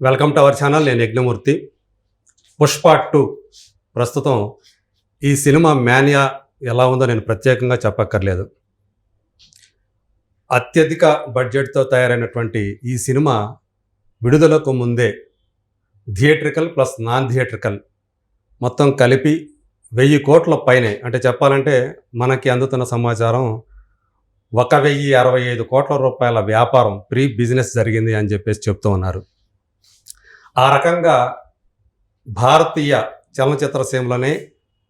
Welcome to our channel. నేను యజ్ఞమూర్తి. పుష్ప 2 ప్రస్తుతం ఈ సినిమా మేనియా ఎలా ఉందో నేను ప్రత్యేకంగా చెప్పక్కర్లేదు. అత్యధిక బడ్జెట్తో తయారైనటువంటి ఈ సినిమా విడుదలకు ముందే థియేట్రికల్ ప్లస్ నాన్ థియేట్రికల్ మొత్తం కలిపి 1000 కోట్ల పైనే, అంటే చెప్పాలంటే మనకి అందుతున్న సమాచారం 1065 కోట్ల రూపాయల వ్యాపారం ప్రీ బిజినెస్ జరిగింది అని చెప్పేసి చెప్తూ ఉన్నారు. ఆ రకంగా భారతీయ చలనచిత్ర సీమలోనే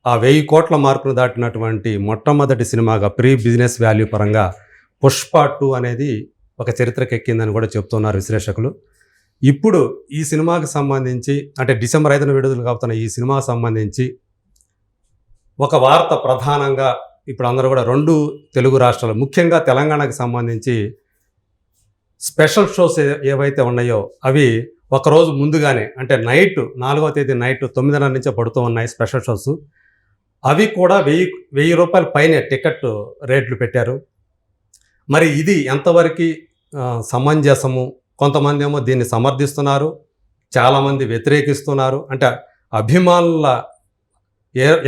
ఆ 1000 కోట్ల మార్కును దాటినటువంటి మొట్టమొదటి సినిమాగా ప్రీ బిజినెస్ వాల్యూ పరంగా పుష్ప 2 అనేది ఒక చరిత్రకు ఎక్కిందని కూడా చెప్తున్నారు విశ్లేషకులు. ఇప్పుడు ఈ సినిమాకి సంబంధించి, అంటే డిసెంబర్ 5న విడుదల కాబోతున్న ఈ సినిమాకి సంబంధించి ఒక వార్త ప్రధానంగా ఇప్పుడు అందరూ కూడా 2 తెలుగు రాష్ట్రాలు, ముఖ్యంగా తెలంగాణకు సంబంధించి స్పెషల్ షోస్ ఏవైతే ఉన్నాయో అవి ఒకరోజు ముందుగానే, అంటే నైట్ 4వ తేదీ నైట్ 9:30 నుంచే పడుతూ ఉన్నాయి స్పెషల్ షోస్. అవి కూడా 1000 రూపాయల పైనే టికెట్ రేట్లు పెట్టారు. మరి ఇది ఎంతవరకు సమంజసము? కొంతమంది ఏమో దీన్ని సమర్థిస్తున్నారు, చాలామంది వ్యతిరేకిస్తున్నారు. అంటే అభిమానుల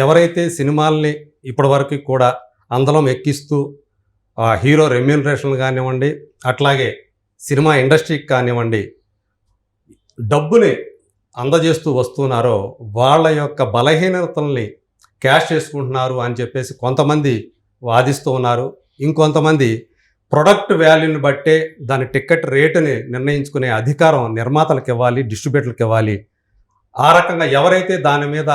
ఎవరైతే సినిమాల్ని ఇప్పటివరకు కూడా అందలం ఎక్కిస్తూ హీరో రెమ్యూనరేషన్ కానివ్వండి, అట్లాగే సినిమా ఇండస్ట్రీకి కానివ్వండి డబ్బుని అందజేస్తూ వస్తున్నారో వాళ్ళ యొక్క బలహీనతల్ని క్యాష్ చేసుకుంటున్నారు అని చెప్పేసి కొంతమంది వాదిస్తూ ఉన్నారు. ఇంకొంతమంది ప్రొడక్ట్ వాల్యూని బట్టే దాని టికెట్ రేటుని నిర్ణయించుకునే అధికారం నిర్మాతలకు ఇవ్వాలి, డిస్ట్రిబ్యూటర్లకు ఇవ్వాలి. ఆ రకంగా ఎవరైతే దాని మీద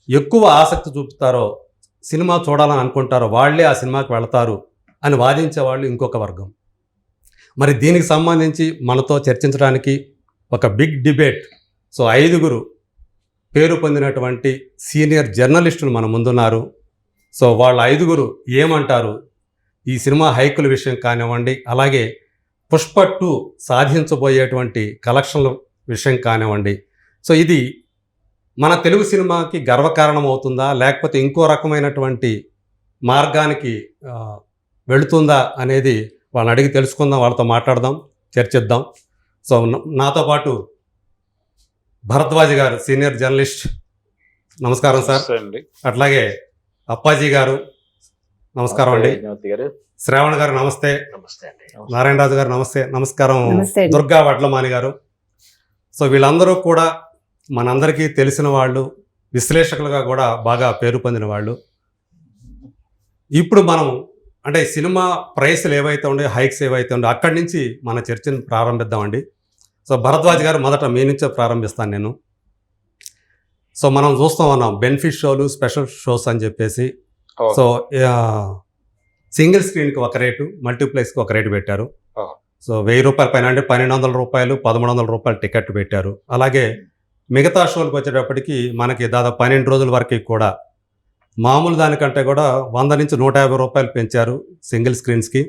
ఎక్కువ ఆసక్తి చూపుతారో, సినిమా చూడాలని అనుకుంటారో వాళ్ళే ఆ సినిమాకి వెళతారు అని వాదించే వాళ్ళు ఇంకొక వర్గం. మరి దీనికి సంబంధించి మనతో చర్చించడానికి ఒక బిగ్ డిబేట్. సో 5 పేరు పొందినటువంటి సీనియర్ జర్నలిస్టులు మన ముందున్నారు. సో వాళ్ళ 5 ఏమంటారు ఈ సినిమా హైకుల విషయం కానివ్వండి, అలాగే పుష్ప 2 సాధించబోయేటువంటి కలెక్షన్ల విషయం కానివ్వండి. సో ఇది మన తెలుగు సినిమాకి గర్వకారణం అవుతుందా, లేకపోతే ఇంకో రకమైనటువంటి మార్గానికి వెళుతుందా అనేది వాళ్ళని అడిగి తెలుసుకుందాం, వాళ్ళతో మాట్లాడదాం, చర్చిద్దాం. సో నాతో పాటు భరద్వాజ్ గారు, సీనియర్ జర్నలిస్ట్. నమస్కారం సార్. అట్లాగే అప్పాజీ గారు, నమస్కారం అండి. శ్రావణ్ గారు నమస్తే. నారాయణరాజు గారు నమస్తే. నమస్కారం. దుర్గా వడ్లమాని గారు. సో వీళ్ళందరూ కూడా మనందరికీ తెలిసిన వాళ్ళు, విశ్లేషకులుగా కూడా బాగా పేరు పొందిన వాళ్ళు. ఇప్పుడు మనం అంటే సినిమా ప్రైస్లు ఏవైతే ఉన్నాయో, హైక్స్ ఏవైతే ఉన్నాయో అక్కడి నుంచి మన చర్చను ప్రారంభిద్దామండి. సో భరద్వాజ్ గారు, మొదట మీ నుంచే ప్రారంభిస్తాను నేను. సో మనం చూస్తూ ఉన్నాం బెనిఫిట్ షోలు, స్పెషల్ షోస్ అని చెప్పేసి. సో సింగిల్ స్క్రీన్కి ఒక రేటు, మల్టీప్లెక్స్కి ఒక రేటు పెట్టారు. సో 1000 రూపాయల పైన, అంటే 1200 రూపాయలు, 1100 రూపాయలు టికెట్ పెట్టారు. అలాగే మిగతా షోలకు వచ్చేటప్పటికి మనకి దాదాపు 12 రోజుల వరకు కూడా మామూలు దానికంటే కూడా 100 నుంచి 150 రూపాయలు పెంచారు సింగిల్ స్క్రీన్స్కి.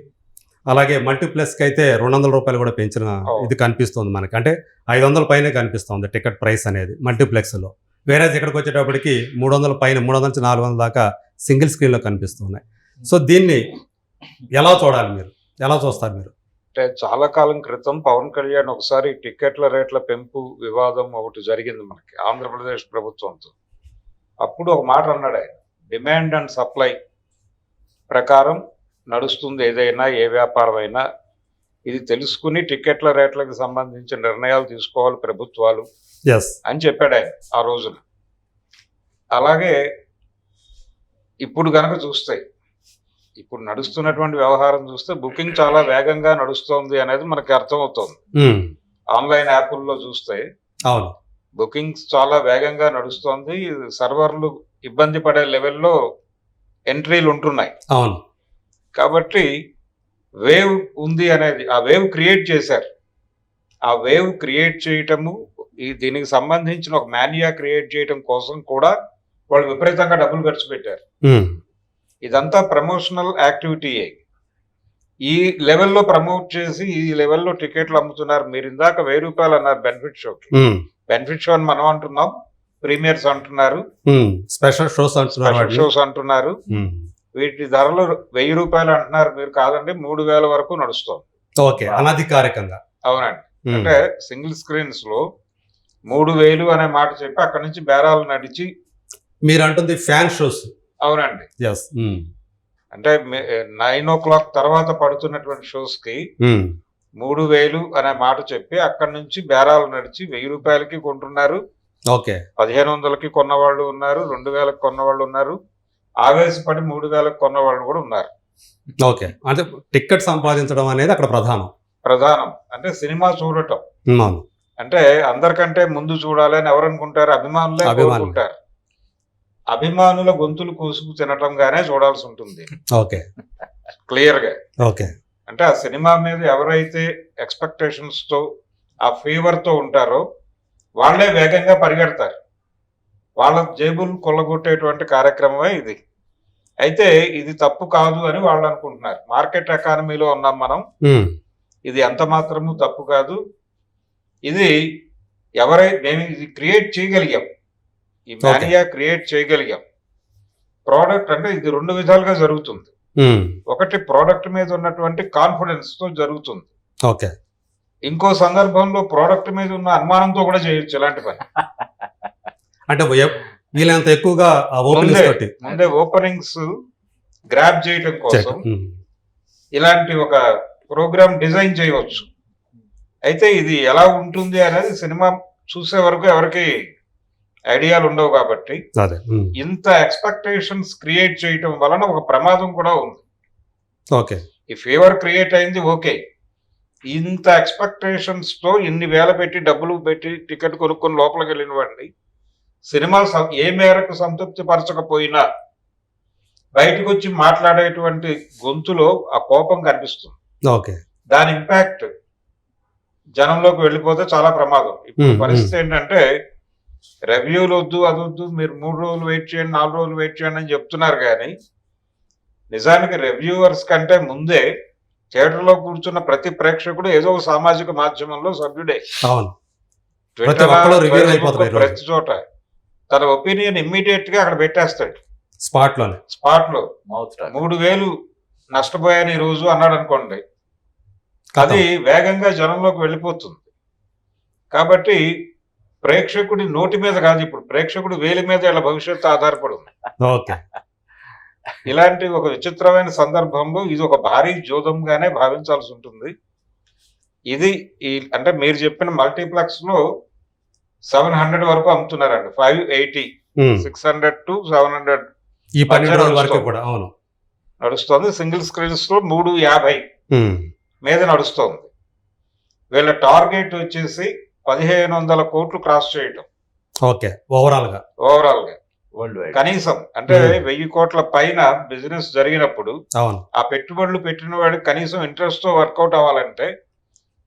అలాగే మల్టీప్లెక్స్కి అయితే 200 రూపాయలు కూడా పెంచిన ఇది కనిపిస్తుంది మనకి. అంటే 500 పైనే కనిపిస్తుంది టికెట్ ప్రైస్ అనేది మల్టీప్లెక్స్లో. వేరే ఇక్కడికి వచ్చేటప్పటికి 300 పైన, 300 నుంచి 400 దాకా సింగిల్ స్క్రీన్లో కనిపిస్తున్నాయి. సో దీన్ని ఎలా చూడాలి మీరు, ఎలా చూస్తారు మీరు? అంటే చాలా కాలం క్రితం పవన్ కళ్యాణ్ ఒకసారి టికెట్ల రేట్ల పెంపు వివాదం ఒకటి జరిగింది మనకి ఆంధ్రప్రదేశ్ ప్రభుత్వంతో. అప్పుడు ఒక మాట అన్నాడు ఆయన, డిమాండ్ అండ్ సప్లై ప్రకారం నడుస్తుంది ఏదైనా, ఏ వ్యాపారం అయినా. ఇది తెలుసుకుని టికెట్ల రేట్లకు సంబంధించిన నిర్ణయాలు తీసుకోవాలి ప్రభుత్వాలు అని చెప్పాడు ఆయన ఆ రోజున. అలాగే ఇప్పుడు కనుక చూస్తే, ఇప్పుడు నడుస్తున్నటువంటి వ్యవహారం చూస్తే బుకింగ్ చాలా వేగంగా నడుస్తోంది అనేది మనకి అర్థమవుతోంది. ఆన్లైన్ యాప్ల్లో చూస్తే బుకింగ్స్ చాలా వేగంగా నడుస్తోంది. సర్వర్లు ఇబ్బంది పడే లెవెల్లో ఎంట్రీలు ఉంటున్నాయి. కాబట్టి వేవ్ ఉంది అనేది, ఆ వేవ్ క్రియేట్ చేశారు. ఆ వేవ్ క్రియేట్ చేయటము, దీనికి సంబంధించిన ఒక మానియా క్రియేట్ చేయటం కోసం కూడా వాళ్ళు విపరీతంగా డబ్బులు ఖర్చు పెట్టారు. ఇదంతా ప్రమోషనల్ యాక్టివిటీయే. ఈ లెవెల్లో ప్రమోట్ చేసి ఈ లెవెల్లో టికెట్లు అమ్ముతున్నారు. మీరు ఇందాక 1000 రూపాయలు అన్నారు బెనిఫిట్ షోకి. బెనిఫిట్ షో అని మనం అంటున్నాం, ప్రీమియర్స్ అంటున్నారు, స్పెషల్ షోస్ అంటున్నారు. వీటి ధరలు 1000 రూపాయలు అంటున్నారు మీరు. కాదండి, 3000 వరకు నడుస్తుంది. ఓకే, అనధికారికంగా. అవునండి. అంటే సింగిల్ స్క్రీన్స్ లో 3,000 అనే మాట చెప్పి అక్కడి నుంచి బేరాలు నడిచి. మీరు అంటుంది ఫ్యాన్ షోస్. అవునండి. ఎస్. అంటే 9 o'clock తర్వాత పడుతున్నటువంటి షోస్ కి 3,000 అనే మాట చెప్పి అక్కడి నుంచి బేరాలు నడిచి 1,000 రూపాయలకి కొంటున్నారు. ఓకే. 1,500కి కొన్న వాళ్ళు ఉన్నారు, 2,000కి కొన్న వాళ్ళు ఉన్నారు, ఆవేశపడి 3,000కి కొన్న వాళ్ళు కూడా ఉన్నారు. ఓకే. అంటే టికెట్ సంపాదించడం అనేది అక్కడ ప్రధానం అంటే సినిమా చూడటం. అవును. అంటే అందరికంటే ముందు చూడాలి అని ఎవరు అనుకుంటారు? అభిమానులే కోరుకుంటారు. అభిమానుల గొంతులు కోసుకు తినటంగానే చూడాల్సి ఉంటుంది. ఓకే. క్లియర్ గా. ఓకే. అంటే ఆ సినిమా మీద ఎవరైతే ఎక్స్పెక్టేషన్స్ తో ఆ ఫీవర్ తో ఉంటారో వాళ్ళే వేగంగా పరిగెడతారు. వాళ్ళ జేబులు కొల్లగొట్టేటువంటి కార్యక్రమమే ఇది. అయితే ఇది తప్పు కాదు అని వాళ్ళు అనుకుంటున్నారు. మార్కెట్ ఎకానమీలో ఉన్నాం మనం. ఇది ఎంత మాత్రము తప్పు కాదు. ఇది మేము ఇది క్రియేట్ చేయగలిగాం. ఈ మానియా క్రియేట్ చేయగలిగాం. ప్రోడక్ట్ అంటే ఇది 2 విధాలుగా జరుగుతుంది. ఒకటి ప్రోడక్ట్ మీద ఉన్నటువంటి కాన్ఫిడెన్స్ తో జరుగుతుంది. ఓకే. ఇంకో సందర్భంలో ప్రోడక్ట్ మీద ఉన్న అనుమానంతో కూడా చేయొచ్చు ఇలాంటి పని. అంటే వీళ్ళంత ఎక్కువగా ముందే ఓపెనింగ్స్ గ్రాబ్ చేయడం కోసం ఇలాంటి ఒక ప్రోగ్రామ్ డిజైన్ చేయవచ్చు. అయితే ఇది ఎలా ఉంటుంది అనేది సినిమా చూసే వరకు ఎవరికి ఐడియాలు ఉండవు కాబట్టి ఇంత ఎక్స్పెక్టేషన్స్ క్రియేట్ చేయటం వలన ఒక ప్రమాదం కూడా ఉంది. ఓకే. ఈ ఫీవర్ క్రియేట్ అయింది ఓకే. ఇంత ఎక్స్పెక్టేషన్స్ తో ఇన్ని వేల పెట్టి డబ్బులు పెట్టి టికెట్ కొనుక్కొని లోపలికి వెళ్ళిన వాడిని సినిమా ఏ మేరకు సంతృప్తి పరచకపోయినా బయటకు వచ్చి మాట్లాడేటువంటి గొంతులో ఆ కోపం కనిపిస్తుంది. ఓకే. దాని ఇంపాక్ట్ జనంలోకి వెళ్ళిపోతే చాలా ప్రమాదం. ఇప్పుడు పరిస్థితి ఏంటంటే రివ్యూలు వద్దు అదొద్దు, మీరు 3 రోజులు వెయిట్ చేయండి, 4 రోజులు వెయిట్ చేయండి అని చెప్తున్నారు. కానీ నిజానికి రివ్యూవర్స్ కంటే ముందే థియేటర్లో కూర్చున్న ప్రతి ప్రేక్షకుడు ఏదో ఒక సామాజిక మాధ్యమంలో సభ్యుడే. ప్రతి చోట తన ఒపీనియన్ ఇమ్మీడియట్ గా అక్కడ పెట్టేస్తాడు. స్పాట్ లో 3,000 నష్టపోయాను ఈ రోజు అన్నాడు అనుకోండి, అది వేగంగా జనంలోకి వెళ్ళిపోతుంది. కాబట్టి ప్రేక్షకుడి నోటి మీద కాదు, ఇప్పుడు ప్రేక్షకుడు వేలి మీద ఇలా భవిష్యత్తు ఆధారపడి ఉంది. ఇలాంటి ఒక విచిత్రమైన సందర్భంలో ఇది ఒక భారీ జోదంగానే భావించాల్సి ఉంటుంది. ఇది అంటే మీరు చెప్పిన మల్టీప్లెక్స్ లో 700 వరకు అమ్ముతున్నారండి. 580, 600 to 700 నడుస్తుంది. సింగిల్ స్క్రీన్స్ లో 350 మీద నడుస్తుంది. వీళ్ళ టార్గెట్ వచ్చేసి 1,500 కోట్లు క్రాస్ చేయటం. ఓకే. ఓవరాల్ గా కనీసం అంటే 1,000 కోట్ల పైన బిజినెస్ జరిగినప్పుడు ఆ పెట్టుబడులు పెట్టిన వాడికి కనీసం ఇంట్రెస్ట్ తో వర్కౌట్ అవ్వాలంటే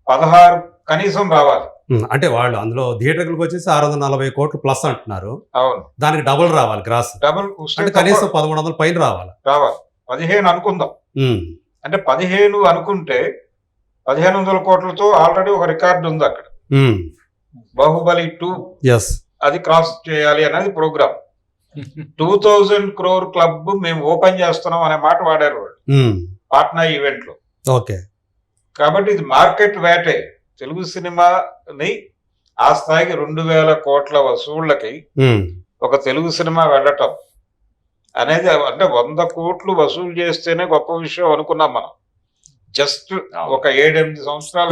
16 కనీసం రావాలి. అంటే వాళ్ళు అందులో థియేటర్లకు వచ్చేసి 640 కోట్లు ప్లస్ అంటున్నారు. అవును. దానికి డబుల్ రావాలి. డబుల్ కనీసం 1,100 పైన రావాలి. 15 అనుకుందాం. అంటే 15 అనుకుంటే 1,500 కోట్లతో ఆల్రెడీ ఒక రికార్డు ఉంది అక్కడ. బాహుబలి 2 అది క్రాస్ చేయాలి అనేది ప్రోగ్రామ్. 2,000 crore క్లబ్ మేము ఓపెన్ చేస్తున్నాం అనే మాట వాడారు వాళ్ళు పాట్నా ఈవెంట్ లో. ఓకే. కాబట్టి ఇది మార్కెట్ వేటే. తెలుగు సినిమాని ఆ స్థాయికి 2,000 కోట్ల వసూళ్లకి ఒక తెలుగు సినిమా వెళ్ళటం అనేది అంటే 100 కోట్లు వసూలు చేస్తేనే గొప్ప విషయం అనుకున్నాం మనం. జస్ట్ ఒక 7-8 సంవత్సరాలు.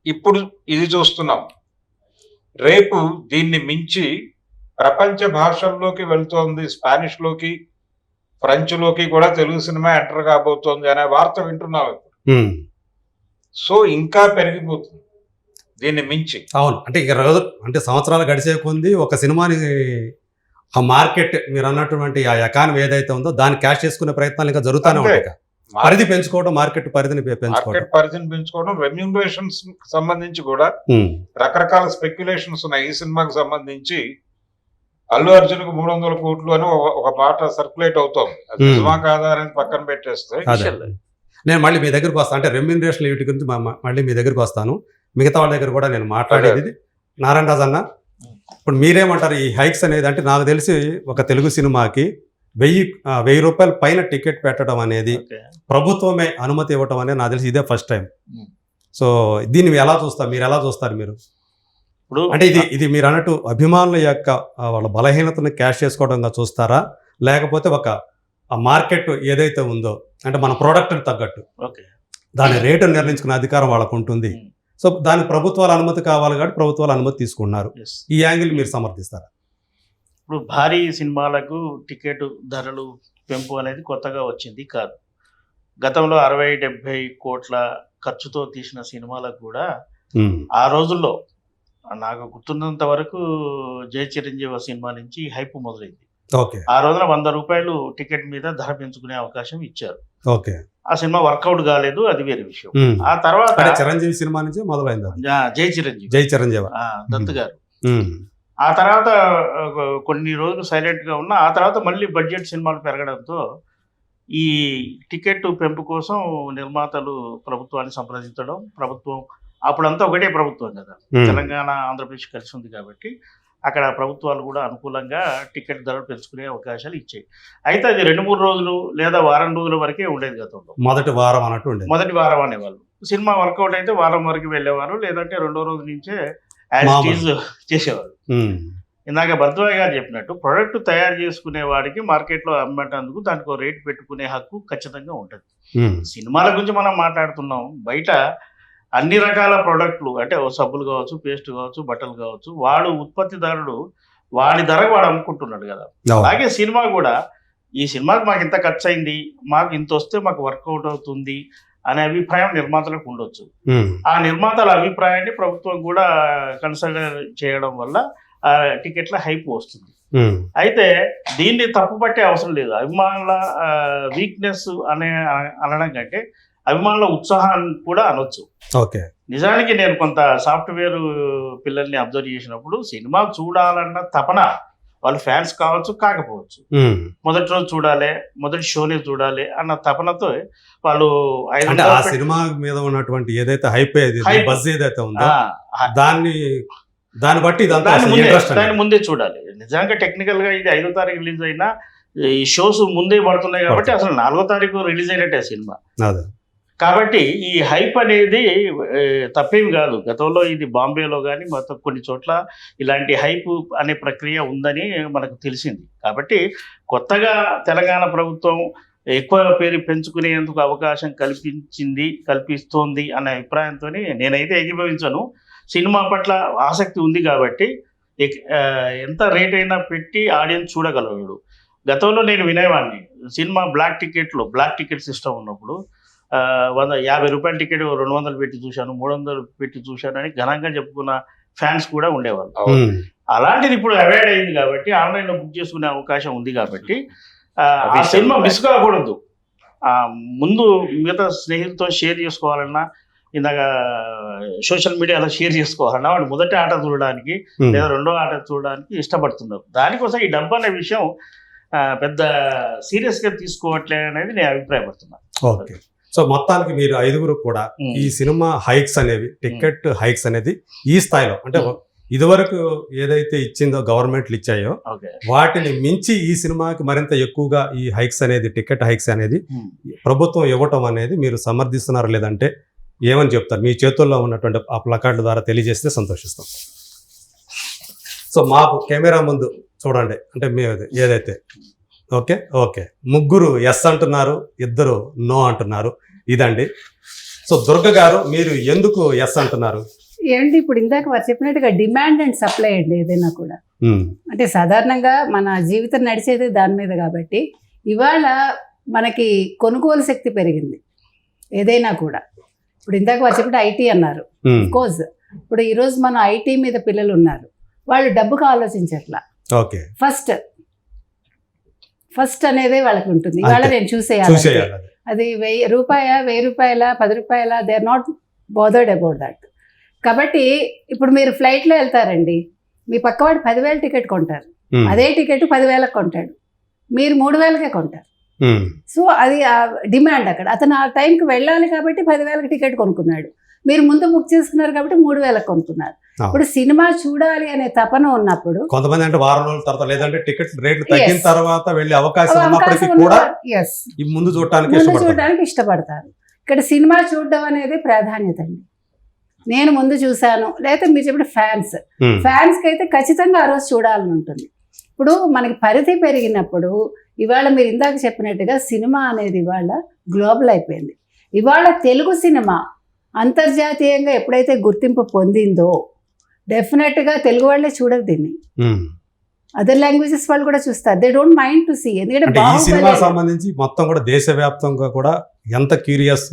ఇప్పుడు ఇది చూస్తున్నాం. రేపు దీన్ని మించి ప్రపంచ భాషల్లోకి వెళ్తోంది. స్పానిష్ లోకి, ఫ్రెంచ్ లోకి కూడా తెలుగు సినిమా ఎంటర్ కాబోతోంది అనే వార్త వింటున్నాం ఇప్పుడు. సో ఇంకా పెరిగిపోతుంది దీన్ని మించి. అవును. అంటే అంటే సంవత్సరాలు గడిచే కొంది ఒక సినిమాని ఆ మార్కెట్ మీరు అన్నటువంటి ఆ ఎకానమీ ఏదైతే ఉందో దాన్ని క్యాష్ చేసుకునే ప్రయత్నాలు ఇంకా జరుగుతూనే ఉంటాయి. పరిధి పెంచుకోవడం, మార్కెట్ పరిధిని పెంచుకోవడం, రెమ్యూనరేషన్స్ సంబంధించి కూడా రకరకాల స్పెక్యులేషన్స్ ఉన్నాయి. ఈ సినిమాకి సంబంధించి అల్లు అర్జున్ కు 300 కోట్లు అని ఒక మాట సర్క్యులేట్ అవుతోంది. అది నిజమా కాదా అనేది పక్కన పెట్టేస్తే నేను మళ్ళీ మీ దగ్గరకు వస్తాను. అంటే రెమ్యూనరేషన్ వీటి గురించి మళ్ళీ మీ దగ్గరకు వస్తాను. మిగతా వాళ్ళ దగ్గర కూడా నేను మాట్లాడేది. నారాయణ రాజు అన్న, ఇప్పుడు మీరేమంటారు ఈ హైక్స్ అనేది? అంటే నాకు తెలిసి ఒక తెలుగు సినిమాకి 1,000 రూపాయల పైన టికెట్ పెట్టడం అనేది ప్రభుత్వమే అనుమతి ఇవ్వటం అనేది నాకు తెలిసి ఇదే ఫస్ట్ టైం. సో దీన్ని ఎలా చూస్తారు, మీరు ఎలా చూస్తారు మీరు? ఇప్పుడు అంటే ఇది మీరు అన్నట్టు అభిమానుల యొక్క వాళ్ళ బలహీనతను క్యాష్ చేసుకోవడంగా చూస్తారా, లేకపోతే ఒక మార్కెట్ ఏదైతే ఉందో అంటే మన ప్రోడక్ట్ని తగ్గట్టు ఓకే దాని రేటు నిర్ణయించుకునే అధికారం వాళ్ళకు ఉంటుంది, సో దానికి ప్రభుత్వాల అనుమతి కావాలి కాబట్టి ప్రభుత్వాల అనుమతి తీసుకున్నారు, ఎస్. ఈ యాంగిల్ మీరు సమర్థిస్తారా? ఇప్పుడు భారీ సినిమాలకు టికెట్ ధరలు పెంపు అనేది కొత్తగా వచ్చింది కాదు. గతంలో 60-70 కోట్ల ఖర్చుతో తీసిన సినిమాలకు కూడా ఆ రోజుల్లో నాకు గుర్తున్నంత వరకు జై చిరంజీవి సినిమా నుంచి హైప్ మొదలైంది. ఓకే ఆ రోజున 100 రూపాయలు టికెట్ మీద ధర పెంచుకునే అవకాశం ఇచ్చారు. ఓకే ఆ సినిమా వర్కౌట్ కాలేదు, అది వేరే విషయం. ఆ తర్వాత అంటే చిరంజీవి సినిమా నుంచి మొదలైంది అది. జై చిరంజీవి, జై చిరంజీవి. దత్ గారు. ఉమ్. ఆ తర్వాత కొన్ని రోజులు సైలెంట్ గా ఉన్నా, ఆ తర్వాత మళ్ళీ బడ్జెట్ సినిమాలు పెరగడంతో ఈ టికెట్ పెంపు కోసం నిర్మాతలు ప్రభుత్వాన్ని సంప్రదించడం, ప్రభుత్వం అప్పుడంతా ఒకటే ప్రభుత్వం కదా, తెలంగాణ ఆంధ్రప్రదేశ్ కలిసి ఉంది కాబట్టి అక్కడ ప్రభుత్వాలు కూడా అనుకూలంగా టికెట్ ధరలు పెంచుకునే అవకాశాలు ఇచ్చాయి. అయితే అది 2-3 రోజులు లేదా వారం రోజుల వరకే ఉండేది గతంలో. మొదటి వారం అన్నట్టు ఉండేది. మొదటి వారం అనేవాళ్ళు. సినిమా వర్కౌట్ అయితే వారం వరకు వెళ్ళేవారు, లేదంటే 2వ రోజు నుంచే యాజ్ ఇట్ ఈజ్ చేసేవారు. ఇందాక భరద్వాజ్ గారు చెప్పినట్టు ప్రొడక్ట్ తయారు చేసుకునే వాడికి మార్కెట్లో అమ్మేటందుకు దానికి ఒక రేటు పెట్టుకునే హక్కు ఖచ్చితంగా ఉంటుంది. సినిమాల గురించి మనం మాట్లాడుతున్నాం, బయట అన్ని రకాల ప్రోడక్ట్లు అంటే సబ్బులు కావచ్చు, పేస్ట్ కావచ్చు, బట్టలు కావచ్చు, వాడు ఉత్పత్తిదారుడు వాడి ధరకు వాడు అమ్ముకుంటున్నాడు కదా. అలాగే సినిమా కూడా ఈ సినిమాకి మాకు ఇంత ఖర్చు అయింది, మాకు ఇంత వస్తే మాకు వర్కౌట్ అవుతుంది అనే అభిప్రాయం నిర్మాతలకు ఉండొచ్చు. ఆ నిర్మాతల అభిప్రాయాన్ని ప్రభుత్వం కూడా కన్సిడర్ చేయడం వల్ల ఆ టికెట్ల హైప్ వస్తుంది. అయితే దీన్ని తప్పుపట్టే అవసరం లేదు. అభిమానుల వీక్నెస్ అనడం కంటే అభిమానుల ఉత్సాహాన్ని కూడా అనొచ్చు. ఓకే, నిజానికి నేను కొంత సాఫ్ట్వేర్ పిల్లల్ని అబ్జర్వ్ చేసినప్పుడు సినిమా చూడాలన్న తపన, వాళ్ళు ఫ్యాన్స్ కావచ్చు కాకపోవచ్చు, మొదటి రోజు చూడాలి, మొదటి షోనే చూడాలి అన్న తపనతో వాళ్ళు ఆ సినిమా మీద ఉన్నటువంటి ఏదైతే హైప్ బజ్ ఏదైతే ఉందో దాన్ని బట్టి దాన్ని ముందే చూడాలి. నిజంగా టెక్నికల్ గా ఇది 5వ తారీఖు రిలీజ్ అయినా ఈ షోస్ ముందే పడుతున్నాయి కాబట్టి అసలు 4వ తారీఖు రిలీజ్ అయినట్టే సినిమా. కాబట్టి ఈ హైప్ అనేది తప్పేమి కాదు. గతంలో ఇది బాంబేలో కానీ మొత్తం కొన్ని చోట్ల ఇలాంటి హైప్ అనే ప్రక్రియ ఉందని మనకు తెలిసింది. కాబట్టి కొత్తగా తెలంగాణ ప్రభుత్వం ఎక్కువ పేరు పెంచుకునేందుకు అవకాశం కల్పిస్తోంది అనే అభిప్రాయంతో నేనైతే ఏకీభవించను. సినిమా పట్ల ఆసక్తి ఉంది కాబట్టి ఎంత రేట్ అయినా పెట్టి ఆడియన్స్ చూడగలడు. గతంలో నేను వినేవాడిని, సినిమా బ్లాక్ టికెట్ సిస్టమ్ ఉన్నప్పుడు 50 రూపాయల టికెట్ 200 పెట్టి చూశాను, 300 పెట్టి చూశాను అని ఘనంగా చెప్పుకున్న ఫ్యాన్స్ కూడా ఉండేవాళ్ళు. అలాంటిది ఇప్పుడు అవాయిడ్ అయింది కాబట్టి ఆన్లైన్లో బుక్ చేసుకునే అవకాశం ఉంది కాబట్టి ఆ సినిమా మిస్ కాకూడదు. ముందు మిగతా స్నేహితులతో షేర్ చేసుకోవాలన్నా, ఇందాక సోషల్ మీడియాలో షేర్ చేసుకోవాలన్నా వాడు మొదటి ఆట చూడడానికి లేదా 2వ ఆట చూడడానికి ఇష్టపడుతున్నారు. దానికోసం ఈ డబ్బు అనే విషయం పెద్ద సీరియస్గా తీసుకోవట్లేదు అనేది నేను అభిప్రాయపడుతున్నాను. ఓకే, సో మొత్తానికి మీరు 5గురు కూడా ఈ సినిమా హైక్స్ అనేవి, టికెట్ హైక్స్ అనేది ఈ స్థాయిలో అంటే ఇదివరకు ఏదైతే ఇచ్చిందో గవర్నమెంట్లు ఇచ్చాయో వాటిని మించి ఈ సినిమాకి మరింత ఎక్కువగా ఈ హైక్స్ అనేది, టికెట్ హైక్స్ అనేది ప్రభుత్వం ఇవ్వటం అనేది మీరు సమర్థిస్తున్నారు లేదంటే ఏమని చెప్తారు? మీ చేతుల్లో ఉన్నటువంటి ఆ ప్లకార్డుల ద్వారా తెలియజేస్తే సంతోషిస్తాం. సో మాకు కెమెరా ముందు చూడండి, అంటే మీ ఏదైతే ఓకే ఓకే 3 ఎస్ అంటున్నారు, 2 నో అంటున్నారు, ఇదండి. సో దుర్గ గారు మీరు ఎందుకు ఎస్ అంటున్నారు? ఏంటి ఇప్పుడు ఇందాక వారు చెప్పినట్టుగా డిమాండ్ అండ్ సప్లై అండి. ఏదైనా కూడా అంటే సాధారణంగా మన జీవితం నడిచేది దాని మీద కాబట్టి ఇవాళ మనకి కొనుగోలు శక్తి పెరిగింది. ఏదైనా కూడా ఇప్పుడు ఇందాక వారు చెప్పిన ఐటీ అన్నారు, కోర్స్ ఇప్పుడు ఈరోజు మన ఐటీ మీద పిల్లలు ఉన్నారు, వాళ్ళు డబ్బుకు ఆలోచించట్లా. ఓకే, ఫస్ట్ అనేదే వాళ్ళకి ఉంటుంది. ఇవాళ నేను చూసేయాలి, అది 1000 రూపాయల 10 రూపాయల, they are not bothered about that. కాబట్టి ఇప్పుడు మీరు ఫ్లైట్లో వెళ్తారండి, మీ పక్కవాడు 10,000 టికెట్ కొంటారు, అదే టికెట్ 10,000కి కొంటాడు, మీరు 3,000కే కొంటారు. సో అది డిమాండ్ అక్కడ. అతను ఆ టైంకి వెళ్ళాలి కాబట్టి 10,000కి టికెట్ కొనుక్కున్నాడు, మీరు ముందు బుక్ చేసుకున్నారు కాబట్టి 3,000కి కొనుక్కున్నారు. ఇప్పుడు సినిమా చూడాలి అనే తపన ఉన్నప్పుడు కొంతమంది అంటే వారం రోజుల తర్వాత లేదంటే టికెట్ రేట్లు తగ్గిన తర్వాత వెళ్ళే అవకాశం ఉన్నప్పటికీ కూడా ముందు చూడటానికి ఇష్టపడతారు. ఇక్కడ సినిమా చూడడం అనేది ప్రాధాన్యత అండి. నేను ముందు చూశాను, లేకపోతే మీరు చెప్పిన ఫ్యాన్స్కి అయితే ఖచ్చితంగా ఆ రోజు చూడాలని ఉంటుంది. ఇప్పుడు మనకి పరిధి పెరిగినప్పుడు ఇవాళ మీరు ఇందాక చెప్పినట్టుగా సినిమా అనేది ఇవాళ గ్లోబల్ అయిపోయింది. ఇవాళ తెలుగు సినిమా అంతర్జాతీయంగా ఎప్పుడైతే గుర్తింపు పొందిందో డెఫినెట్గా తెలుగు వాళ్ళే చూడరు దీన్ని, అదర్ లాంగ్వేజెస్ వాళ్ళు కూడా చూస్తారు. They don't mind to see. ఎందుకంటే ఈ సినిమా సంబంధించి మొత్తం కూడా దేశవ్యాప్తంగా కూడా ఎంత క్యూరియస్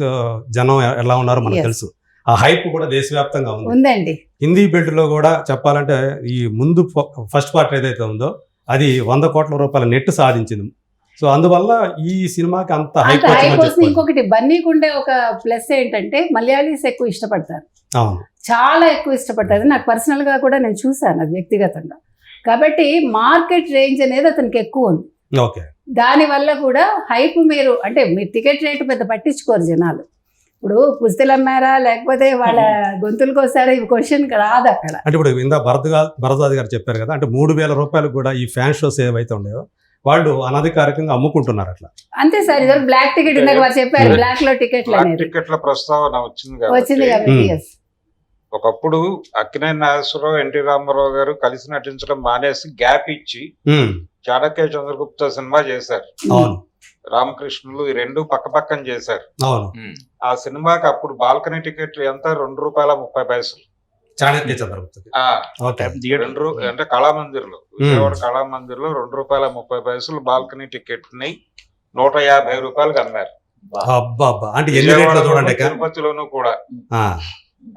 జనం ఎలా ఉన్నారో మనకు తెలుసు. ఆ హైప్ కూడా దేశవ్యాప్తంగా ఉందండి. హిందీ బెల్ట్ లో కూడా చెప్పాలంటే ఈ ముందు ఫస్ట్ పార్ట్ ఏదైతే ఉందో అది 100 కోట్ల రూపాయల నెట్ సాధించింది. సో అందువల్ల ఈ సినిమాకి అంత హైప్ వస్తుంది. ఇంకొకటి బన్నీకి ఉండే ఒక ప్లస్ ఏంటంటే మలయాళీస్ ఎక్కువ ఇష్టపడతారు, చాలా ఎక్కువ ఇష్టపడతారు. నాకు పర్సనల్ గా కూడా నేను చూసాను అది వ్యక్తిగతంగా. కాబట్టి మార్కెట్ రేంజ్ అనేది అతనికి ఎక్కువ ఉంది. దానివల్ల కూడా హైప్ మీరు టికెట్ రేటు పెద్ద పట్టించుకోరు జనాలు. ఇప్పుడు పుస్తలు అమ్మారా లేకపోతే వాళ్ళ గొంతులకు వస్తారా ఈ క్వశ్చన్ రాదు అక్కడ. అంటే ఇప్పుడు ఇందా భరద్వాజ్ గారు చెప్పారు కదా, అంటే 3,000 రూపాయలు కూడా ఈ ఫ్యాన్ షోస్ ఏవైతే ఉన్నాయో వాళ్ళు అనధికారికంగా అమ్ముకుంటున్నారు అట్లా. అంతే సార్, ఇది బ్లాక్ టికెట్ ఇందాక వారు చెప్పారు, బ్లాక్ లో టికెట్ల ప్రస్తావన వచ్చింది కాబట్టి. ఒకప్పుడు అక్కినేని నాగేశ్వరరావు, ఎన్టీ రామారావు గారు కలిసి నటించడం మానేసి గ్యాప్ ఇచ్చి చాణక్య చంద్రగుప్త సినిమా చేశారు. రామకృష్ణులు ఈ రెండు పక్క పక్కన చేశారు. ఆ సినిమాకి అప్పుడు బాల్కనీ టికెట్లు ఎంత, ₹2.30. చాణక్య చంద్రగుప్త అంటే కళామందిర్లో, విజయవాడ కళామందిర్లో ₹2.30 బాల్కనీ టికెట్ ని ₹150 అమ్మారు. తిరుపతిలోనూ కూడా.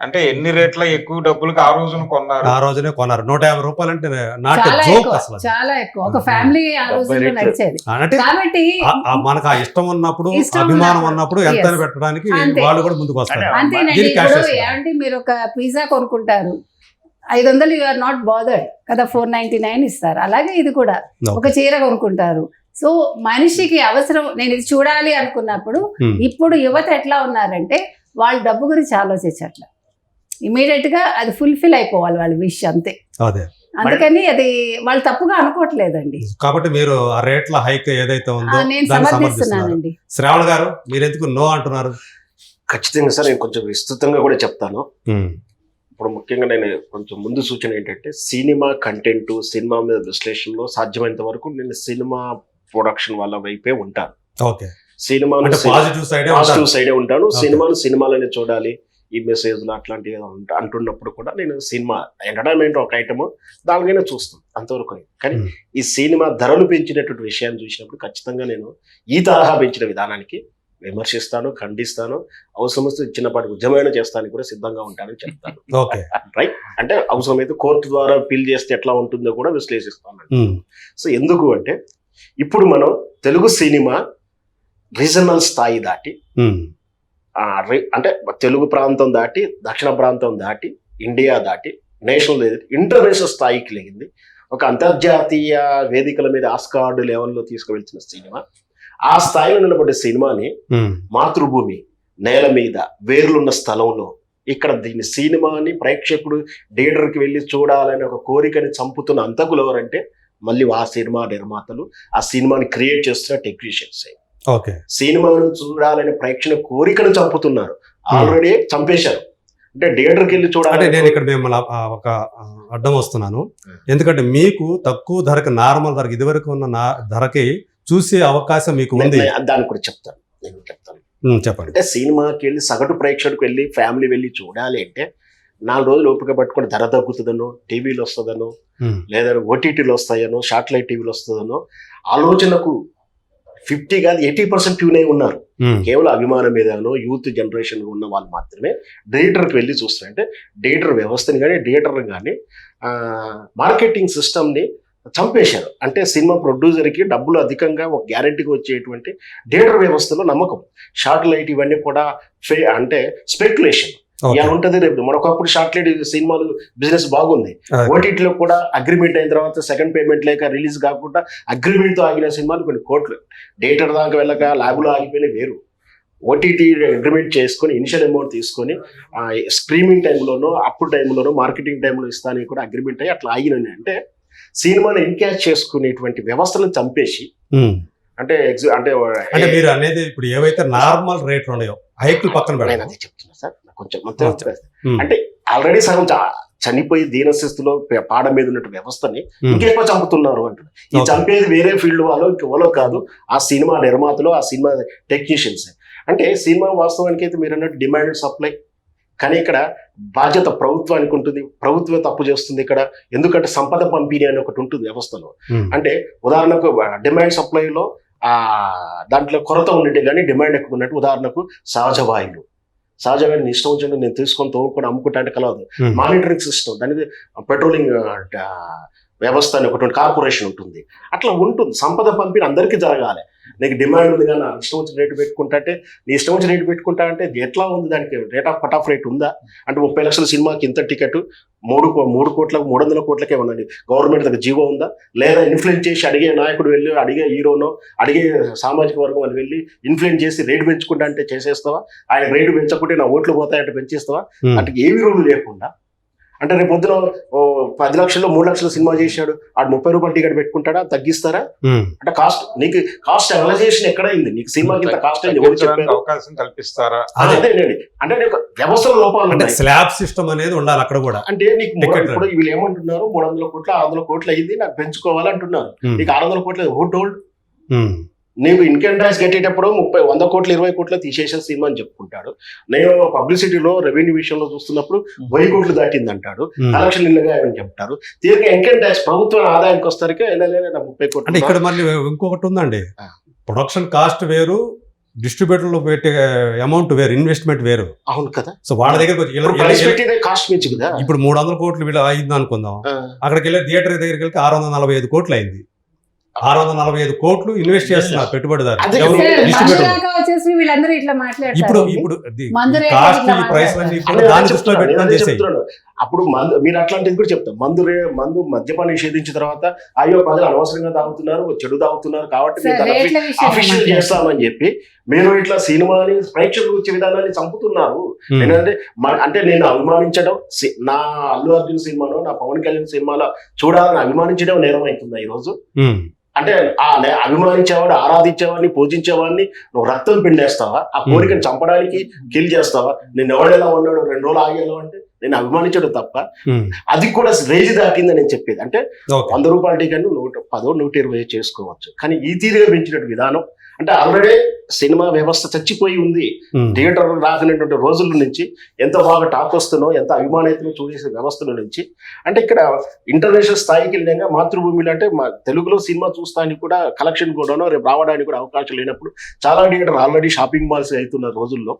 అంటే ఎన్ని రేట్ల ఎక్కువ డబ్బులకి ఆ రోజునే కొన్నారు. ₹150 అంటే చాలా ఎక్కువ. ఒక ఫ్యామిలీ ఆ రోజుల్లో నడిచేది. కాబట్టి మనకు ఆ ఇష్టం ఉన్నప్పుడు, అభిమానం ఉన్నప్పుడు ఎంత పెట్టడానికి వాళ్ళు కూడా ముందుకు వస్తారు. అంతేనండి. ఇప్పుడు ఏమంటే మీరు ఒక పిజ్జా కొనుక్కుంటారు, 500 యు ఆర్ నాట్ బాదర్డ్ కదా, 499 ఇస్తారు. అలాగే ఇది కూడా ఒక చీర కొనుక్కుంటారు. సో మనిషికి అవసరం, నేను ఇది చూడాలి అనుకున్నప్పుడు ఇప్పుడు యువత ఎట్లా ఉన్నారంటే వాళ్ళ డబ్బు గురించి ఆలోచించట్ల, ఇమీడియట్ గా అది ఫుల్ఫిల్ అయిపోవాలి వాళ్ళ విష్, అంతే. అందుకని అది వాళ్ళు తప్పుగా అనుకోవట్లేదండి. కాబట్టి మీరు ఆ రేట్ల హైక్ ఏదైతే ఉందో నేను సమర్థిస్తున్నానండి. శ్రావణ గారు మీరు ఎందుకు నో అంటున్నారు? ఖచ్చితంగా సార్, నేను కొంచెం విస్తృతంగా కూడా చెప్తాను. ఇప్పుడు ముఖ్యంగా నేను కొంచెం ముందు సూచన ఏంటంటే సినిమా కంటెంట్, సినిమా మీద విశ్లేషణలో సాధ్యమైనంత వరకు నేను సినిమా ప్రొడక్షన్ వాళ్ళ వైపే ఉంటాను. సినిమా పాజిటివ్ సైడే ఉంటాను. సినిమాను సినిమాలనే చూడాలి, ఈ మెసేజ్లు అట్లాంటివి అంటున్నప్పుడు కూడా నేను సినిమా ఎంటర్టైన్మెంట్ ఒక ఐటమ్ దానికైనా చూస్తాను, అంతవరకు. కానీ ఈ సినిమా ధరలు పెంచినటువంటి విషయాన్ని చూసినప్పుడు ఖచ్చితంగా నేను ఈ తరహా పెంచిన విధానానికి విమర్శిస్తాను, ఖండిస్తాను. అవసరమైతే చిన్నపాటి ఉద్యమైనా చేస్తానికి కూడా సిద్ధంగా ఉంటానని చెప్తాను. రైట్, అంటే అవసరమైతే కోర్టు ద్వారా పిల్ చేస్తే ఎట్లా ఉంటుందో కూడా విశ్లేషిస్తాను. సో ఎందుకు అంటే ఇప్పుడు మనం తెలుగు సినిమా రీజనల్ స్థాయి దాటి, అంటే తెలుగు ప్రాంతం దాటి, దక్షిణ ప్రాంతం దాటి, ఇండియా దాటి, నేషనల్ ఇంటర్నేషనల్ స్థాయికి లేగింది. ఒక అంతర్జాతీయ వేదికల మీద ఆస్కార్డు లెవెల్లో తీసుకువెళ్తున్న సినిమా. ఆ స్థాయిలో నిలబడే సినిమాని మాతృభూమి నేల మీద వేర్లున్న స్థలంలో ఇక్కడ దీన్ని సినిమాని ప్రేక్షకుడు థియేటర్కి వెళ్ళి చూడాలని ఒక కోరికని చంపుతున్న అంతకులు ఎవరంటే మళ్ళీ ఆ సినిమా నిర్మాతలు, ఆ సినిమాని క్రియేట్ చేస్తున్న టెక్నీషియన్స్. సినిమాను చూడాలని ప్రేక్షణ కోరికను చంపుతున్నారు, ఆల్రెడీ చంపేశారు. అంటే థియేటర్కి వెళ్ళి చూడాలి. నేను ఇక్కడ మిమ్మల్ని ఒక అడ్డం వస్తున్నాను, ఎందుకంటే మీకు తక్కువ ధరకి, నార్మల్ ధరకి, ఇదివరకు ఉన్న ధరకి చూసే అవకాశం మీకు ఉంది. దాన్ని కూడా చెప్తాను, నేను చెప్తాను. చెప్పండి. అంటే సినిమాకి వెళ్ళి సగటు ప్రేక్షకుడికి వెళ్ళి ఫ్యామిలీ వెళ్ళి చూడాలి అంటే 4 రోజులు ఓపిక పట్టుకుని ధర తగ్గుతుందనో, టీవీలో వస్తుందనో, లేదా ఓటీటీలో వస్తాయనో, శాటిలైట్ టీవీలో వస్తుందనో ఆలోచనకు 50 కాదు 80% ట్యూన్ అయి ఉన్నారు. కేవలం అభిమానం మీదనో యూత్ జనరేషన్ ఉన్న వాళ్ళు మాత్రమే థియేటర్కి వెళ్ళి చూస్తారు. అంటే థియేటర్ వ్యవస్థని కానీ, థియేటర్ కానీ మార్కెటింగ్ సిస్టమ్ని చంపేశారు. అంటే సినిమా ప్రొడ్యూసర్కి డబ్బులు అధికంగా ఒక గ్యారెంటీగా వచ్చేటువంటి థియేటర్ వ్యవస్థలో నమ్మకం. శాటిలైట్ ఇవన్నీ కూడా అంటే స్పెక్యులేషన్ ఇలా ఉంటది. రేపు మరొకప్పుడు శాటిలైట్ సినిమాలు బిజినెస్ బాగుంది, ఓటీటీలో కూడా అగ్రిమెంట్ అయిన తర్వాత సెకండ్ పేమెంట్ లేక రిలీజ్ కాకుండా అగ్రిమెంట్తో ఆగిన సినిమాలు కొన్ని కోట్లు, థియేటర్ దాకా వెళ్ళక ల్యాబ్లో ఆగిపోయినా వేరు. ఓటీటీ అగ్రిమెంట్ చేసుకొని ఇనిషియల్ అమౌంట్ తీసుకొని స్ట్రీమింగ్ టైంలోనో, అప్పుడు టైంలోనో, మార్కెటింగ్ టైంలో ఇస్తానికి కూడా అగ్రిమెంట్ అయ్యి అట్లా ఆగినాయి. అంటే సినిమాని ఎన్కాష్ చేసుకునేటువంటి వ్యవస్థలను చంపేసి అంటే అంటే మీరు అనేది ఇప్పుడు ఏవైతే నార్మల్ రేట్లు ఉన్నాయో హైక్లు పక్కన నేను పెడతాం. అదే చెప్తున్నా సార్, నాకు కొంచెం మొత్తం అంటే ఆల్రెడీ సగం చనిపోయి దీనస్థితిలో పాడ మీద ఉన్న వ్యవస్థని ఇంకెక్కువ చంపుతున్నారు అంటారు. ఈ చంపేది వేరే ఫీల్డ్ వాళ్ళు ఇంకెవరో కాదు, ఆ సినిమా నిర్మాతలు, ఆ సినిమా టెక్నీషియన్స్. అంటే సినిమా వాస్తవానికి అయితే మీరు అన్నట్టు డిమాండ్ అండ్ సప్లై, కానీ ఇక్కడ బాధ్యత ప్రభుత్వానికి ఉంటుంది, ప్రభుత్వమే తప్పు చేస్తుంది ఇక్కడ. ఎందుకంటే సంపద పంపిణీ అని ఒకటి ఉంటుంది వ్యవస్థలో. అంటే ఉదాహరణకు డిమాండ్ సప్లైలో దాంట్లో కొరత ఉండింటే కానీ డిమాండ్ ఎక్కువ ఉన్నట్టు. ఉదాహరణకు సహజ వాయువులు ఇష్టం వచ్చినట్టు నేను తీసుకొని తోముకొని అమ్ముకుంటా అంటే కలవదు. మానిటరింగ్ సిస్టమ్, దానికి పెట్రోలింగ్ వ్యవస్థ అని ఒకటి కార్పొరేషన్ ఉంటుంది. అట్లా ఉంటుంది. సంపద పంపిణీ అందరికీ జరగాలి. నీకు డిమాండ్ ఉంది కానీ ఇష్టం వచ్చిన రేటు పెట్టుకుంటా అంటే నీ ఇష్టం వచ్చిన రేటు పెట్టుకుంటా అంటే ఎట్లా ఉంది? దానికి rate of cut off rate ఉందా? అంటే 30 లక్షల సినిమాకి ఇంత టికెట్ 3 కోట్లకు 300 కోట్లకే ఉన్నది. గవర్నమెంట్ దగ్గర జీవో ఉందా? లేదా ఇన్ఫ్లుయెన్స్ చేసి అడిగే నాయకుడు వెళ్ళి, అడిగే హీరోనో, అడిగే సామాజిక వర్గం అని వెళ్ళి ఇన్ఫ్లుయెన్స్ చేసి రేటు పెంచుకుంటా అంటే చేసేస్తావా? ఆయన రేటు పెంచకుంటే నా ఓట్లు పోతాయంటే పెంచేస్తావా? అంటే ఏమి రూల్ లేకుండా, అంటే రేపు పొద్దున 10 లక్షలు 3 లక్షల సినిమా చేశాడు, ఆడు 30 రూపాయలు టికెట్ పెట్టుకుంటాడా? తగ్గిస్తారా? అంటే నీకు కాస్ట్ అనలైజేషన్ ఎక్కడైంది? నీకు సినిమాకి ఇంత కాస్ట్ అయింది ఎవరు చెప్పారు? అవకాశం కల్పిస్తారా? అదేనండి. అంటే నీకు వ్యవస్థల లోపాలు అంటే స్లాబ్ సిస్టమ్ అనేది ఉండాలి అక్కడ కూడా. అంటే నీకు ఇప్పుడు వీళ్ళు ఏమంటున్నారు, 300 కోట్లు 600 కోట్లు అయింది, నాకు పెంచుకోవాలంటున్నారు. నీకు 600 కోట్లు హూ టోల్డ్? నీకు ఇన్కమ్ ట్యాక్స్ కట్టేటప్పుడు 100 కోట్లు 20 కోట్లు తీసేసిన సినిమా అని చెప్పుకుంటాడు. నేను పబ్లిసిటీలో రెవెన్యూ విషయంలో చూస్తున్నప్పుడు 1000 కోట్లు దాటింది అంటాడు, కలెక్షన్ ఇళ్ళగా అని చెప్తారు. తీరిక ఇన్కమ్ ట్యాక్స్ ప్రభుత్వం ఆదాయానికి వస్తారికి 30 కోట్లు. అంటే ఇక్కడ మళ్ళీ ఇంకొకటి ఉందండి, ప్రొడక్షన్ కాస్ట్ వేరు, డిస్ట్రిబ్యూటర్లు పెట్టే అమౌంట్ వేరు, ఇన్వెస్ట్మెంట్ వేరు. అవును కదా. సో వాళ్ళ దగ్గర కాస్ట్ పెంచు కదా. ఇప్పుడు 300 కోట్లు వీళ్ళు అయింది అనుకుందాం, అక్కడికి వెళ్ళి థియేటర్ దగ్గరికి వెళ్తే 645 కోట్లు అయింది. 645 కోట్లు ఇన్వెస్ట్ చేస్తున్నారు పెట్టుబడిదారు. ఇప్పుడు కాస్ట్ ఈ ప్రైస్ దాని దృష్టిలో పెట్టుకొని చేసేది. అప్పుడు మీరు అట్లాంటిది కూడా చెప్తాం. మందు మద్యపాన్ని నిషేధించిన తర్వాత అయ్యో ప్రజలు అనవసరంగా తాగుతున్నారు, చెడు తాగుతున్నారు కాబట్టి అఫీషియల్ చేస్తామని చెప్పి మీరు ఇట్లా సినిమాని ప్రేక్షకులు వచ్చే విధానాన్ని చంపుతున్నారు. ఏంటంటే అంటే నేను అభిమానించడం, నా అల్లు అర్జున్ సినిమాలో, నా పవన్ కళ్యాణ్ సినిమాలో చూడాలని అభిమానించడం నేరం అవుతుందా ఈరోజు? అంటే అభిమానించేవాడు, ఆరాధించేవాడిని, పూజించేవాడిని నువ్వు రక్తం పిండేస్తావా? ఆ కోరికను చంపడానికి కిల్ చేస్తావా? నేను ఎవడెలా ఉన్నాడు 2 రోజులు ఆగేలా అంటే నేను అభిమానించడం తప్ప. అది కూడా రేజీ దాటిందని నేను చెప్పేది. అంటే 100 రూపాయల టికెట్ 110 120 చేసుకోవచ్చు, కానీ ఈ తీరుగా పెంచినట్టు విధానం అంటే ఆల్రెడీ సినిమా వ్యవస్థ చచ్చిపోయి ఉంది. థియేటర్ రాసినటువంటి రోజుల నుంచి ఎంత బాగా టాక్ వస్తుందో, ఎంత అభిమానితను చూసే వ్యవస్థల నుంచి, అంటే ఇక్కడ ఇంటర్నేషనల్ స్థాయికి వెళ్ళాక మాతృభూమిలో అంటే తెలుగులో సినిమా చూస్తానికి కూడా కలెక్షన్ కూడా రేపు రావడానికి కూడా అవకాశం లేనప్పుడు చాలా థియేటర్ ఆల్రెడీ షాపింగ్ మాల్స్ అవుతున్న రోజుల్లో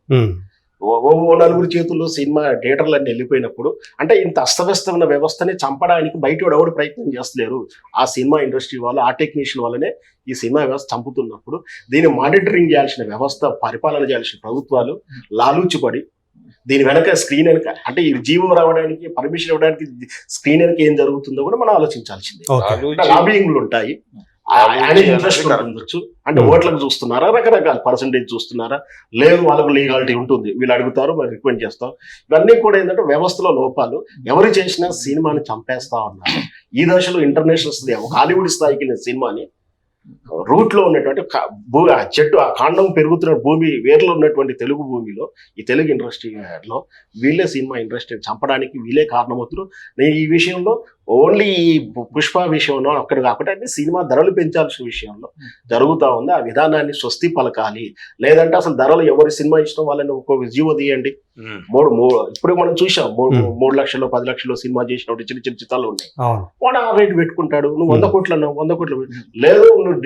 ఓ 4 చేతుల్లో సినిమా థియేటర్లు అన్ని వెళ్ళిపోయినప్పుడు, అంటే ఇంత అస్తవ్యస్తమైన వ్యవస్థని చంపడానికి బయట ఎవరు ప్రయత్నం చేస్తలేరు. ఆ సినిమా ఇండస్ట్రీ వాళ్ళు, ఆ టెక్నీషియన్ వల్లనే ఈ సినిమా వ్యవస్థ చంపుతున్నప్పుడు దీన్ని మానిటరింగ్ చేయాల్సిన వ్యవస్థ, పరిపాలన చేయాల్సిన ప్రభుత్వాలు లాలూచిపడి దీని వెనక స్క్రీన్ వెనక అంటే ఈ జీవం రావడానికి, పర్మిషన్ ఇవ్వడానికి స్క్రీన్ వెనక ఏం జరుగుతుందో కూడా మనం ఆలోచించాల్సిందే. లాబింగ్లు ఉంటాయి, ఇంట్రెస్ట్ ఉండొచ్చు. అంటే ఓట్లకు చూస్తున్నారా, రకరకాల పర్సంటేజ్ చూస్తున్నారా, లేదు వాళ్ళకు లీగాలిటీ ఉంటుంది, వీళ్ళు అడుగుతారు మరి రికమెండ్ చేస్తాం. ఇవన్నీ కూడా ఏంటంటే వ్యవస్థలో లోపాలు. ఎవరు చేసినా సినిమాని చంపేస్తా ఉన్నారు. ఈ దశలో ఇంటర్నేషనల్ స్థాయి, ఒక హాలీవుడ్ స్థాయికి వెళ్ళిన సినిమాని రూట్ లో ఉన్నటువంటి ఆ చెట్టు, ఆ కాండం పెరుగుతున్న భూమి వేర్లో ఉన్నటువంటి తెలుగు భూమిలో, ఈ తెలుగు ఇండస్ట్రీలో వీళ్ళే సినిమా ఇండస్ట్రీ చంపడానికి వీళ్ళే కారణమవుతున్నారు. నేను ఈ విషయంలో ఓన్లీ ఈ పుష్ప విషయంలో అక్కడ కాకుండా అన్ని సినిమా ధరలు పెంచాల్సిన విషయంలో జరుగుతూ ఉంది. ఆ విధానాన్ని స్వస్తి పలకాలి. లేదంటే అసలు ధరలు ఎవరి సినిమా ఇష్టం వాళ్ళని ఒక్కొక్క జీవో తీయండి. ఇప్పుడు మనం చూసాం 3 లక్షలు 10 లక్షలు సినిమా చేసినప్పుడు చిన్న చిన్న చిత్రాలు ఉన్నాయి. వాడు ఆ రేటు పెట్టుకుంటాడు. నువ్వు 100 కోట్లు అన్నావు, 100 కోట్లు లేదు. నువ్వు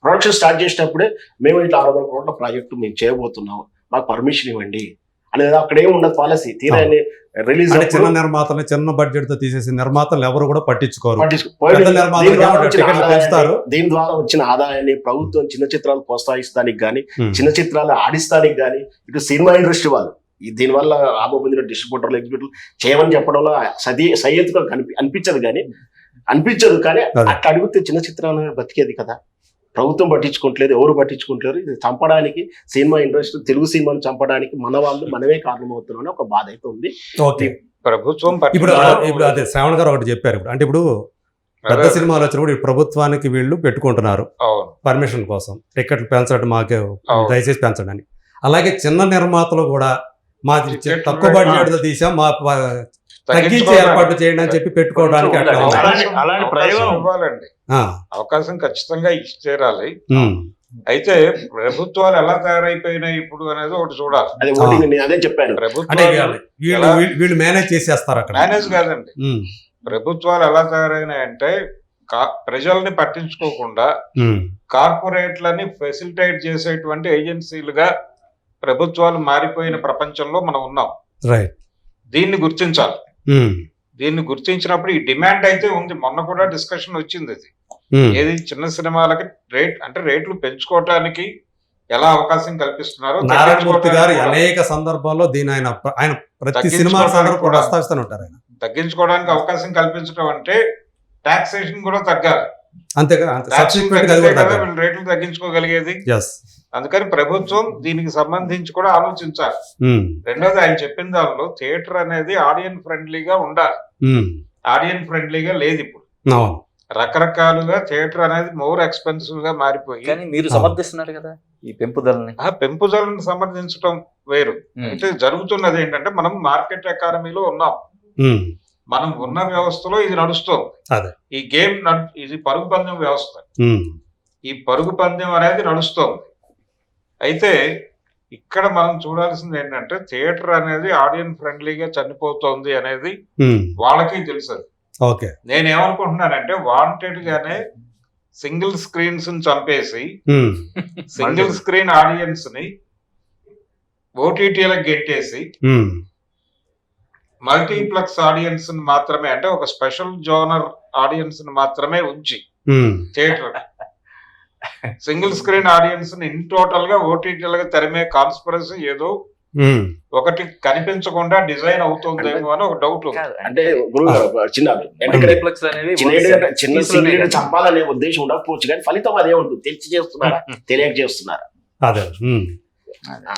ప్రొడక్షన్ స్టార్ట్ చేసేటప్పుడే మేము ఇట్లా 600 కోట్ల ప్రాజెక్టు మేము చేయబోతున్నాం, మాకు పర్మిషన్ ఇవ్వండి అనేది అక్కడ ఏమి ఉండదు పాలసీ. తీరా రిలీజ్ చిన్న నిర్మాతలు, చిన్న బడ్జెట్ తో తీసేసి నిర్మాతలు ఎవరు కూడా పట్టించుకోరు. దీని ద్వారా వచ్చిన ఆదాయాన్ని ప్రభుత్వం చిన్న చిత్రాలు ప్రోత్సహిస్తానికి గానీ, చిన్న చిత్రాలు ఆడిస్తానికి గానీ, ఇటు సినిమా ఇండస్ట్రీ వాళ్ళు దీనివల్ల ఆబోబొందిన డిస్ట్రిబ్యూటర్లు, ఎగ్జిబ్యూటర్లు చేయమని చెప్పడంలో సయ్యత్తుగా అనిపించదు కానీ అట్లా అడిగితే చిన్న చిత్రాలు బతికేది కదా. ప్రభుత్వం పట్టించుకోవట్లేదు, ఎవరు పట్టించుకుంటారు. ఇది చంపడానికి సినిమా ఇండస్ట్రీ, తెలుగు సినిమాను చంపడానికి మన వాళ్ళు మనమే కారణమవుతున్నామని ఒక బాధ అయితే ఉంది. ప్రభుత్వం ఇప్పుడు అదే శ్రావణ్ గారు ఒకటి చెప్పారు. అంటే ఇప్పుడు పెద్ద అదే. సినిమాలు వచ్చినప్పుడు ఈ ప్రభుత్వానికి వీళ్ళు పెట్టుకుంటున్నారు అవును పర్మిషన్ కోసం, టికెట్లు పెంచడం మాకే అవును. దయచేసి పెంచండి అని. అలాగే చిన్న నిర్మాతలు కూడా మాది టికెట్లు తక్కువ బడ్జెట్ తీసాం, మా తగ్గించి తగ్గించుకోవాలి. ఏర్పాటు చేయండి అని చెప్పి పెట్టుకోవడానికి కొంచెం అట్లా ఉండాలి. ఉంది. అలాంటి అవకాశం ప్రయోగం ఇవ్వాలండి, ఆ, అవకాశం ఖచ్చితంగా ఇచ్చి తీరాలి. ఉమ్, అయితే ప్రభుత్వాలు ఎలా తయారైపోయినాయి ఇప్పుడు అనేది ఒకటి చూడాలి. అదే ఓటింగ్ నేను అదే చెప్పాను. అంటే ప్రభుత్వాలు వీళ్ళు మేనేజ్ చేసేస్తారు అక్కడ. మేనేజ్ కాదండి, ఉమ్, ప్రభుత్వాలు ఎలా తయారైనాయంటే ప్రజల్ని పట్టించుకోకుండా ఉమ్, కార్పొరేట్లని ఫెసిలిటేట్ చేసేటువంటి ఏజెన్సీలుగా ప్రభుత్వాలు మారిపోయిన ప్రపంచంలో మనం ఉన్నాం. రైట్. దీన్ని గుర్తించాలి. ఉమ్, దీన్ని గుర్తించినప్పుడు ఈ డిమాండ్ అయితే ఉంది. మొన్న కూడా డిస్కషన్ వచ్చింది ఇది. ఉమ్, ఏది చిన్న సినిమాలకి రేట్లు పెంచుకోవటానికి ఎలా అవకాశం కల్పిస్తున్నారో నారాయణమూర్తి గారు తగ్గించుకోవడానికి కూడా- అనేక సందర్భాల్లో దీని ఆయన ప్రతి సినిమా తగ్గించుకోవడానికి సందర్భంలో కూడా. ప్రస్తావిస్తూనే ఉంటారు ఆయన. తగ్గించుకోవడానికి అవకాశం కల్పించడం అంటే టాక్సేషన్ కూడా తగ్గాలి. అంతేగా, Taxation సబ్సిక్వెంట్ అది తగ్గితే కూడా కదా వీళ్ళు రేట్లు తగ్గించుకోగలిగేది. ఎస్. అందుకని ప్రభుత్వం దీనికి సంబంధించి కూడా ఆలోచించాలి. రెండోది ఆయన చెప్పిన దానిలో థియేటర్ అనేది ఆడియన్స్ ఫ్రెండ్లీగా ఉండాలి. ఆడియన్స్ ఫ్రెండ్లీగా లేదు ఇప్పుడు. అవును. రకరకాలుగా థియేటర్ అనేది మోర్ ఎక్స్పెన్సివ్ గా మారిపోయి కానీ మీరు సమర్థిస్తున్నారు కదా ఈ పెంపుదలని. ఆ పెంపుదలను సమర్థించడం వేరు. అయితే జరుగుతున్నది ఏంటంటే మనం మార్కెట్ ఎకానమీలో ఉన్నాం. ఉమ్, మనం ఉన్న వ్యవస్థలో ఇది నడుస్తుంది. అదే. ఈ గేమ్ ఇది పరుగు పందెం వ్యవస్థ. ఉమ్, ఈ పరుగు పందెం అనేది నడుస్తోంది. అయితే ఇక్కడ మనం చూడాల్సింది ఏంటంటే థియేటర్ అనేది ఆడియన్స్ ఫ్రెండ్లీగా చనిపోతోంది అనేది ఉమ్, వాళ్ళకి తెలుసు. ఓకే. నేనేమనుకుంటున్నానంటే వాంటెడ్ గానే సింగిల్ స్క్రీన్స్ చంపేసి ఉమ్, సింగిల్ స్క్రీన్ ఆడియన్స్ ని ఓటీటీలకు గెట్టేసి ఉమ్, మల్టీప్లెక్స్ ఆడియన్స్ మాత్రమే, అంటే ఒక స్పెషల్ జోనర్ ఆడియన్స్ మాత్రమే ఉంచి um, theatre single screen audience in total గా ఓటీటీలుగా తెరమే కాన్స్పరసీ ఏదో ఉమ్, ఒకటి కనిపించకుండా డిజైన్ అవుతుందేమో అని ఒక డౌట్ ఉంది. అంటే గురువు గారు చిన్న మల్టీప్లెక్స్ అనేవి చిన్న సింగిల్ చంపాలనే ఉద్దేశం ఉండకపోవచ్చు, కానీ ఫలితం అదే ఉంటుంది. తెలిసి చేస్తున్నారా తెలియక చేస్తున్నారా? అదే. ఉమ్.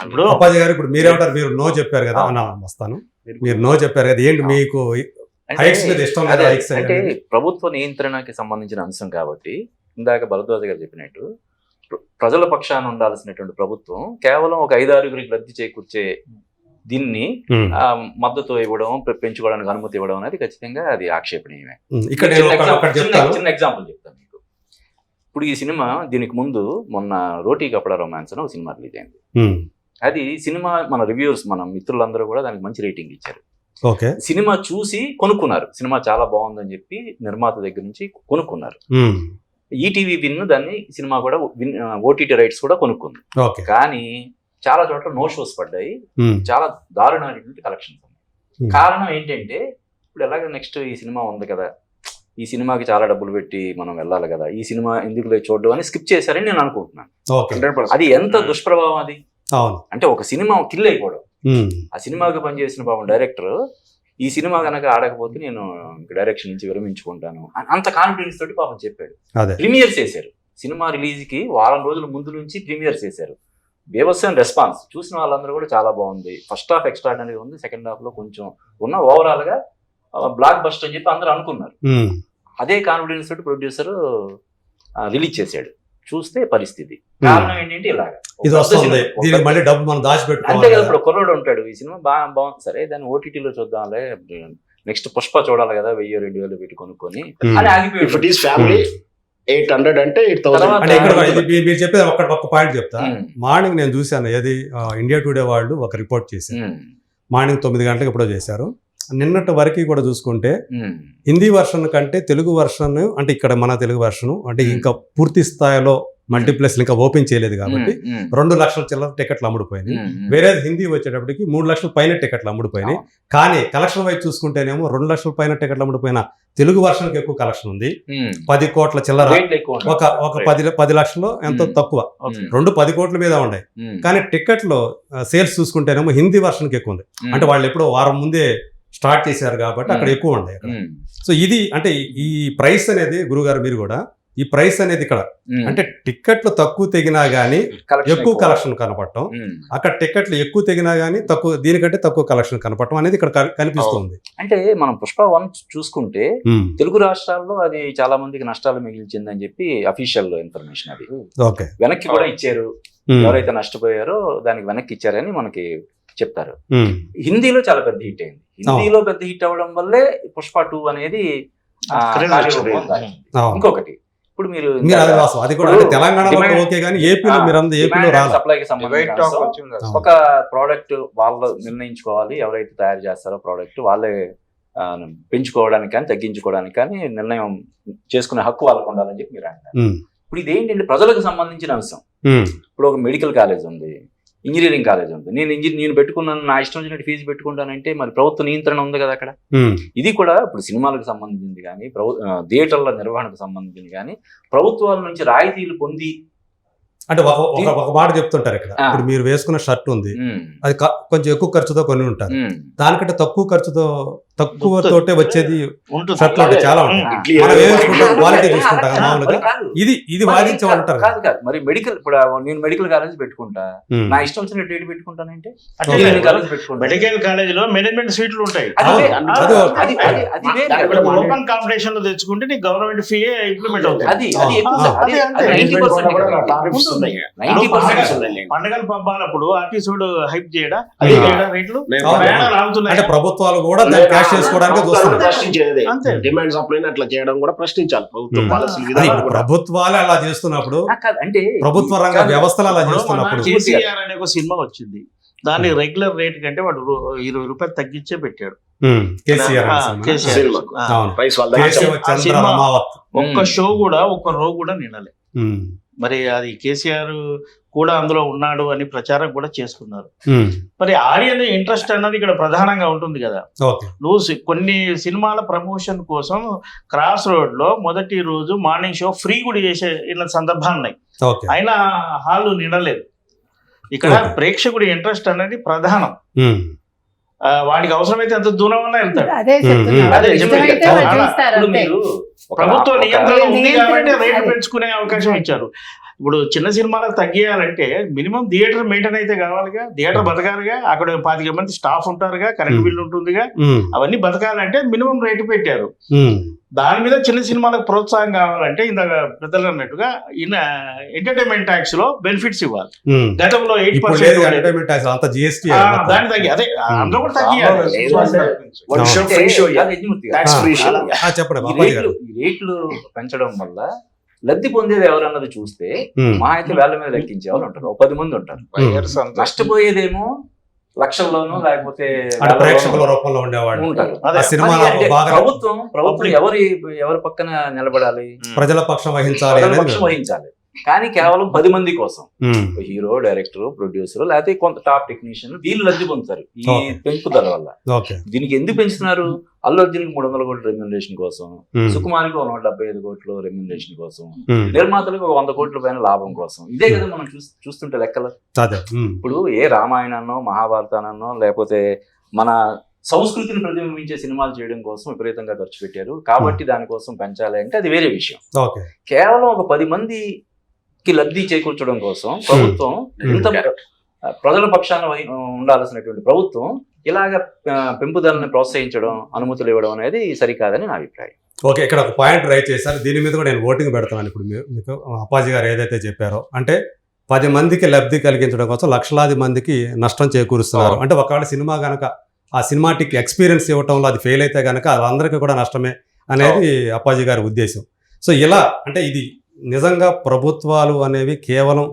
ఇప్పుడు అప్పాజీ గారు, ఇప్పుడు మీరేమంటారు? మీరు నో చెప్పారు కదా, అన్న వస్తాను. మీరు నో చెప్పారు కదా, ఏంటి మీకు హైక్స్ మీద ఇష్టం లేదా? హైక్స్ అంటే ప్రభుత్వ నియంత్రణకి సంబంధించిన అంశం కాబట్టి ఇందాక భరద్వాజ గారు చెప్పినట్టు ప్రజల పక్షాన ఉండాల్సినటువంటి ప్రభుత్వం కేవలం ఒక 5-6 లబ్ధి చేకూర్చే దీన్ని మద్దతు ఇవ్వడం, పెంచుకోవడానికి అనుమతి ఇవ్వడం అనేది ఖచ్చితంగా అది ఆక్షేపణీయమే. ఇక్కడ నేను ఒకటి చెప్తాను. చిన్న ఎగ్జాంపుల్ చెప్తాను మీకు. ఇప్పుడు ఈ సినిమా దీనికి ముందు మొన్న రోటీ కపడా రొమాన్స్ అని ఒక సినిమా రిలీజ్ అయింది. అది సినిమా మన రివ్యూర్స్ మన మిత్రులందరూ కూడా దానికి మంచి రేటింగ్ ఇచ్చారు. ఓకే. సినిమా చూసి కొనుక్కున్నారు. సినిమా చాలా బాగుందని చెప్పి నిర్మాత దగ్గర నుంచి కొనుక్కున్నారు. ఈటీవీ విన్ దాన్ని సినిమా కూడా ఓటీటీ రైట్స్ కూడా కొనుక్కుంది. ఓకే. కానీ చాలా చోట్ల నో షోస్ పడ్డాయి, చాలా దారుణమైనటువంటి కలెక్షన్స్ ఉన్నాయి. కారణం ఏంటంటే ఇప్పుడు ఎలాగ నెక్స్ట్ ఈ సినిమా ఉంది కదా, ఈ సినిమాకి చాలా డబ్బులు పెట్టి మనం వెళ్ళాలి కదా, ఈ సినిమా ఎందుకు లేదు చూడడం అని స్కిప్ చేశారని నేను అనుకుంటున్నాను. 100%. అది ఎంత దుష్ప్రభావం అది. అవును. అంటే ఒక సినిమా కిల్ అయిపోవడం. ఆ సినిమాకి పనిచేసిన పాపం డైరెక్టర్ ఈ సినిమా కనుక ఆడకపోతే నేను డైరెక్షన్ నుంచి విరమించుకుంటాను అంత కాన్ఫిడెన్స్ తోటి పాపం చెప్పాడు. ప్రీమియర్స్ చేశారు. సినిమా రిలీజ్ కి వారం రోజుల ముందు నుంచి ప్రీమియర్స్ చేశారు. బేవస్సైన రెస్పాన్స్ చూసిన వాళ్ళందరూ కూడా చాలా బాగుంది, ఫస్ట్ హాఫ్ ఎక్స్ట్రాడినరీ ఉంది, సెకండ్ హాఫ్ లో కొంచెం ఉన్న, ఓవరాల్ గా బ్లాక్ బస్టర్ అని చెప్పి అందరూ అనుకున్నారు. అదే కాన్ఫిడెన్స్ తోటి ప్రొడ్యూసర్ రిలీజ్ చేశాడు. చూస్తే పరిస్థితి కారణం ఏంటంటే ఇలాగా ఇది వస్తుంది, దీనికి మళ్ళీ డబ్బు మనం దాచిపెట్టుకోవాలి. అంతే కదా. ఇప్పుడు కుర్రోడు ఉంటాడు, ఈ సినిమా బాగుంది సరే దాన్ని ఓటీటీలో చూద్దాంలే, నెక్స్ట్ పుష్ప చూడాలి కదా, 1000-2000 పెట్టి కొనుక్కొని అని ఆగిపోయాడు. If it is family, 800 అంటే 8,000. అంటే ఇక్కడ మీరు చెప్పేది ఒక్క పాయింట్ చెప్తా. మార్నింగ్ నేను చూశాను, ఏది ఇండియా టుడే వాళ్ళు ఒక రిపోర్ట్ చేశారు. మార్నింగ్ 9 గంటలకు ఎప్పుడో చేశారు. నిన్నటి వరకు కూడా చూసుకుంటే హిందీ వర్షన్ కంటే తెలుగు వర్షన్, అంటే ఇక్కడ మన తెలుగు వర్షన్ అంటే ఇంకా పూర్తి స్థాయిలో మల్టీప్లెక్స్ ఇంకా ఓపెన్ చేయలేదు కాబట్టి 2 లక్షల చిల్లర టికెట్లు అమ్ముడుపోయినాయి. వేరే హిందీ వచ్చేటప్పటికి 3 లక్షల పైన టికెట్లు అమ్ముడుపోయినాయి. కానీ కలెక్షన్ వైపు చూసుకుంటేనేమో 2 లక్షల పైన టికెట్లు అమ్ముడుపోయిన తెలుగు వర్షన్ కి ఎక్కువ కలెక్షన్ ఉంది. 10 కోట్ల చిల్లర, ఒక 10 లక్షలు ఎంతో తక్కువ, 10 కోట్ల మీద ఉన్నాయి. కానీ టికెట్లు సేల్స్ చూసుకుంటేనేమో హిందీ వర్షన్ కి ఎక్కువ ఉంది. అంటే వాళ్ళు ఎప్పుడో వారం ముందే స్టార్ట్ చేశారు కాబట్టి అక్కడ ఎక్కువ ఉన్నాయి అక్కడ. సో ఇది అంటే ఈ ప్రైస్ అనేది గురుగారు మీరు కూడా ఈ ప్రైస్ అనేది ఇక్కడ అంటే టిక్కెట్లు తక్కువ తెగినా గానీ ఎక్కువ కలెక్షన్ కనపడటం, అక్కడ టిక్కెట్లు ఎక్కువ తెగినా గానీ తక్కువ, దీనికంటే తక్కువ కలెక్షన్ కనపడటం అనేది ఇక్కడ కనిపిస్తుంది. అంటే మనం పుష్ప 1 చూసుకుంటే తెలుగు రాష్ట్రాల్లో అది చాలా మందికి నష్టాలు మిగిల్చిందని చెప్పి అఫీషియల్ ఇన్ఫర్మేషన్. అది ఓకే, వెనక్కి కూడా ఇచ్చారు, ఎవరైతే నష్టపోయారో దానికి వెనక్కి ఇచ్చారని మనకి చెప్తారు. హిందీలో చాలా పెద్ద హిట్ అయింది. హిందీలో పెద్ద హిట్ అవ్వడం వల్లే పుష్ప 2 అనేది ఇంకొకటి ఇప్పుడు మీరు అది కూడా తెలంగాణలో ఓకే కానీ ఏపీలో ఏపీలో సప్లైకి సంబంధించి ఒక ప్రోడక్ట్ వాళ్ళు నిర్ణయించుకోవాలి, ఎవరైతే తయారు చేస్తారో ప్రోడక్ట్ వాళ్ళే పెంచుకోవడానికి కానీ తగ్గించుకోవడానికి కానీ నిర్ణయం చేసుకునే హక్కు వాళ్ళకు ఉండాలని చెప్పి మీరు అంటారు. ఇప్పుడు ఇదేంటంటే ప్రజలకు సంబంధించిన అంశం. ఇప్పుడు ఒక మెడికల్ కాలేజ్ ఉంది, ఇంజనీరింగ్ కాలేజ్ ఉంది, నేను పెట్టుకున్నాను, నా ఇష్టం వచ్చినట్టు ఫీజు పెట్టుకుంటానంటే మరి ప్రభుత్వ నియంత్రణ ఉంది కదా అక్కడ. ఇది కూడా ఇప్పుడు సినిమాలకు సంబంధించింది కానీ థియేటర్ల నిర్వహణకు సంబంధించింది కానీ ప్రభుత్వాల నుంచి రాయితీలు పొంది, అంటే ఒక మాట చెప్తుంటారు ఇక్కడ, ఇప్పుడు మీరు వేసుకున్న షర్ట్ ఉంది, అది కొంచెం ఎక్కువ ఖర్చుతో కొన్ని ఉంటారు, దానికంటే తక్కువ ఖర్చుతో తక్కువ తోటే వచ్చేది షర్ట్లు అంటే చాలా ఉంటాయి. క్వాలిటీ చూసుకుంటాం మామూలుగా, ఇది వాదించే వాళ్ళు ఉంటారు. కాదు కాదు, మరి మెడికల్ ఇప్పుడు నేను మెడికల్ కాలేజ్ పెట్టుకుంటా, నా ఇష్టం వచ్చిన డేట్ పెట్టుకుంటానంటే మెడికల్ కాలేజ్ లో మేనేజ్మెంట్ సీట్లు ఉంటాయి, ఓపెన్ కాంపిటీషన్ లో తెచ్చుకుంటే నీకు గవర్నమెంట్ ఫీ ఇంప్లిమెంట్ అవుతుంది. పండుగల పబ్బాలప్పుడు ఆర్టీసీ హైప్ చేయడా రేట్లు అంటే ప్రభుత్వాలు కూడా క్యాష్ చేసుకోవడానికి డిమాండ్ సప్లై అట్లా చేయడం కూడా ప్రశ్నించాలి. ప్రభుత్వాలు అలా చేస్తున్నప్పుడు, అంటే ప్రభుత్వ రంగ వ్యవస్థలు అలా చేస్తున్నప్పుడు, కేసీఆర్ అనే ఒక సినిమా వచ్చింది, దాన్ని రెగ్యులర్ రేట్ కంటే వాడు 20 రూపాయలు తగ్గించే పెట్టాడు. ఒక్క షో కూడా ఒక్క రో కూడా నినలే. మరి అది కేసీఆర్ కూడా అందులో ఉన్నాడు అని ప్రచారం కూడా చేసుకున్నారు. మరి ఆడియన్స్ ఇంట్రెస్ట్ అన్నది ఇక్కడ ప్రధానంగా ఉంటుంది కదా. నువ్వు కొన్ని సినిమాల ప్రమోషన్ కోసం క్రాస్ రోడ్ లో మొదటి రోజు మార్నింగ్ షో ఫ్రీ కూడా చేసే సందర్భాలు ఉన్నాయి, అయినా హాల్ నిండలేదు. ఇక్కడ ప్రేక్షకుడి ఇంట్రెస్ట్ అనేది ప్రధానం. వాడికి అవసరమైతే ఎంత దూరం అన్నా వెళ్తాడు. ప్రభుత్వ నియంత్రణ ఉంది కాబట్టి రేటు పెంచుకునే అవకాశం ఇచ్చారు. ఇప్పుడు చిన్న సినిమాలకు తగ్గియాలంటే మినిమం థియేటర్ మెయింటైన్ అయితే కావాలిగా, థియేటర్ బతకాలిగా, అక్కడ 25 మంది స్టాఫ్ ఉంటారుగా, కరెంట్ బిల్లు ఉంటుందిగా, అవన్నీ బతకాలంటే మినిమం రేటు పెట్టారు. దాని మీద చిన్న సినిమాలకు ప్రోత్సాహం కావాలంటే ఇందాక పెద్దలు అన్నట్టుగా ఎంటర్టైన్మెంట్ ట్యాక్స్ లో బెనిఫిట్స్ ఇవ్వాలి. గతంలో 8% దాని తగ్గి అదే అందులో కూడా తగ్గియాలి. రేట్లు పెంచడం వల్ల లబ్ధి పొందేది ఎవరన్నది చూస్తే మా అయితే వేళ్ల మీద లెక్కించే వాళ్ళు ఉంటారు, 10 మంది ఉంటారు. నష్టపోయేదేమో లక్షల్లోనూ లేకపోతే ప్రేక్షకుల రూపంలో ఉండేవాళ్ళు ఉంటారు. ప్రభుత్వం ఎవరి పక్కన నిలబడాలి, ప్రజల పక్షం వహించాలి. కానీ కేవలం 10 మంది కోసం హీరో, డైరెక్టర్, ప్రొడ్యూసర్ లేకపోతే కొంత టాప్ టెక్నీషియన్ వీళ్ళు లబ్ధి పొందుతారు ఈ పెంపుదల వల్ల. దీనికి ఎందుకు పెంచుతున్నారు? అల్లు అర్జున్కి 300 కోట్ల రెమ్యునరేషన్ కోసం, సుకుమార్కి 175 కోట్ల రెమ్యునరేషన్ కోసం, నిర్మాతలకు 100 కోట్ల పైన లాభం కోసం. ఇదే కదా మనం చూస్తుంటే లెక్కలు. ఇప్పుడు ఏ రామాయణాన్నో మహాభారతానో లేకపోతే మన సంస్కృతిని ప్రతిబింబించే సినిమాలు చేయడం కోసం విపరీతంగా ఖర్చు పెట్టారు కాబట్టి దానికోసం పెంచాలి అంటే అది వేరే విషయం. కేవలం ఒక 10 మందికి లబ్ధి చేకూర్చడం కోసం ప్రభుత్వం ఇంత ప్రజల పక్షాన ఉండాల్సినటువంటి ప్రభుత్వం ఇలాగ పెంపుదలని ప్రోత్సహించడం, అనుమతులు ఇవ్వడం అనేది సరికాదని నా అభిప్రాయం. ఓకే, ఇక్కడ ఒక పాయింట్ రైట్ చేశారు, దీని మీద కూడా నేను ఓటింగ్ పెడతాను. ఇప్పుడు మీకు అప్పాజీ గారు ఏదైతే చెప్పారో, అంటే 10 మందికి లబ్ధి కలిగించడం కోసం లక్షలాది మందికి నష్టం చేకూరుస్తున్నారు. అంటే ఒకవేళ సినిమా కనుక ఆ సినిమాటిక్ ఎక్స్పీరియన్స్ ఇవ్వటంలో అది ఫెయిల్ అయితే కనుక వాళ్ళందరికీ కూడా నష్టమే అనేది అప్పాజీ గారి ఉద్దేశం. సో ఇలా అంటే ఇది నిజంగా ప్రభుత్వాలు అనేవి కేవలం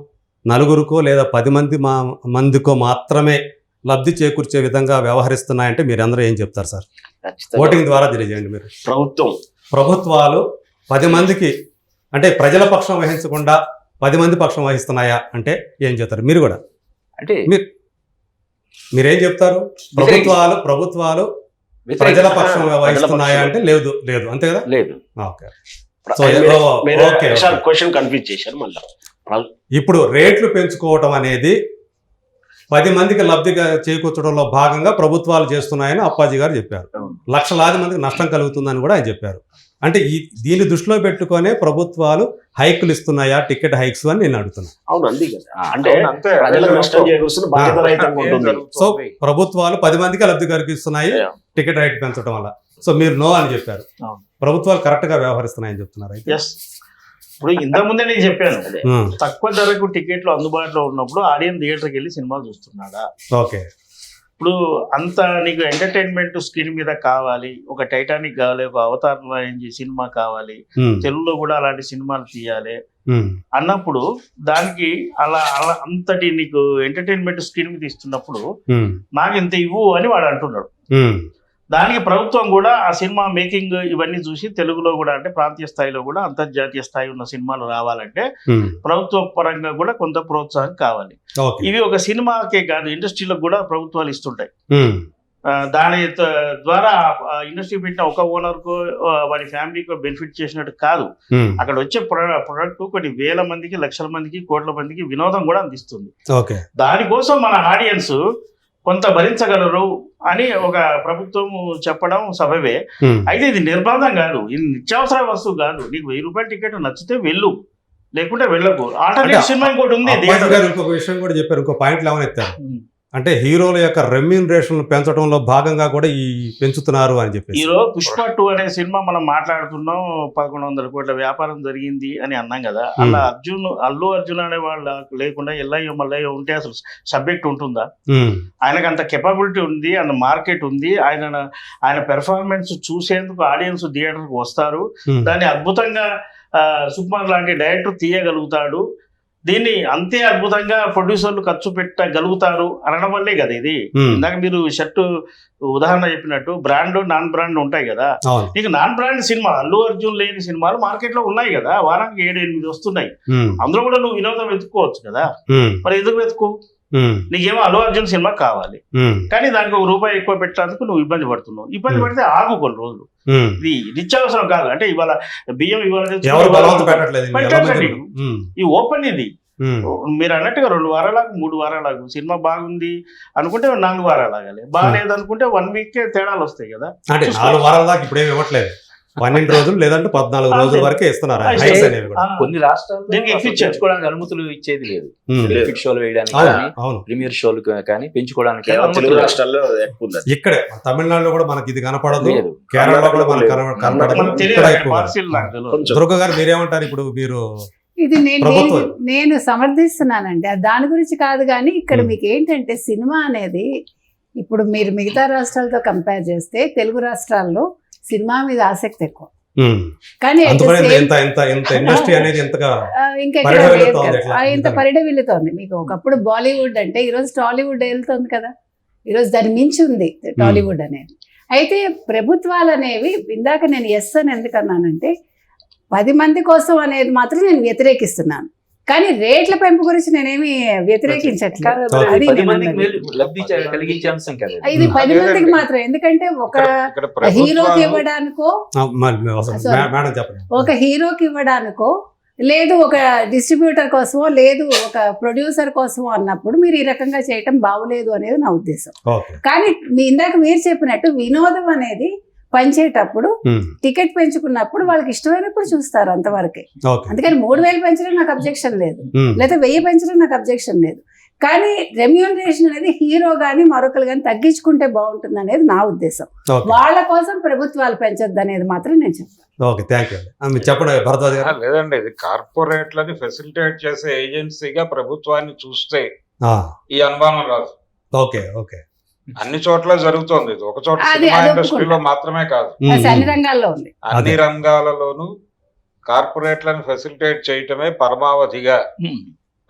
నలుగురికో లేదా 10 మందికో మాత్రమే లబ్ధి చేకూర్చే విధంగా వ్యవహరిస్తున్నాయంటే మీరందరూ ఏం చెప్తారు సార్? ఓటింగ్ ద్వారా తెలియజేయండి. మీరు ప్రభుత్వాలు 10 మందికి అంటే ప్రజల పక్షం వహించకుండా 10 మంది పక్షం వహిస్తున్నాయా అంటే ఏం చెప్తారు? మీరు కూడా అంటే మీరేం చెప్తారు? ప్రభుత్వాలు ప్రజల పక్షం వహిస్తున్నాయా అంటే లేదు అంతే కదా? లేదు. ఓకే, క్వశ్చన్ కన్ఫ్యూజ్ చేశారు. మళ్ళీ ఇప్పుడు రేట్లు పెంచుకోవటం అనేది 10 మందికి లబ్ధిగా చేకూర్చడంలో భాగంగా ప్రభుత్వాలు చేస్తున్నాయని అప్పాజీ గారు చెప్పారు. లక్షలాది మందికి నష్టం కలుగుతుందని కూడా ఆయన చెప్పారు. అంటే దీన్ని దృష్టిలో పెట్టుకునే ప్రభుత్వాలు హైకులు ఇస్తున్నాయా, టికెట్ హైక్స్ అని నేను అడుగుతున్నాను. అవును, అంది కదా. అంటే అంతే ప్రజలకు నష్టం చేకూరుస్తున్న బాధ్యతారహితంగా ఉంటుంది. సో ప్రభుత్వాలు 10 మందికి లబ్ధి కలిగిస్తున్నాయి టికెట్ హైక్ పెంచడం వల్ల. సో మీరు నో అని చెప్పారు. అవును. ప్రభుత్వాలు కరెక్ట్ గా వ్యవహరిస్తున్నాయని చెప్తున్నారు. అయితే ఎస్, ఇప్పుడు ఇంతకుముందే నేను చెప్పాను, తక్కువ ధరకు టికెట్లు అందుబాటులో ఉన్నప్పుడు ఆడియన్స్ థియేటర్కి వెళ్ళి సినిమాలు చూస్తున్నాడా? ఓకే. ఇప్పుడు అంత నీకు ఎంటర్టైన్మెంట్ స్క్రీన్ మీద కావాలి, ఒక టైటానిక్ కావాలి, ఒక అవతార్ సినిమా కావాలి, తెలుగులో కూడా అలాంటి సినిమాలు తీయాలి అన్నప్పుడు దానికి అలా అలా అంతటి నీకు ఎంటర్టైన్మెంట్ స్క్రీన్ మీద ఇస్తున్నప్పుడు నాకు ఇంత ఇవ్వు అని వాడు అంటున్నాడు. దానికి ప్రభుత్వం కూడా ఆ సినిమా మేకింగ్ ఇవన్నీ చూసి తెలుగులో కూడా అంటే ప్రాంతీయ స్థాయిలో కూడా అంతర్జాతీయ స్థాయి ఉన్న సినిమాలు రావాలంటే ప్రభుత్వ పరంగా కూడా కొంత ప్రోత్సాహం కావాలి. ఇవి ఒక సినిమాకే కాదు, ఇండస్ట్రీలకు కూడా ప్రభుత్వాలు ఇస్తుంటాయి. దాని ద్వారా ఇండస్ట్రీ పెట్టిన ఒక ఓనర్కు వారి ఫ్యామిలీకి బెనిఫిట్ చేసినట్టు కాదు, అక్కడ వచ్చే ప్రొడక్ట్ కొన్ని వేల మందికి, లక్షల మందికి, కోట్ల మందికి వినోదం కూడా అందిస్తుంది. దానికోసం మన ఆడియన్స్ కొంత భరించగలరు అని ఒక ప్రభుత్వం చెప్పడం సబబే. అయితే ఇది నిర్బంధం కాదు, ఇది నిత్యావసర వస్తువు కాదు. నీకు 1000 రూపాయల టికెట్ నచ్చితే వెళ్ళు, లేకుంటే వెళ్ళకు. ఆల్టర్నేటివ్ సినిమా ఇంకోటి ఉంది. ఇంకొక విషయం కూడా చెప్పారు, ఇంకో పాయింట్ లేవనెత్తారు. అంటే హీరోల యొక్క రెమ్యూనరేషన్ పెంచడంలో భాగంగా కూడా ఈ పెంచుతున్నారు అని చెప్పి. హీరో పుష్ప 2 అనే సినిమా మనం మాట్లాడుతున్నాం, 1100 కోట్ల వ్యాపారం జరిగింది అని అన్నాం కదా. అలా అల్లు అర్జున్ అనే వాళ్ళు లేకుండా ఎల్లయ్యో మల్లయ్యో ఉంటే అసలు సబ్జెక్ట్ ఉంటుందా? ఆయనకు అంత కెపబిలిటీ ఉంది, అంత మార్కెట్ ఉంది. ఆయన పెర్ఫార్మెన్స్ చూసేందుకు ఆడియన్స్ థియేటర్కి వస్తారు. దాన్ని అద్భుతంగా సుకుమార్ లాంటి డైరెక్టర్ తీయగలుగుతాడు. దీన్ని అంతే అద్భుతంగా ప్రొడ్యూసర్లు ఖర్చు పెట్టగలుగుతారు అనడం వల్లే కదా ఇది. ఇందాక మీరు షర్టు ఉదాహరణ చెప్పినట్టు బ్రాండ్ నాన్ బ్రాండ్ ఉంటాయి కదా. నీకు non brand cinema Allu Arjun లేని సినిమాలు మార్కెట్ లో ఉన్నాయి కదా, వారానికి 7-8 వస్తున్నాయి. అందులో కూడా నువ్వు వినోదం వెతుక్కోవచ్చు కదా. మరి ఎందుకు వెతుకు? నీకేమో అల్లు అర్జున్ సినిమా కావాలి, కానీ దానికి ₹1 ఎక్కువ పెట్టడానికి నువ్వు ఇబ్బంది పడుతున్నావు. ఇబ్బంది పడితే ఆగు కొన్ని రోజులు. ఇది నిత్యావసరం కాదు. అంటే ఇవాళ బియ్యం పెట్టండి, ఈ ఓపెన్ ఇది. మీరు అన్నట్టుగా 2 వారాలకు 3 వారాలకు సినిమా బాగుంది అనుకుంటే 4 వారాలు ఆగాలి, బాగాలేదు అనుకుంటే 1 వీక్ తేడాలు వస్తాయి కదా. అంటే 4 వారాల దాకా ఇప్పుడేమి ఇవ్వట్లేదు, 12 రోజులు లేదంటే 14 రోజుల వరకే ఇస్తున్నారు. కొన్ని రాష్ట్రాల్లో పెంచుకోవడానికి అనుమతులు ఇచ్చేది లేదు. బెనిఫిట్ షోలు వేయడానికి ప్రీమియర్ షోలు కానీ పెంచుకోవడానికి ఇక్కడ తమిళనాడులో కూడా మనకి ఇది కనపడదు, కేరళలో కూడా మనకు కనపడదు. దుర్గ గారు మీరేమంటారు? ఇప్పుడు మీరు ఇది నేను సమర్థిస్తున్నానండి, దాని గురించి కాదు. కానీ ఇక్కడ మీకు ఏంటంటే సినిమా అనేది ఇప్పుడు మీరు మిగతా రాష్ట్రాలతో కంపేర్ చేస్తే తెలుగు రాష్ట్రాల్లో సినిమా మీద ఆసక్తి ఎక్కువ. కానీ ఇంత పరిడవిల్లుతోంది మీకు. ఒకప్పుడు బాలీవుడ్ అంటే ఈరోజు టాలీవుడ్ వెళ్తుంది కదా, ఈరోజు దాని మించి ఉంది టాలీవుడ్ అనేది. అయితే ప్రభుత్వాలు అనేవి, ఇందాక నేను ఎస్ అని ఎందుకన్నానంటే 10 మంది కోసం అనేది మాత్రం నేను వ్యతిరేకిస్తున్నాను, కానీ రేట్ల పెంపు గురించి నేనేమి వ్యతిరేకించట్లేదు. ఇది 10 మందికి మాత్రం. ఎందుకంటే ఒక హీరోకి ఇవ్వడానికో లేదు ఒక డిస్ట్రిబ్యూటర్ కోసమో లేదు ఒక ప్రొడ్యూసర్ కోసమో అన్నప్పుడు మీరు ఈ రకంగా చేయటం బాగులేదు అనేది నా ఉద్దేశం. కానీ ఇందాక మీరు చెప్పినట్టు వినోదం అనేది పంచేటప్పుడు టికెట్ పెంచుకున్నప్పుడు వాళ్ళకి ఇష్టమైనప్పుడు చూస్తారు, అంతవరకే. అందుకని 3000 పెంచడం నాకు అబ్జెక్షన్ లేదు, లేదా 1000 పెంచడం నాకు అబ్జెక్షన్ లేదు. కానీ రెమ్యూనరేషన్ అనేది హీరో గానీ మరొకరు కానీ తగ్గించుకుంటే బాగుంటుంది అనేది నా ఉద్దేశం. వాళ్ళ కోసం ప్రభుత్వాలు పెంచొద్దు అనేది మాత్రం నేను చెప్తాను. లేదండి, ఇది కార్పొరేట్లని ఫెసిలిటేట్ చేసే ఏజెన్సీగా ప్రభుత్వాన్ని చూస్తే ఈ అనుమానం రాదు. అన్ని చోట్ల జరుగుతోంది. ఇది ఒక చోట సినిమా ఇండస్ట్రీలో మాత్రమే కాదు, అన్ని రంగాల్లో ఉంది. అన్ని రంగాలలోనూ కార్పొరేట్లను ఫెసిలిటేట్ చేయటమే పరమావధిగా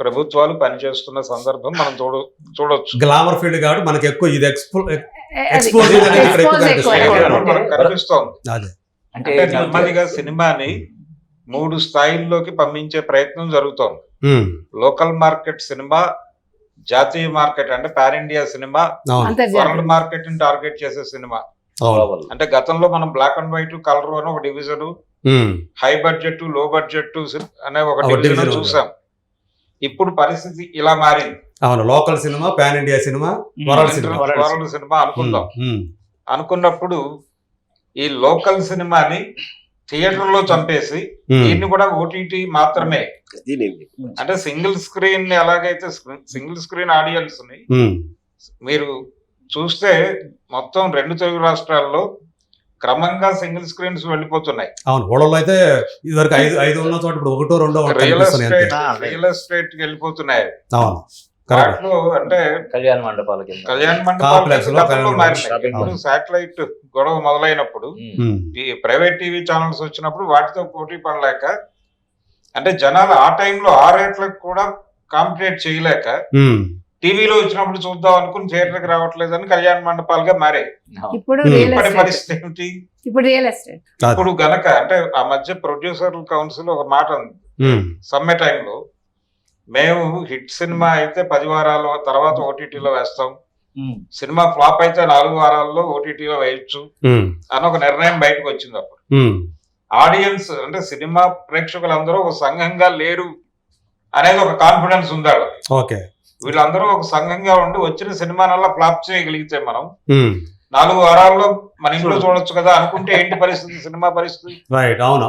ప్రభుత్వాలు పనిచేస్తున్న సందర్భం మనం చూడొచ్చు. గ్లామర్ ఫీల్డ్ కాబట్టి మనకి ఎక్కువ ఇది కనిపిస్తోంది. అంటే నెమ్మదిగా సినిమాని 3 స్థాయిల్లోకి పంపించే ప్రయత్నం జరుగుతోంది. లోకల్ మార్కెట్ సినిమా, జాతీయ మార్కెట్ అంటే pan India cinema, world market ని టార్గెట్ చేసే సినిమా. అంటే గతంలో మనం బ్లాక్ అండ్ వైట్, కలర్ అని ఒక డివిజన్, హై బడ్జెట్, లో బడ్జెట్ అనే ఒక డివిజన్ చూసాం. ఇప్పుడు పరిస్థితి ఇలా మారింది. అవును, local cinema, pan India cinema, world cinema. World cinema అనుకుందాం. ఉమ్, అనుకున్నప్పుడు ఈ లోకల్ సినిమాని థియేటర్లో చంపేసి దీన్ని కూడా ఓటీటీ మాత్రమే, అంటే సింగిల్ స్క్రీన్ ఎలాగైతే సింగిల్ స్క్రీన్ ఆడియన్స్ ని మీరు చూస్తే మొత్తం 2 తెలుగు రాష్ట్రాల్లో క్రమంగా సింగిల్ స్క్రీన్స్ వెళ్ళిపోతున్నాయి. అవును, ఊళ్ళో అయితే ఇదివరకు 5 ఉన్న చోట ఇప్పుడు 1, 2 రియల్ ఎస్టేట్ వెళ్ళిపోతున్నాయి. అవును, కరెక్ట్. వాటిలో అంటే కళ్యాణ మండపాల కింద కళ్యాణ Complex లో మండపాలు కళ్యాణ మారినాయి. మండపాలు. ఇప్పుడు శాటిలైట్ గొడవ మొదలైనప్పుడు ఈ ప్రైవేట్ టీవీ ఛానల్స్ వచ్చినప్పుడు వాటితో పోటీ పడలేక, అంటే జనాలు ఆ టైంలో ఆ రేట్లకు కూడా కాంపిటేట్ చేయలేక టీవీలో వచ్చినప్పుడు చూద్దాం అనుకుని థియేటర్కి రావట్లేదని కళ్యాణ మండపాలుగా మారాయి. ఇప్పుడు ఇప్పటి పరిస్థితి ఏమిటి? ఇప్పుడు రియల్ ఎస్టేట్. ఇప్పుడు గనక అంటే ఆ మధ్య ప్రొడ్యూసర్ కౌన్సిల్ ఒక మాట ఉంది సమ్మె టైంలో, మేము హిట్ సినిమా అయితే 10 వారాల తర్వాత ఓటీటీలో వేస్తాం, సినిమా ఫ్లాప్ అయితే 4 వారాల్లో ఓటీటీలో వేయొచ్చు అని ఒక నిర్ణయం బయటకు వచ్చింది. అప్పుడు ఆడియన్స్ అంటే సినిమా ప్రేక్షకులందరూ ఒక సంఘంగా లేరు అనేది ఒక కాన్ఫిడెన్స్ ఉండాలి. ఓకే, వీళ్ళందరూ ఒక సంఘంగా ఉండి వచ్చిన సినిమానల్లా ఫ్లాప్ చేయగలిగితే మనం 4 వారాల్లో మన ఇంట్లో చూడొచ్చు కదా అనుకుంటే ఏంటి పరిస్థితి, సినిమా పరిస్థితి? రైట్. అవును,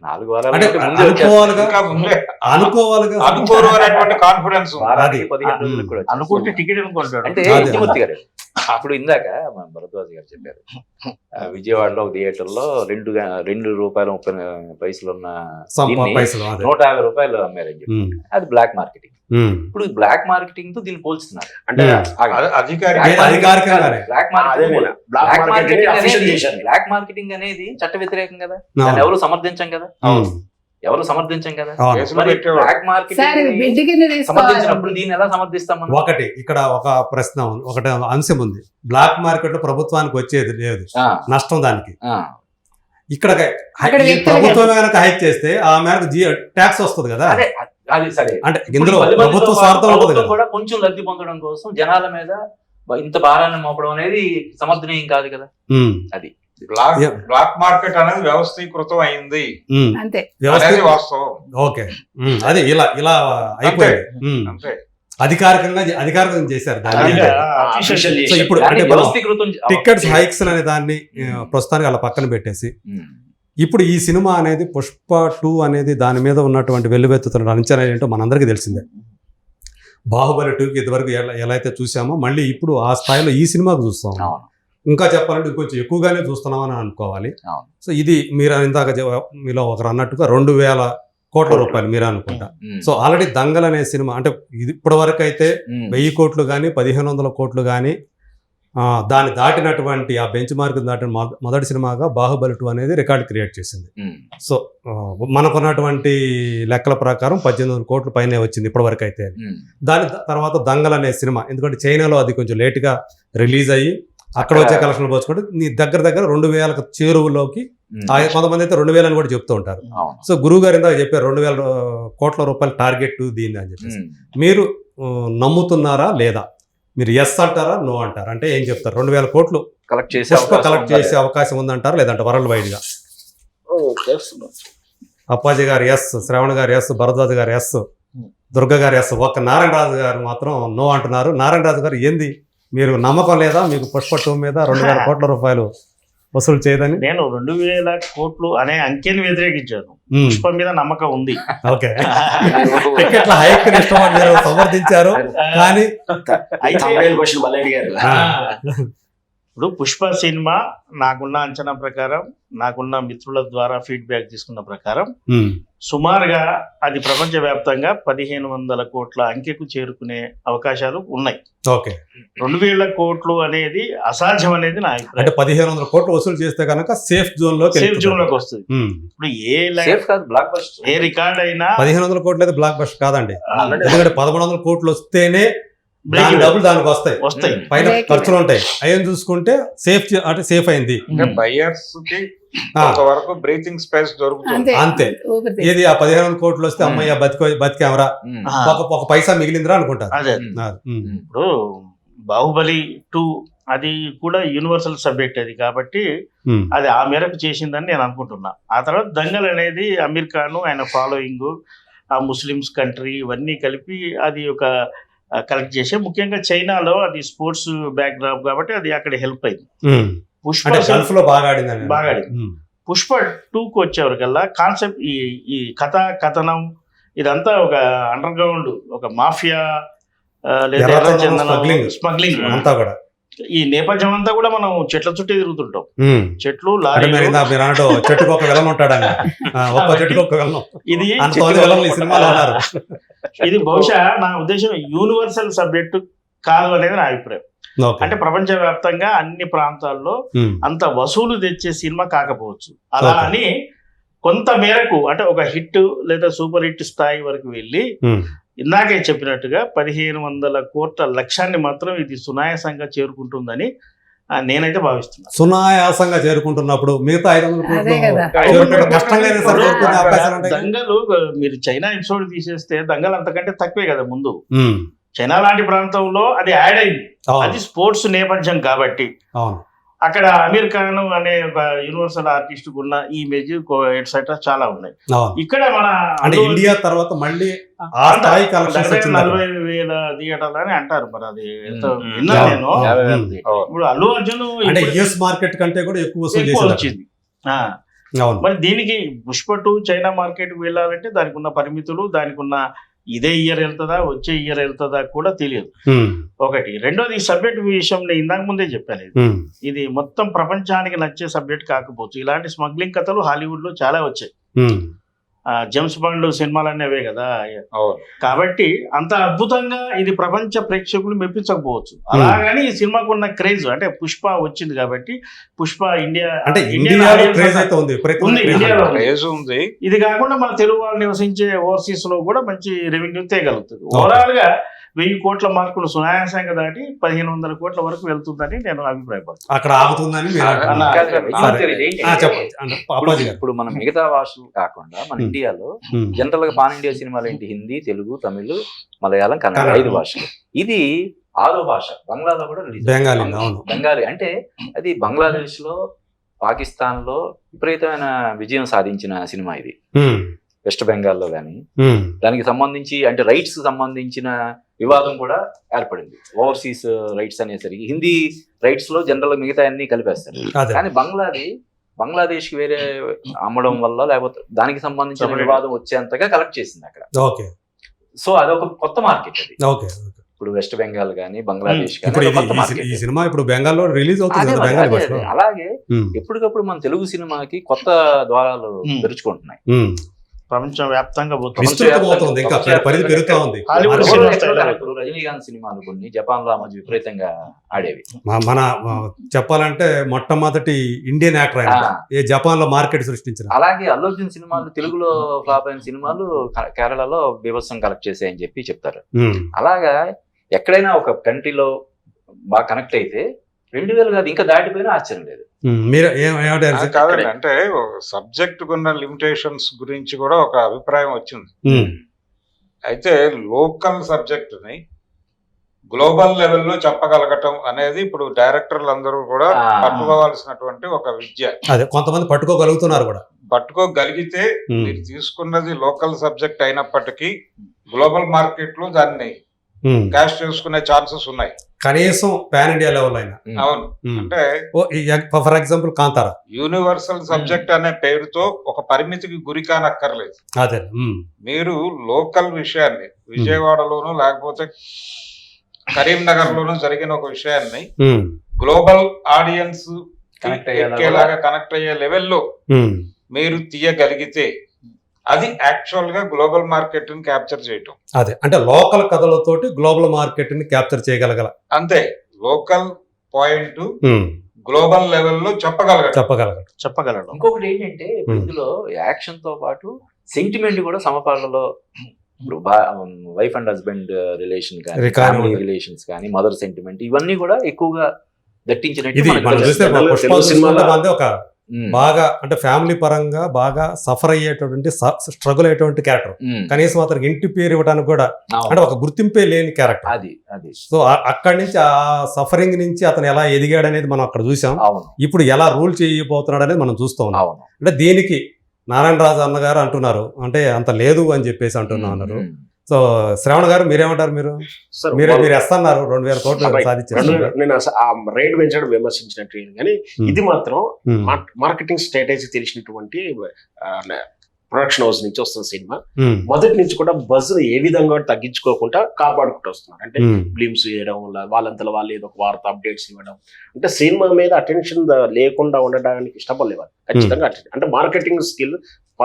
4 వారాలు అంటే ముందే అనుకోవాలిగా, ఇంకా ముందే అనుకోవాలిగా, అనుకోరు అనేటువంటి కాన్ఫిడెన్స్ ఉంది. వారానికి 15 రోజులకు కూడా అనుకుంటే టికెట్ అనుకుంటాడు. అంటే మూర్తి గారు అప్పుడు ఇందాక మన భరద్వాజ్ గారు చెప్పారు, విజయవాడలో ఒక థియేటర్లో 2 రూపాయలు 30 పైసలు ఉన్న పైసలు 150 రూపాయలు అమ్మారని చెప్పి, అది బ్లాక్ మార్కెటింగ్. ఇప్పుడు బ్లాక్ మార్కెటింగ్ తో దీన్ని పోల్చుతున్నారు. అంటే అధికారికంగానే బ్లాక్ మార్కెటింగ్ అనేది చట్ట వ్యతిరేకం కదా, దాన్ని ఎవరు సమర్థించం కదా, మరి బ్లాక్ మార్కెటింగ్ సమర్థించినప్పుడు దీన్ని ఎలా సమర్థిస్తాం మనం? ఒకటి ఇక్కడ ఒక ప్రశ్న ఉంది, ఒకటి అంశం ఉంది. బ్లాక్ మార్కెట్ లో ప్రభుత్వానికి వచ్చేది లేదు నష్టం, దానికి ఇక్కడ ప్రభుత్వం కనుక హైక్ చేస్తే ఆ మేరకు ట్యాక్స్ వస్తుంది కదా, అది సరే. అంటే ఇందులో ప్రభుత్వ స్వార్థం ఉంటుంది కదా, కూడా కొంచెం లబ్ధి పొందడం కోసం జనాల మీద ఇంత భారాన్ని మోపడం అనేది సమర్థనీయం కాదు కదా. అది బ్లాక్ మార్కెట్ అనేది వ్యవస్థీకృతం అయింది అంతే, అనేది వాస్తవం. ఓకే, అది ఇలా అయిపోయింది. అంతే, అధికారికంగా చేశారు దాన్ని. సో ఇప్పుడు అంటే టికెట్స్ హైక్స్ అనే దాన్ని ప్రస్తుతానికి అలా పక్కన పెట్టేసి, ఇప్పుడు ఈ సినిమా అనేది పుష్ప 2 అనేది దాని మీద ఉన్నటువంటి వెల్లువెత్తుతున్న అంచనా ఏంటో మనందరికీ తెలిసిందే. బాహుబలి 2కి ఇదివరకు ఎలా అయితే చూసామో మళ్ళీ ఇప్పుడు ఆ స్థాయిలో ఈ సినిమాకు చూస్తాం. ఇంకా చెప్పాలంటే ఇంకొంచెం ఎక్కువగానే చూస్తున్నామని అనుకోవాలి. సో ఇది మీరు ఇందాక మీలో ఒకరు అన్నట్టుగా 2,000 కోట్ల రూపాయలు మీరు అనుకుంటా. సో ఆల్రెడీ దంగల్ అనే సినిమా అంటే ఇప్పటి వరకు అయితే 1000 కోట్లు కానీ 1500 కోట్లు కానీ దాన్ని దాటినటువంటి ఆ బెంచ్ మార్క్ దాటిన మొదటి సినిమాగా బాహుబలి 2 అనేది రికార్డ్ క్రియేట్ చేసింది. సో మనకున్నటువంటి లెక్కల ప్రకారం 1800 కోట్ల పైనే వచ్చింది ఇప్పటి వరకు అయితే. దాని తర్వాత దంగల్ అనే సినిమా, ఎందుకంటే చైనాలో అది కొంచెం లేట్గా రిలీజ్ అయ్యి అక్కడ వచ్చే కలెక్షన్లు పోల్చుకుంటే నీ దగ్గర 2000 చేరువులోకి, కొంతమంది అయితే 2000 అని కూడా చెప్తూ ఉంటారు. సో గురువు గారు ఇందాక చెప్పారు 2000 కోట్ల రూపాయల టార్గెట్ దీన్ని అని చెప్పేసి. మీరు నమ్ముతున్నారా లేదా? మీరు ఎస్ అంటారా, నో అంటారా? అంటే ఏం చెప్తారు? 2000 కోట్లు కలెక్ట్ చేసే అవకాశం ఉందంటారా, లేదంటే వరల్డ్ వైడ్ గా? అప్పాజీ గారు ఎస్, శ్రవణ్ గారు ఎస్, భరద్వాజ్ గారు ఎస్, దుర్గ గారు ఎస్, ఒక్క నారాయణ రాజు గారు మాత్రం నో అంటున్నారు. నారాయణ రాజు గారు ఏంది, మీరు నమ్మకం లేదా మీకు పుష్ప 2 మీద 2000 కోట్ల రూపాయలు వసూలు చేయదని? నేను 2000 కోట్లు అనే అంకెని వ్యతిరేకించాను. పుష్ప మీద నమ్మకం ఉంది. ఓకే, టికెట్ల హైక్ ఇష్టపడి సమర్థించారు కానీ ఇప్పుడు పుష్ప సినిమా నాకున్న అంచనా ప్రకారం, నాకున్న మిత్రుల ద్వారా ఫీడ్బ్యాక్ తీసుకున్న ప్రకారం సుమారుగా అది ప్రపంచవ్యాప్తంగా 1500 కోట్ల అంకెకు చేరుకునే అవకాశాలు ఉన్నాయి. ఓకే, 2000 కోట్లు అనేది అసాధ్యం అనేది నా అభిప్రాయం. అంటే 1500 కోట్లు వసూలు చేస్తే కనుక సేఫ్ జోన్ లోకి వస్తుంది. ఇప్పుడు ఏ రికార్డ్ అయినా 1500 కోట్లు అయితే బ్లాక్ బస్టర్ కాదండి. ఎందుకంటే 1100 కోట్లు వస్తేనే డబ్బులు దానికి వస్తాయి, పైన ఖర్చులు ఉంటాయి. అయ్యని చూసుకుంటే సేఫ్ అయింది. బయర్స్ కి కొంతవరకు బ్రీతింగ్ స్పేస్ దొరుకుతుంది అంతే. ఏది ఆ 1500 కోట్లు వస్తే అమ్మయ్య బతికేమరా, ఒక పైసా మిగిలిందిరా అనుకుంటారు. ఇప్పుడు బాహుబలి 2 అది కూడా యూనివర్సల్ సబ్జెక్ట్ అది కాబట్టి అది ఆ మేరకు చేసిందని నేను అనుకుంటున్నా. ఆ తర్వాత దంగల్ అనేది అమీర్ ఖాన్, ఆయన ఫాలోయింగ్, ఆ ముస్లిమ్స్ కంట్రీ ఇవన్నీ కలిపి అది ఒక కలెక్ట్ చేసి, ముఖ్యంగా చైనాలో అది స్పోర్ట్స్ బ్యాక్డ్రాప్ కాబట్టి అది అక్కడ హెల్ప్ అయింది. పుష్ప అంటే గల్ఫ్ లో బాగా ఆడింది. బాగా ఆడింది. పుష్ప 2కు వచ్చేవరకల్లా కాన్సెప్ట్ ఈ కథనం ఇదంతా ఒక అండర్ గ్రౌండ్, ఒక మాఫియా లేదా స్మగ్లింగ్ అంతా కూడా ఈ నేపథ్యం అంతా కూడా మనం చెట్ల చుట్టూ తిరుగుతుంటాం. చెట్లు, లారీ. చెట్టుకు ఒక విలన్ ఉంటాడని, ఒక్క చెట్టుకు ఒక విలన్. ఇది ఈ సినిమాలో ఉన్నారు. ఇది బహుశా నా ఉద్దేశం యూనివర్సల్ సబ్జెక్ట్ కాదు అనేది నా అభిప్రాయం. అంటే ప్రపంచవ్యాప్తంగా అన్ని ప్రాంతాల్లో అంత వసూలు తెచ్చే సినిమా కాకపోవచ్చు. అలా అని కొంత మేరకు అంటే ఒక హిట్ లేదా సూపర్ హిట్ స్థాయి వరకు వెళ్ళి ఇందాకే చెప్పినట్టుగా 1500 కోట్ల లక్ష్యాన్ని మాత్రం ఇది సునాయాసంగా చేరుకుంటుందని నేనైతే భావిస్తున్నాను. సునాయాసంగా చేరుకుంటున్నప్పుడు మిగతా 500 దంగలు మీరు చైనా ఎపిసోడ్ తీసేస్తే దంగలు అంతకంటే తక్కువే కదా ముందు. చైనా లాంటి ప్రాంతంలో అది యాడ్ అయింది. అది స్పోర్ట్స్ నేపథ్యం కాబట్టి అక్కడ అమీర్ ఖాన్ అనే ఒక యూనివర్సల్ ఆర్టిస్ట్ ఉన్న ఇమేజ్ ఎట్సెట్రా చాలా ఉన్నాయి. ఇక్కడ మన ఇండియా తర్వాత మళ్ళీ 40,000 థియేటర్లు అని అంటారు. మరి అది విన్నా నేను. ఇప్పుడు అల్లు అర్జున్ యుఎస్ మార్కెట్ కంటే కూడా ఎక్కువ వచ్చింది. మరి దీనికి పుష్ప 2 చైనా మార్కెట్ వెళ్ళాలంటే దానికి ఉన్న పరిమితులు, దానికి ఉన్న ఇదే ఇయర్ వెళ్తుందా వచ్చే ఇయర్ వెళ్తుందా కూడా తెలియదు. ఒకటి. రెండోది ఈ సబ్జెక్ట్ విషయంలో ఇందాక ముందే చెప్పాను, ఇది మొత్తం ప్రపంచానికి నచ్చే సబ్జెక్ట్ కాకపోవచ్చు. ఇలాంటి స్మగ్లింగ్ కథలు హాలీవుడ్ లో చాలా వచ్చాయి. జేమ్స్ బాండ్ సినిమాలు అనేవే కదా. కాబట్టి అంత అద్భుతంగా ఇది ప్రపంచ ప్రేక్షకులు మెప్పించకపోవచ్చు. అలాగని ఈ సినిమాకు ఉన్న క్రేజ్ అంటే పుష్ప వచ్చింది కాబట్టి పుష్ప ఇండియా అంటే ఉంది. ఇది కాకుండా మన తెలుగు వాళ్ళు నివసించే ఓవర్సీస్ లో కూడా మంచి రెవెన్యూ తేగలుగుతుంది. ఓవరాల్ గా 1000 కోట్ల మార్కులు సునాయాసంగా దాటి 1500 కోట్ల వరకు వెళ్తుందని నేను అభిప్రాయపడుతున్నాను. అక్కడ ఆగుతుందని ఇప్పుడు మనం మిగతా భాషలు కాకుండా మన ఇండియాలో జనరల్ గా పాన్ ఇండియా సినిమాలు ఏంటి? హిందీ, తెలుగు, తమిళ్, మలయాళం, కన్నడ 5 భాషలు. ఇది 6వ భాష. బంగ్లాలో కూడా బెంగాలీ. అంటే అది బంగ్లాదేశ్ లో, పాకిస్తాన్ లో విపరీతమైన విజయం సాధించిన సినిమా ఇది. వెస్ట్ బెంగాల్లో కానీ దానికి సంబంధించి అంటే రైట్స్ సంబంధించిన వివాదం కూడా ఏర్పడింది. ఓవర్సీస్ రైట్స్ అనేసరికి హిందీ రైట్స్ లో జనరల్ మిగతా అన్ని కలిపేస్తారు. కానీ బంగ్లాదేశ్ కి వేరే అమ్మడం వల్ల లేకపోతే దానికి సంబంధించిన వివాదం వచ్చేంతగా కలెక్ట్ చేసింది అక్కడ. సో అదొక కొత్త మార్కెట్ అది. ఇప్పుడు వెస్ట్ బెంగాల్ కానీ బంగ్లాదేశ్ కానీ ఈ సినిమా ఇప్పుడు బెంగాల్లో రిలీజ్ అవుతుంది. అలాగే ఎప్పటికప్పుడు మన తెలుగు సినిమాకి కొత్త ద్వారాలు తెరుచుకుంటున్నాయి. ప్రపంచ వ్యాప్తంగా రజనీకాంత్ సినిమాలు కొన్ని జపాన్ లో మధ్య విపరీతంగా ఆడేవి. మన చెప్పాలంటే మొట్టమొదటి ఇండియన్ యాక్టర్ ఏ జపాన్ లో మార్కెట్ సృష్టించిన. అలాగే అల్లు అర్జున్ సినిమాలు తెలుగులో ఫ్లాప్ అయిన సినిమాలు కేరళలో బీభత్సం కలెక్ట్ చేసాయని చెప్పి చెప్తారు. అలాగా ఎక్కడైనా ఒక కంట్రీలో బాగా కనెక్ట్ అయితే 2000 కాదు ఇంకా దాటిపోయినా ఆశ్చర్యం లేదు. కాదండి, అంటే సబ్జెక్ట్ ఉన్న లిమిటేషన్స్ గురించి కూడా ఒక అభిప్రాయం వచ్చింది. అయితే లోకల్ సబ్జెక్ట్ ని గ్లోబల్ లెవెల్లో చెప్పగలగటం అనేది ఇప్పుడు డైరెక్టర్లు అందరూ కూడా పట్టుకోవాల్సినటువంటి ఒక విద్య. అదే కొంతమంది పట్టుకోగలుగుతున్నారు కూడా. పట్టుకోగలిగితే మీరు తీసుకున్నది లోకల్ సబ్జెక్ట్ అయినప్పటికీ గ్లోబల్ మార్కెట్ లో దాన్ని క్యాష్ చేసుకునే ఛాన్సెస్ ఉన్నాయి, కనీసం పాన్ ఇండియా లెవెల్ అయినా. అవును. అంటే for example Kantara universal subject అనే పేరుతో ఒక పరిమితికి గురి కానక్కర్లేదు. అదే మీరు లోకల్ విషయాన్ని విజయవాడలోనూ లేకపోతే కరీంనగర్ లోనూ జరిగిన ఒక విషయాన్ని గ్లోబల్ ఆడియన్స్ కనెక్ట్ అయ్యే లెవెల్లో మీరు తీయగలిగితే అది యాక్చువల్ గా గ్లోబల్ మార్కెట్ ని క్యాప్చర్ చేయటం. అదే అంటే లోకల్ కథలతోటి గ్లోబల్ మార్కెట్ ని క్యాప్చర్ చేయగలగల. అంతే. లోకల్ పాయింట్ గ్లోబల్ లెవెల్లో చెప్పగలగడం. ఇంకొకటి ఏంటంటే ఇందులో యాక్షన్ తో పాటు సెంటిమెంట్ కూడా సమపాలలో, ఇప్పుడు వైఫ్ అండ్ హస్బెండ్ రిలేషన్ కానీ, ఫ్యామిలీ రిలేషన్స్ కానీ, మదర్ సెంటిమెంట్ ఇవన్నీ కూడా ఎక్కువగా దట్టించినట్టు. ఒక బాగా అంటే ఫ్యామిలీ పరంగా బాగా సఫర్ అయ్యేటువంటి స్ట్రగుల్ అయ్యేటువంటి క్యారెక్టర్. కనీసం అతనికి ఇంటి పేరు ఇవ్వడానికి కూడా అంటే ఒక గుర్తింపే లేని క్యారెక్టర్ అది. సో అక్కడి నుంచి ఆ సఫరింగ్ నుంచి అతను ఎలా ఎదిగాడు అనేది మనం అక్కడ చూసాం. ఇప్పుడు ఎలా రూల్ చేయబోతున్నాడు అనేది మనం చూస్తూ ఉన్నాం. అంటే దీనికి నారాయణ రాజు అన్నగారు అంటున్నారు అంటే అంత లేదు అని చెప్పేసి అంటున్నారు. సో శ్రవణ్ గారు మీరేమంటారు? మీరు సార్ మీరు వేస్తున్నారు 2000 కోట్లు సాధించారు. నేను ఆ రేట్ పెంచడం విమర్శించినట్టు కానీ ఇది మాత్రం మార్కెటింగ్ స్ట్రాటజీ తెలిసినటువంటి ప్రొడక్షన్ హౌస్ నుంచి వస్తున్న సినిమా మొదటి నుంచి కూడా బజ్ ఏ విధంగా తగ్గించుకోకుండా కాపాడుకుంటూ వస్తున్నారు. అంటే బ్లిమ్స్ చేయడం వల్ల వాళ్ళంతలో వాళ్ళు ఏదో ఒక వార్త అప్డేట్స్ ఇవ్వడం, అంటే సినిమా మీద అటెన్షన్ లేకుండా ఉండడానికి ఇష్టపడలేవారు ఖచ్చితంగా. అంటే మార్కెటింగ్ స్కిల్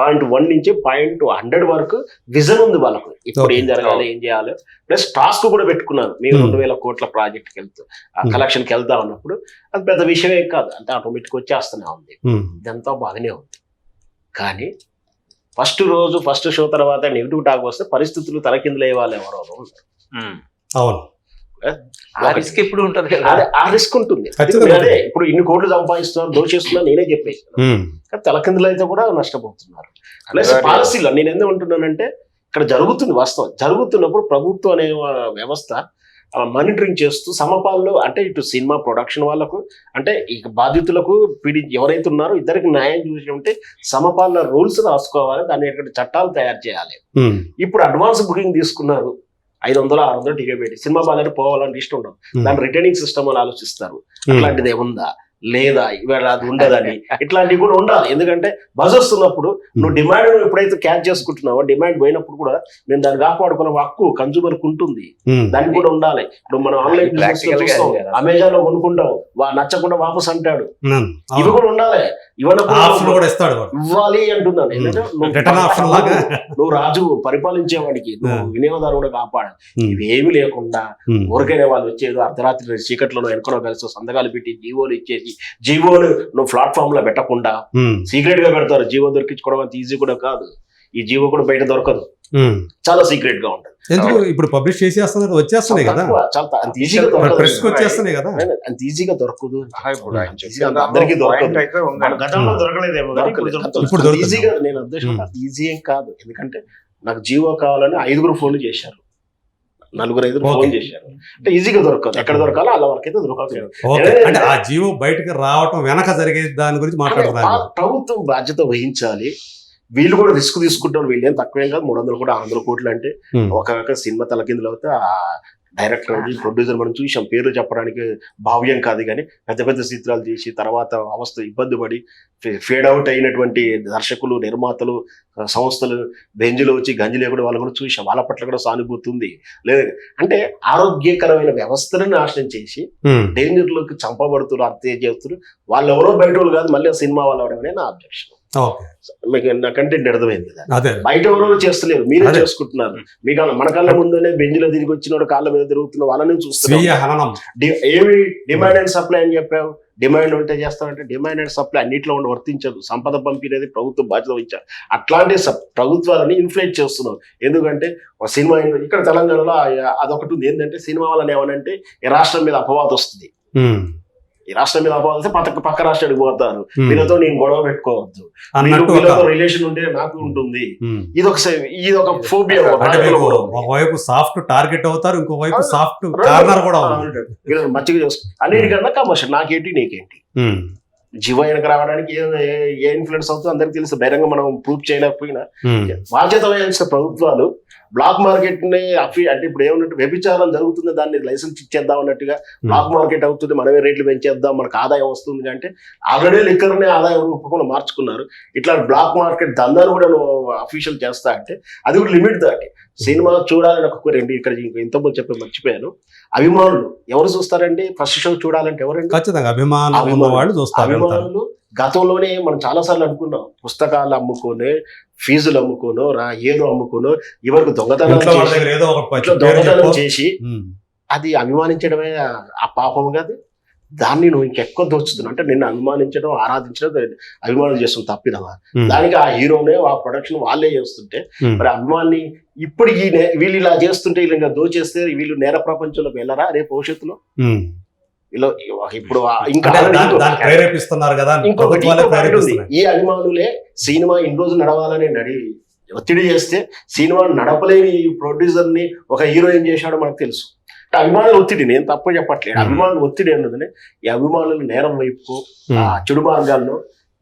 .1 నుంచి .100 వరకు విజన్ ఉంది వాళ్ళకు. ఇప్పుడు ఏం జరగాలి, ఏం చేయాలి, ప్లస్ టాస్క్ కూడా పెట్టుకున్నారు. మీరు 2000 కోట్ల ప్రాజెక్ట్కి వెళ్తూ కలెక్షన్కి వెళ్తా ఉన్నప్పుడు అది పెద్ద విషయమే కాదు, అంటే ఆటోమేటిక్ వచ్చేస్తూనే ఉంది. ఇదంతా బాగానే ఉంది. కానీ ఫస్ట్ షో తర్వాత నెగిటివ్ టాక్ వస్తే పరిస్థితులు తలకిందులయ్యే వాళ్ళు ఎవరో ఉన్నారు. అవును, ఆ రిస్క్ ఎప్పుడు ఉంటది కదా, ఆ రిస్క్ ఉంటుంది. అదే ఇప్పుడు ఇన్ని కోట్లు సంపాదిస్తున్నారు, దోషిస్తున్నారు నేనే చెప్పేసి, కానీ తలకిందులు అయితే కూడా నష్టపోతున్నారు. ప్లస్ పాలసీలో నేను ఎందుకు ఉంటున్నానంటే ఇక్కడ జరుగుతుంది, వాస్తవం జరుగుతున్నప్పుడు ప్రభుత్వం అనే వ్యవస్థ మానిటరింగ్ చేస్తూ సమపాల్లో, అంటే ఇటు సినిమా ప్రొడక్షన్ వాళ్ళకు, అంటే ఈ బాధితులకు ఎవరైతే ఉన్నారో ఇద్దరికి న్యాయం చూసి ఉంటే సమపాల రూల్స్ రాసుకోవాలి, దాని చట్టాలు తయారు చేయాలి. ఇప్పుడు అడ్వాన్స్ బుకింగ్ తీసుకున్నారు, 500-600 టికెట్ పెట్టి సినిమా బాగానే పోవాలని ఇష్టం ఉండదు, దాని రిటర్నింగ్ సిస్టమ్ అని ఆలోచిస్తారు. అట్లాంటిది ఏముందా లేదా, ఇవాళ అది ఉండదని, ఇట్లాంటివి కూడా ఉండాలి. ఎందుకంటే బజ్ వస్తున్నప్పుడు నువ్వు డిమాండ్ ఎప్పుడైతే క్యాచ్ చేసుకుంటున్నావో, డిమాండ్ పోయినప్పుడు కూడా మేము దాన్ని కాపాడుకునే హక్కు కన్జ్యూమర్ కు ఉంటుంది, దానికి కూడా ఉండాలి. ఇప్పుడు మనం ఆన్లైన్ బిజినెస్ లో చూస్తాం, అమెజాన్ లో కొనుక్కుంటాం, నచ్చకుండా వాపస్ అంటాడు, ఇవి కూడా ఉండాలి. ఇవ్వాలి అంటున్నాను. నువ్వు రాజు పరిపాలించేవాడికి, నువ్వు వినియోగదారుడు కాపాడాలి. ఇవేమి లేకుండా ఊరికైనా వాళ్ళు వచ్చేది అర్ధరాత్రి చీకట్లో వెనుకలో కలిసి సంతకాలు పెట్టి జీవోలు ఇచ్చేసి, జీవోలు నువ్వు ప్లాట్ఫామ్ లో పెట్టకుండా సీక్రెట్ గా పెడతారు. జీవో దొరికించుకోవడం అంత ఈజీ కూడా కాదు, ఈ జీవో కూడా బయట దొరకదు, చాలా సీక్రెట్ గా ఉంటుంది. ఇప్పుడు పబ్లిష్ చేసేస్తున్నారు, వచ్చేస్తున్నాయి కదా, అంత ఈజీగా వచ్చేస్తున్నాయి కదా, అంత ఈజీగా దొరకదు, అందరికీ దొరకదు. గతంలో దొరకలేదేమో ఇప్పుడు ఈజీగా నేను ఉద్దేశం ఈజీ ఏం కాదు. ఎందుకంటే నాకు జీవో కావాలని 5 ఫోన్లు చేశారు, 4-5 ఫోన్ చేశారు. అంటే ఈజీగా దొరకదు, ఎక్కడ దొరకాలో అలా వరకైతే దొరకదు. అంటే ఆ జీవో బయటకు రావటం వెనక జరిగే దాని గురించి మాట్లాడుతున్నారు. ప్రభుత్వం బాధ్యత వహించాలి. వీళ్ళు కూడా రిస్క్ తీసుకుంటారు, వీళ్ళు ఏం తక్కువేం కాదు. 300 కూడా 600 కోట్లు అంటే ఒక సినిమా తలకిందులు అవుతే ఆ డైరెక్టర్ ప్రొడ్యూసర్ మనం చూసాం, పేర్లు చెప్పడానికి భావ్యం కాదు, కానీ పెద్ద పెద్ద చిత్రాలు చేసి తర్వాత అవస్థ ఇబ్బంది పడి ఫేడ్ అవుట్ అయినటువంటి దర్శకులు, నిర్మాతలు, సంస్థలు బెంజులో వచ్చి గంజి లేకుండా వాళ్ళు కూడా చూసాం. వాళ్ళ పట్ల కూడా సానుభూతి ఉంది. లేదు అంటే ఆరోగ్యకరమైన వ్యవస్థను నాశనం చేసి డేంజర్ లోకి చంపబడుతున్నారు, హత్య చేస్తున్నారు. వాళ్ళు ఎవరో బయట వాళ్ళు కాదు, మళ్ళీ సినిమా వాళ్ళు అవడమే నా అబ్జెక్షన్. మీకు నా కంటెంట్ అర్థమైంది కదా, బయట ఎవరో చేస్తలేరు, మీరే చేసుకుంటున్నారు. మీకు మన కళ్ళ ముందునే బెంజ్లో తిరిగి వచ్చిన కాళ్ళ మీద తిరుగుతున్న వాళ్ళని చూస్తున్నారు. ఏమి డిమాండ్ అండ్ సప్లై అని చెప్పావు, డిమాండ్ ఉంటే చేస్తామంటే డిమాండ్ అండ్ సప్లై అన్నింటిలో ఉండి వర్తించదు. సంపద పంపిణీ ప్రభుత్వం బాధ్యత వహించారు. అట్లాంటి ప్రభుత్వాలని ఇన్ఫ్లుయెన్స్ చేస్తున్నారు. ఎందుకంటే ఒక సినిమా ఇక్కడ తెలంగాణలో అదొకటి ఉంది, ఏంటంటే సినిమా వాళ్ళని ఏమనంటే ఈ రాష్ట్రం మీద అపవాదం వస్తుంది, ఈ రాష్ట్రం మీద అపవాదం పక్క రాష్ట్రానికి పోతారు, వీళ్ళతో నేను గొడవ పెట్టుకోవద్దు, వీళ్ళతో రిలేషన్ ఉంటే నాకు ఉంటుంది. ఇది ఒక ఫోబియా. ఒకవైపు సాఫ్ట్ టార్గెట్ అవుతారు, ఇంకోవైపు సాఫ్ట్ కార్నర్ కూడా వీళ్ళని మంచిగా చేసుకో. అన్నిటికన్నా కమర్షియల్, నాకేంటి నీకేంటి. జీవో వెనక రావడానికి ఏ ఇన్ఫ్లుయెన్స్ అవుతుందో అందరికి తెలుసు. బహిరంగ మనం ప్రూఫ్ చేయలేకపోయినా బాధ్యత వహించిన ప్రభుత్వాలు బ్లాక్ మార్కెట్ ని అంటే ఇప్పుడు ఏమన్నట్టు వ్యభిచారం జరుగుతుంది, దాన్ని లైసెన్స్ ఇచ్చేద్దాం అన్నట్టుగా బ్లాక్ మార్కెట్ అవుతుంది, మనమే రేట్లు పెంచేద్దాం, మనకు ఆదాయం వస్తుంది అంటే ఆల్రెడీ లిక్కర్ని ఆదాయం రూపంలో మార్చుకున్నారు. ఇట్లా బ్లాక్ మార్కెట్ దందాలు కూడా అఫీషియల్ చేస్తా అంటే అది కూడా లిమిట్ దాటి సినిమా చూడాలని ఒక రెండు ఇక్కడ ఇంతకుముందు చెప్పి మర్చిపోయాను. అభిమానులు ఎవరు చూస్తారండి ఫస్ట్ షో చూడాలంటే? ఎవరండి? ఖచ్చితంగా అభిమానులు. గతంలోనే మనం చాలా సార్లు అనుకున్నాం, పుస్తకాలు అమ్ముకోనే, ఫీజులు అమ్ముకోనో, ఏదో అమ్ముకోనో, ఎవరికి దొంగతనం చేసి అది అభిమానించడమే ఆ పాపం కాదు. దాన్ని నువ్వు ఇంకెక్కువ దోచుతున్నావు అంటే నిన్ను అభిమానించడం, ఆరాధించడం, అభిమానం చేస్తున్న తప్పిదమా? దానికి ఆ హీరోనే ఆ ప్రొడక్షన్ వాళ్ళే చేస్తుంటే మరి అభిమాని ఇప్పుడు వీళ్ళు ఇలా చేస్తుంటే వీళ్ళు ఇంకా దోచేస్తే వీళ్ళు నేర ప్రపంచంలోకి వెళ్ళరా రేపు భవిష్యత్తులో? ఇప్పుడు ఇంకా ప్రేరేపిస్తున్నారు కదా. ఈ అభిమానులే సినిమా ఇన్ని రోజులు నడవాలని ఒత్తిడి చేస్తే సినిమా నడపలేని ప్రొడ్యూసర్ ని ఒక హీరో ఏం చేశాడో మనకు తెలుసు. అభిమానుల ఒత్తిడి, నేను తప్ప చెప్పట్లేదు, అభిమానుల ఒత్తిడి అన్నదని ఈ అభిమానులు నేరం వైపు చెడు మార్గాల్లో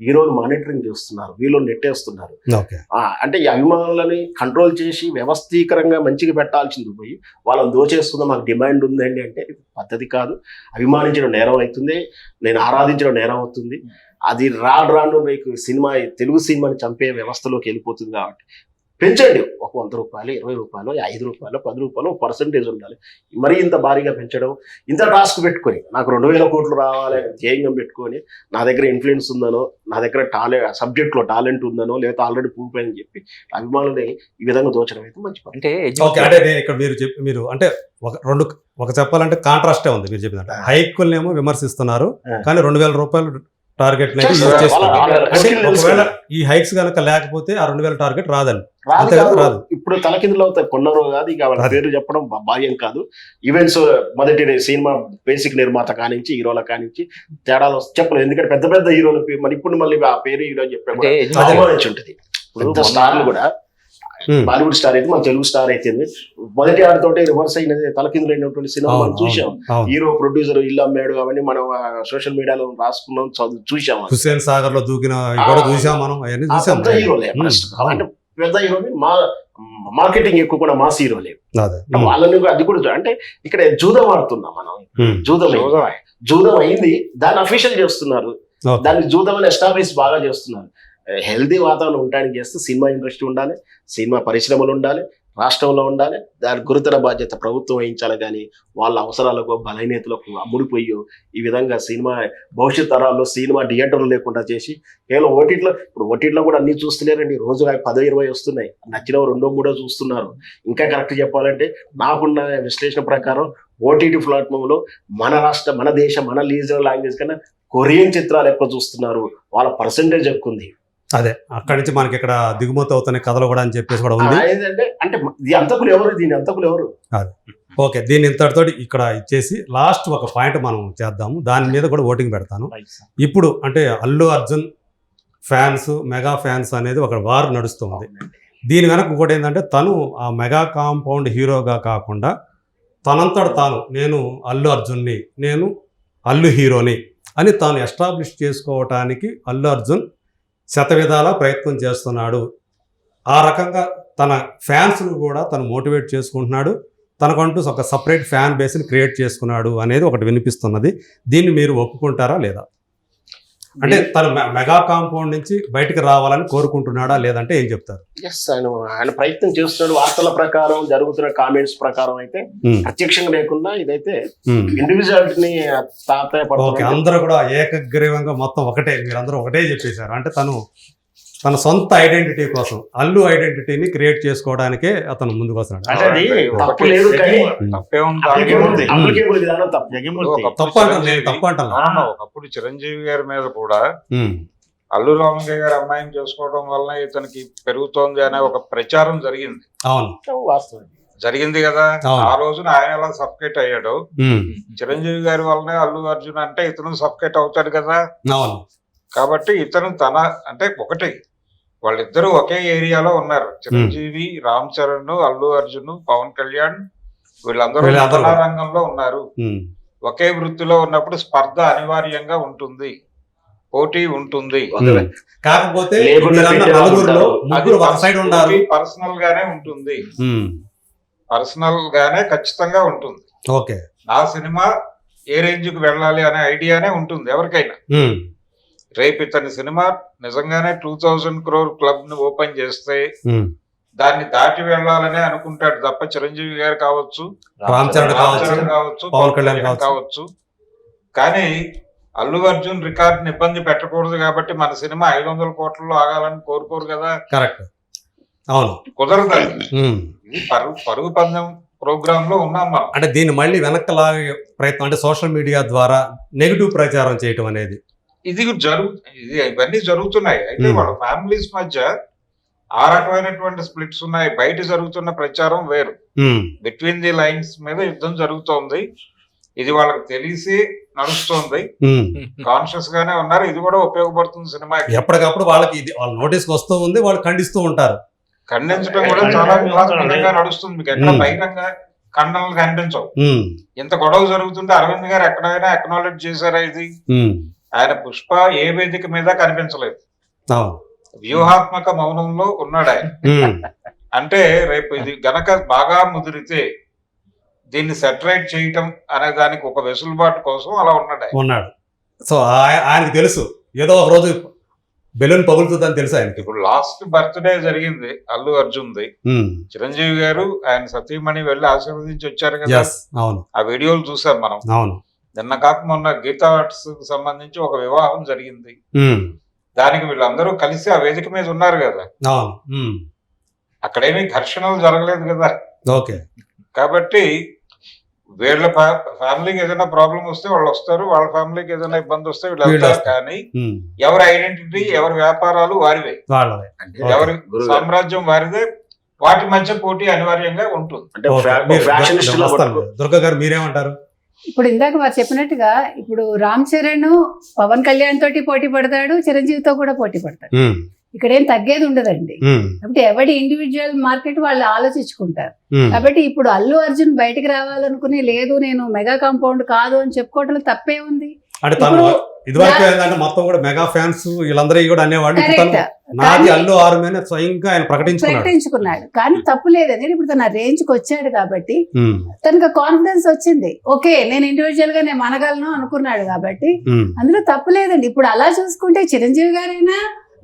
హీరోలు మానిటరింగ్ చేస్తున్నారు, వీళ్ళు నెట్టేస్తున్నారు. ఓకే. అంటే ఈ అభిమానులని కంట్రోల్ చేసి వ్యవస్థీకరంగా మంచిగా పెట్టాల్సింది పోయి వాళ్ళని దోచేస్తుందా, మాకు డిమాండ్ ఉందండి అంటే ఇది పద్ధతి కాదు. అభిమానించడం నేరం అవుతుంది, నేను ఆరాధించడం నేరం అవుతుంది. అది రాను మీకు సినిమా, తెలుగు సినిమాని చంపే వ్యవస్థలోకి వెళ్ళిపోతుంది. కాబట్టి పెంచండి, ఒక 100 రూపాయలు, 20 రూపాయలు, 5 రూపాయలు, 10 రూపాయలు పర్సంటేజ్ ఉండాలి. మరీ ఇంత భారీగా పెంచడం, ఇంత టాస్క్ పెట్టుకొని నాకు 2000 కోట్లు రావాలి ధ్యేయంగా పెట్టుకొని నా దగ్గర ఇన్ఫ్లుయెన్స్ ఉందనో, నా దగ్గర సబ్జెక్ట్లో టాలెంట్ ఉందనో, లేదా ఆల్రెడీ ప్రూఫ్ అని చెప్పి అభిమానులని ఈ విధంగా దోచడం అయితే మంచి పని. అంటే ఓకే. అంటే నేను ఇక్కడ మీరు అంటే ఒక చెప్పాలంటే కాంట్రాస్టే ఉంది. మీరు చెప్పినట్టు హైకుల్నేమో విమర్శిస్తున్నారు, కానీ 2000 రూపాయలు టార్గెట్ ఒకవేళ ఈ హైక్స్ కనుక లేకపోతే ఆ 2000 టార్గెట్ రాదండి. రాదు. ఇప్పుడు తలకిందులు అవుతాయి, కొన్నరు కాదు. ఇక వాళ్ళ పేరు చెప్పడం భాగ్యం కాదు. ఈవెంట్స్ మొదటి సినిమా బేసిక్ నిర్మాత కానించి, హీరోల కానించి తేడాలు చెప్పలేదు. ఎందుకంటే పెద్ద పెద్ద హీరోలు మరి ఇప్పుడు మళ్ళీ ఆ పేరు హీరో చెప్పాను ఉంటుంది. పెద్ద స్టార్లు కూడా బాలీవుడ్ స్టార్ అయితే మన తెలుగు స్టార్ అయితే మొదటి ఆడితోటి రివర్స్ అయినది, తలకిందులు అయినటువంటి సినిమా మనం చూసాం. హీరో ప్రొడ్యూసర్ ఇల్లు అమ్మాడు అవన్నీ మనం సోషల్ మీడియాలో రాసుకున్నాం, చూసాం. హుస్సేన్ సాగర్ లో దూకిన చూసాం మనం, అవన్నీ చూసాం. హీరోలే అంటే పెద్ద హీరోని మార్కెటింగ్ ఎక్కువ కూడా మాస్ హీరోలే వాళ్ళని. అది కూడా అంటే ఇక్కడ జూదం ఆడుతున్నాం మనం. జూదం అయింది, దాన్ని అఫీషియల్ చేస్తున్నారు, దాన్ని జూదం అని ఎస్టాబ్లిష్ బాగా చేస్తున్నారు. హెల్దీ వాతావరణం ఉండడానికి చేస్తే సినిమా ఇండస్ట్రీ ఉండాలి, సినిమా పరిశ్రమలు ఉండాలి, రాష్ట్రంలో ఉండాలి. దాని గురుతర బాధ్యత ప్రభుత్వం వహించాలి. కానీ వాళ్ళ అవసరాలకు, బలహీనతలకు అమ్ముడిపోయో ఈ విధంగా సినిమా భవిష్యత్ తరాల్లో సినిమా థియేటర్లు లేకుండా చేసి కేవలం ఓటీటీలో కూడా అన్ని చూస్తలేరండి. రోజు 10-20 వస్తున్నాయి, నచ్చిన 2-3 చూస్తున్నారు. ఇంకా కరెక్ట్ చెప్పాలంటే నాకున్న విశ్లేషణ ప్రకారం ఓటీటీ ప్లాట్ఫామ్లో మన దేశ మన రీజనల్ లాంగ్వేజ్ కన్నా కొరియన్ చిత్రాలు ఎక్కువ చూస్తున్నారు, వాళ్ళ పర్సంటేజ్ ఎక్కువ ఉంది. అదే అక్కడి నుంచి మనకి ఇక్కడ దిగుమతి అవుతున్న కథలు కూడా అని చెప్పేసి కూడా ఉంది. అంటే దీని అంతకులు ఎవరు? ఓకే, దీన్ని ఇంతటితో ఇక్కడ ఇచ్చేసి లాస్ట్ ఒక పాయింట్ మనం చేద్దాము. దాని మీద కూడా ఓటింగ్ పెడతాను. ఇప్పుడు అంటే Allu Arjun fans, mega fans అనేది ఒక వార్ నడుస్తుంది. దీని వెనక ఇంకోటి ఏంటంటే తను ఆ మెగా కాంపౌండ్ హీరోగా కాకుండా తనంతట తాను నేను అల్లు అర్జున్ని, నేను అల్లు హీరోని అని తాను ఎస్టాబ్లిష్ చేసుకోవటానికి అల్లు అర్జున్ శతవిధాలా ప్రయత్నం చేస్తున్నాడు. ఆ రకంగా తన ఫ్యాన్స్ను కూడా తను మోటివేట్ చేసుకుంటున్నాడు. తనకంటూ ఒక సపరేట్ ఫ్యాన్ బేస్ని క్రియేట్ చేసుకున్నాడు అనేది ఒకటి వినిపిస్తున్నది. దీన్ని మీరు ఒప్పుకుంటారా లేదా? అంటే తను మెగా కాంపౌండ్ నుంచి బయటకు రావాలని కోరుకుంటున్నాడా లేదంటే ఏం చెప్తారు? ఆయన ప్రయత్నం చేస్తున్నాడు. వార్తల ప్రకారం జరుగుతున్న కామెంట్స్ ప్రకారం అయితే ప్రత్యక్షంగా లేకుండా ఇదైతే ఇండివిజువాలిటీని ఓకే, అందరూ కూడా ఏకగ్రీవంగా మొత్తం ఒకటే, మీరందరూ ఒకటే చెప్పేశారు. అంటే తన సొంత ఐడెంటిటీ కోసం, అల్లు ఐడెంటిటీని క్రియేట్ చేసుకోవడానికే అతను ముందుకు వస్తున్నాడు. ఒకప్పుడు చిరంజీవి గారి మీద కూడా అల్లు రామయ్య గారి అమ్మాయిని చేసుకోవడం వలన ఇతనికి పెరుగుతోంది అనే ఒక ప్రచారం జరిగింది. జరిగింది కదా. ఆ రోజున ఆయన ఎలా సఫకేట్ అయ్యాడు, చిరంజీవి గారి వల్లనే అల్లు అర్జున్ అంటే ఇతను సఫకేట్ అవుతాడు కదా. కాబట్టి ఇతను అంటే ఒకటి వాళ్ళిద్దరూ ఒకే ఏరియాలో ఉన్నారు. చిరంజీవి, రామ్ చరణ్, అల్లు అర్జున్, పవన్ కళ్యాణ్ వీళ్ళందరూ రంగంలో ఉన్నారు. ఒకే వృత్తిలో ఉన్నప్పుడు స్పర్ధ అనివార్యంగా ఉంటుంది, పోటీ ఉంటుంది. కాకపోతే పర్సనల్ గానే ఉంటుంది, పర్సనల్ గానే ఖచ్చితంగా ఉంటుంది. ఓకే, నా సినిమా ఏ రేంజ్ కు వెళ్ళాలి అనే ఐడియానే ఉంటుంది ఎవరికైనా. రేపు ఇతని సినిమా నిజంగానే 2000 crore క్లబ్ ని ఓపెన్ చేస్తే దాన్ని దాటి వెళ్ళాలనే అనుకుంటాడు తప్ప చిరంజీవి గారు కావచ్చు, రామ్ చరణ్ కావచ్చు, పవన్ కళ్యాణ్ కావచ్చు. కానీ అల్లు అర్జున్ రికార్డుని ఇబ్బంది పెట్టకూడదు కాబట్టి మన సినిమా 500 కోట్లలో ఆగాలని కోరుకోరు కదా. కరెక్ట్, అవును, కుదరదు. ఇది పరుగు పందెం ప్రోగ్రామ్ లో ఉన్నాం మనం. అంటే దీన్ని మళ్ళీ వెనక్కి లాగే ప్రయత్నం, అంటే సోషల్ మీడియా ద్వారా నెగిటివ్ ప్రచారం చేయటం అనేది ఇవన్నీ జరుగుతున్నాయి. అయితే వాళ్ళ ఫ్యామిలీస్ మధ్య ఆ రకమైనటువంటి స్ప్లిట్స్ ఉన్నాయి. బయట జరుగుతున్న ప్రచారం వేరు, బిట్వీన్ ది లైన్స్ మీద యుద్ధం జరుగుతోంది. ఇది వాళ్ళకి తెలిసి నడుస్తోంది, కాన్షియస్ గానే ఉన్నారు. ఇది కూడా ఉపయోగపడుతుంది సినిమా. ఎప్పటికప్పుడు వాళ్ళకి ఇది వాళ్ళ నోటీస్కి వస్తూ ఉంది, వాళ్ళు ఖండిస్తూ ఉంటారు. ఖండించడం కూడా చాలా వివాదాస్పదంగా నడుస్తుంది. మీకు ఎక్కడ బహిరంగ ఖండనలు కనిపించవు. ఇంత గొడవ జరుగుతుంటే అరవింద్ గారు ఎక్కడైనా అక్నాలెడ్జ్ చేశారా? ఇది ఆయన పుష్ప ఏ వేదిక మీద కనిపించలేదు, అవును. వ్యూహాత్మక మౌనంలో ఉన్నాడు ఆయన. ఉమ్, అంటే రేపు ఇది గనక బాగా ముదిరితే దీన్ని సెటరైట్ చేయటం అనే దానికి ఒక వెసులుబాటు కోసం అలా ఉన్నాడు ఆయన. ఉన్నాడు. సో ఆయనకు తెలుసు ఏదో ఒక రోజు బెలూన్ పగులుతుందని తెలుసు ఆయనకి. ఇప్పుడు లాస్ట్ బర్త్డే జరిగింది అల్లు అర్జున్ది. ఉమ్, చిరంజీవి గారు ఆయన సతీమణి వెళ్ళి ఆశీర్వదించి వచ్చారు కదా, yes, అవును, ఆ వీడియోలు చూసాం మనం. అవును. నిన్న కాక మొన్న గీతా ఆర్ట్స్ కి సంబంధించి ఒక వివాహం జరిగింది, ఉమ్, దానికి వీళ్ళందరూ కలిసి ఆ వేదిక మీద ఉన్నారు కదా, అవును. ఉమ్, అక్కడేమీ ఘర్షణలు జరగలేదు కదా. ఓకే. కాబట్టి వీళ్ళ ఫ్యామిలీకి ఏదైనా ప్రాబ్లం వస్తే వాళ్ళు వస్తారు, వాళ్ళ ఫ్యామిలీకి ఏదైనా ఇబ్బంది వస్తే వీళ్ళు వీళ్ళు వెళ్తారు. వస్తారు. కానీ ఉమ్, ఎవరి ఐడెంటిటీ, ఎవరి వ్యాపారాలు వారివే, వాళ్ళదే. ఎవరి గురువు గారు. సామ్రాజ్యం వారిదే, వాటి మధ్య పోటీ అనివార్యంగా ఉంటుంది. అంటే ఓకే. మీరు ఫ్యాషనిస్ట్ లో వస్తాను. దుర్గా గారు మీరేమంటారు? ఇప్పుడు ఇందాక వారు చెప్పినట్టుగా ఇప్పుడు రామ్ చరణ్ పవన్ కళ్యాణ్ తోటి పోటీ పడతాడు, చిరంజీవితో కూడా పోటీ పడతాడు. ఉమ్, ఇక్కడ ఏం తగ్గేది ఉండదండి. ఉమ్, కాబట్టి ఎవరి ఇండివిజువల్ మార్కెట్ వాళ్ళు ఆలోచించుకుంటారు. ఉమ్, కాబట్టి ఇప్పుడు అల్లు అర్జున్ బయటికి రావాలనుకుని లేదు నేను మెగా కాంపౌండ్ కాదు అని చెప్పుకోవడంలో తప్పే ఉంది. అంటే తను ఇప్పుడు ఇదివరకు ఏంటంటే మొత్తం కూడా మెగా ఫ్యాన్స్ వీళ్ళందరూ కూడా అనేవాళ్ళు. ఇప్పుడు తను కరెక్ట్ నాది అల్లు ఆర్మీ స్వయంగా ఆయన ప్రకటించుకున్నాడు. ప్రకటించుకున్నాడు. కానీ తప్పు లేదండి. ఇప్పుడు తన రేంజ్ కి వచ్చాడు కాబట్టి ఉమ్, తనకు కాన్ఫిడెన్స్ వచ్చింది. ఓకే నేను ఇండివిజువల్ గా నేను మనగలను అనుకున్నాడు కాబట్టి ఉమ్, అందులో తప్పు లేదండి. ఇప్పుడు అలా చూసుకుంటే చిరంజీవి గారైనా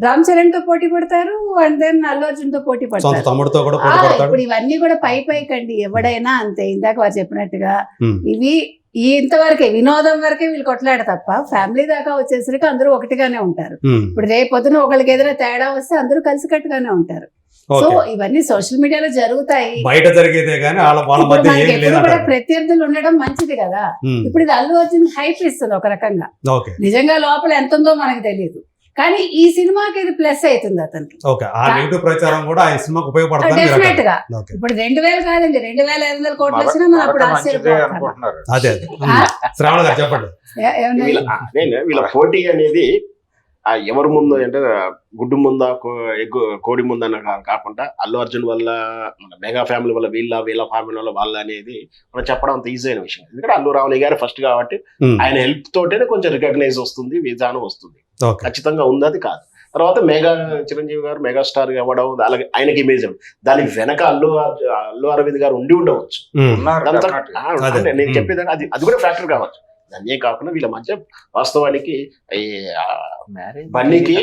రామ్ చరణ్ తో పోటీ పడతారు, అండ్ దెన్ అల్లు అర్జున్ తో పోటీ సొంత పడతారు. తమ్ముడితో కూడా పోటీ పడతాడు. ఇప్పుడు ఇవన్నీ కూడా పైకండి ఎవడైనా అంతే. ఇందాక వారు చెప్పినట్టుగా ఉమ్, ఇవి ఇంతవరకే వినోదం వరకే వీళ్ళు కొట్లాడ తప్ప ఫ్యామిలీ దాకా వచ్చేసరికి అందరూ ఒకటిగానే ఉంటారు. ఉమ్, ఇప్పుడు రేపు పొద్దున ఒకరికి ఏదైనా తేడా వస్తే అందరూ కలిసికట్టుగానే ఉంటారు. So okay. ఇవన్నీ సోషల్ మీడియాలో జరుగుతాయి. బయట జరిగేదే కానీ వాళ్ళ ఇప్పుడు మధ్య మనకి ఏం ఎప్పుడు కూడా లేదంటారు. ప్రత్యర్థులు ఉండడం మంచిది కదా. ఉమ్, ఇప్పుడు ఇది అల్లు అర్జున్ హైప్ ఇస్తుంది ఒక రకంగా. ఓకే. నిజంగా లోపల ఎంత ఉందో మనకు తెలియదు, కానీ ఈ సినిమాకి ఇది ప్లస్ అవుతుంది అతనికి ఓకే. ఆ నెగిటివ్ ప్రచారం కూడా ఆయన సినిమాకి ఉపయోగపడుతుంది. డెఫినెట్ గా. ఓకే. ఇప్పుడు 2000 కాదండి 2500 కోట్లు వచ్చినా మనం అప్పుడు మరొక మంచిదే ఆశ్చర్యపోతాం. అనుకుంటున్నారు. అదే శ్రావణ గారు చెప్పండి. వీళ్ళ పోటీ అనేది ఎవరి ముందు అంటే గుడ్డు ముందా కోడి ముందన్న కాకుండా అల్లు అర్జున్ వల్ల మన మెగా ఫ్యామిలీ వల్ల వీళ్ళ ఫ్యామిలీ వల్ల వాళ్ళ అనేది మనం చెప్పడం అంత ఈజీ అయిన విషయం. ఎందుకంటే అల్లు రావుని గారు ఫస్ట్ కాబట్టి ఉమ్, ఆయన హెల్ప్ తోటనే కొంచెం రికగ్నైజ్ వస్తుంది, విధానం వస్తుంది. ఓకే. ఖచ్చితంగా ఉంది, అది కాదు. తర్వాత మెగా చిరంజీవి గారు మెగాస్టార్ అవ్వడం, అలాగే ఆయనకి ఇమేజ్ దాని వెనక అల్లు అరవింద్ గారు ఉండి ఉండవచ్చు. ఉమ్, ఉన్నారు దాంతో definitely. అంటే నేను చెప్పేదాన్ని అది కూడా ఫ్యాక్టర్ కావచ్చు. దాన్ని కాకుండా వీళ్ళ మధ్య వాస్తవానికి ఈ బన్నీకి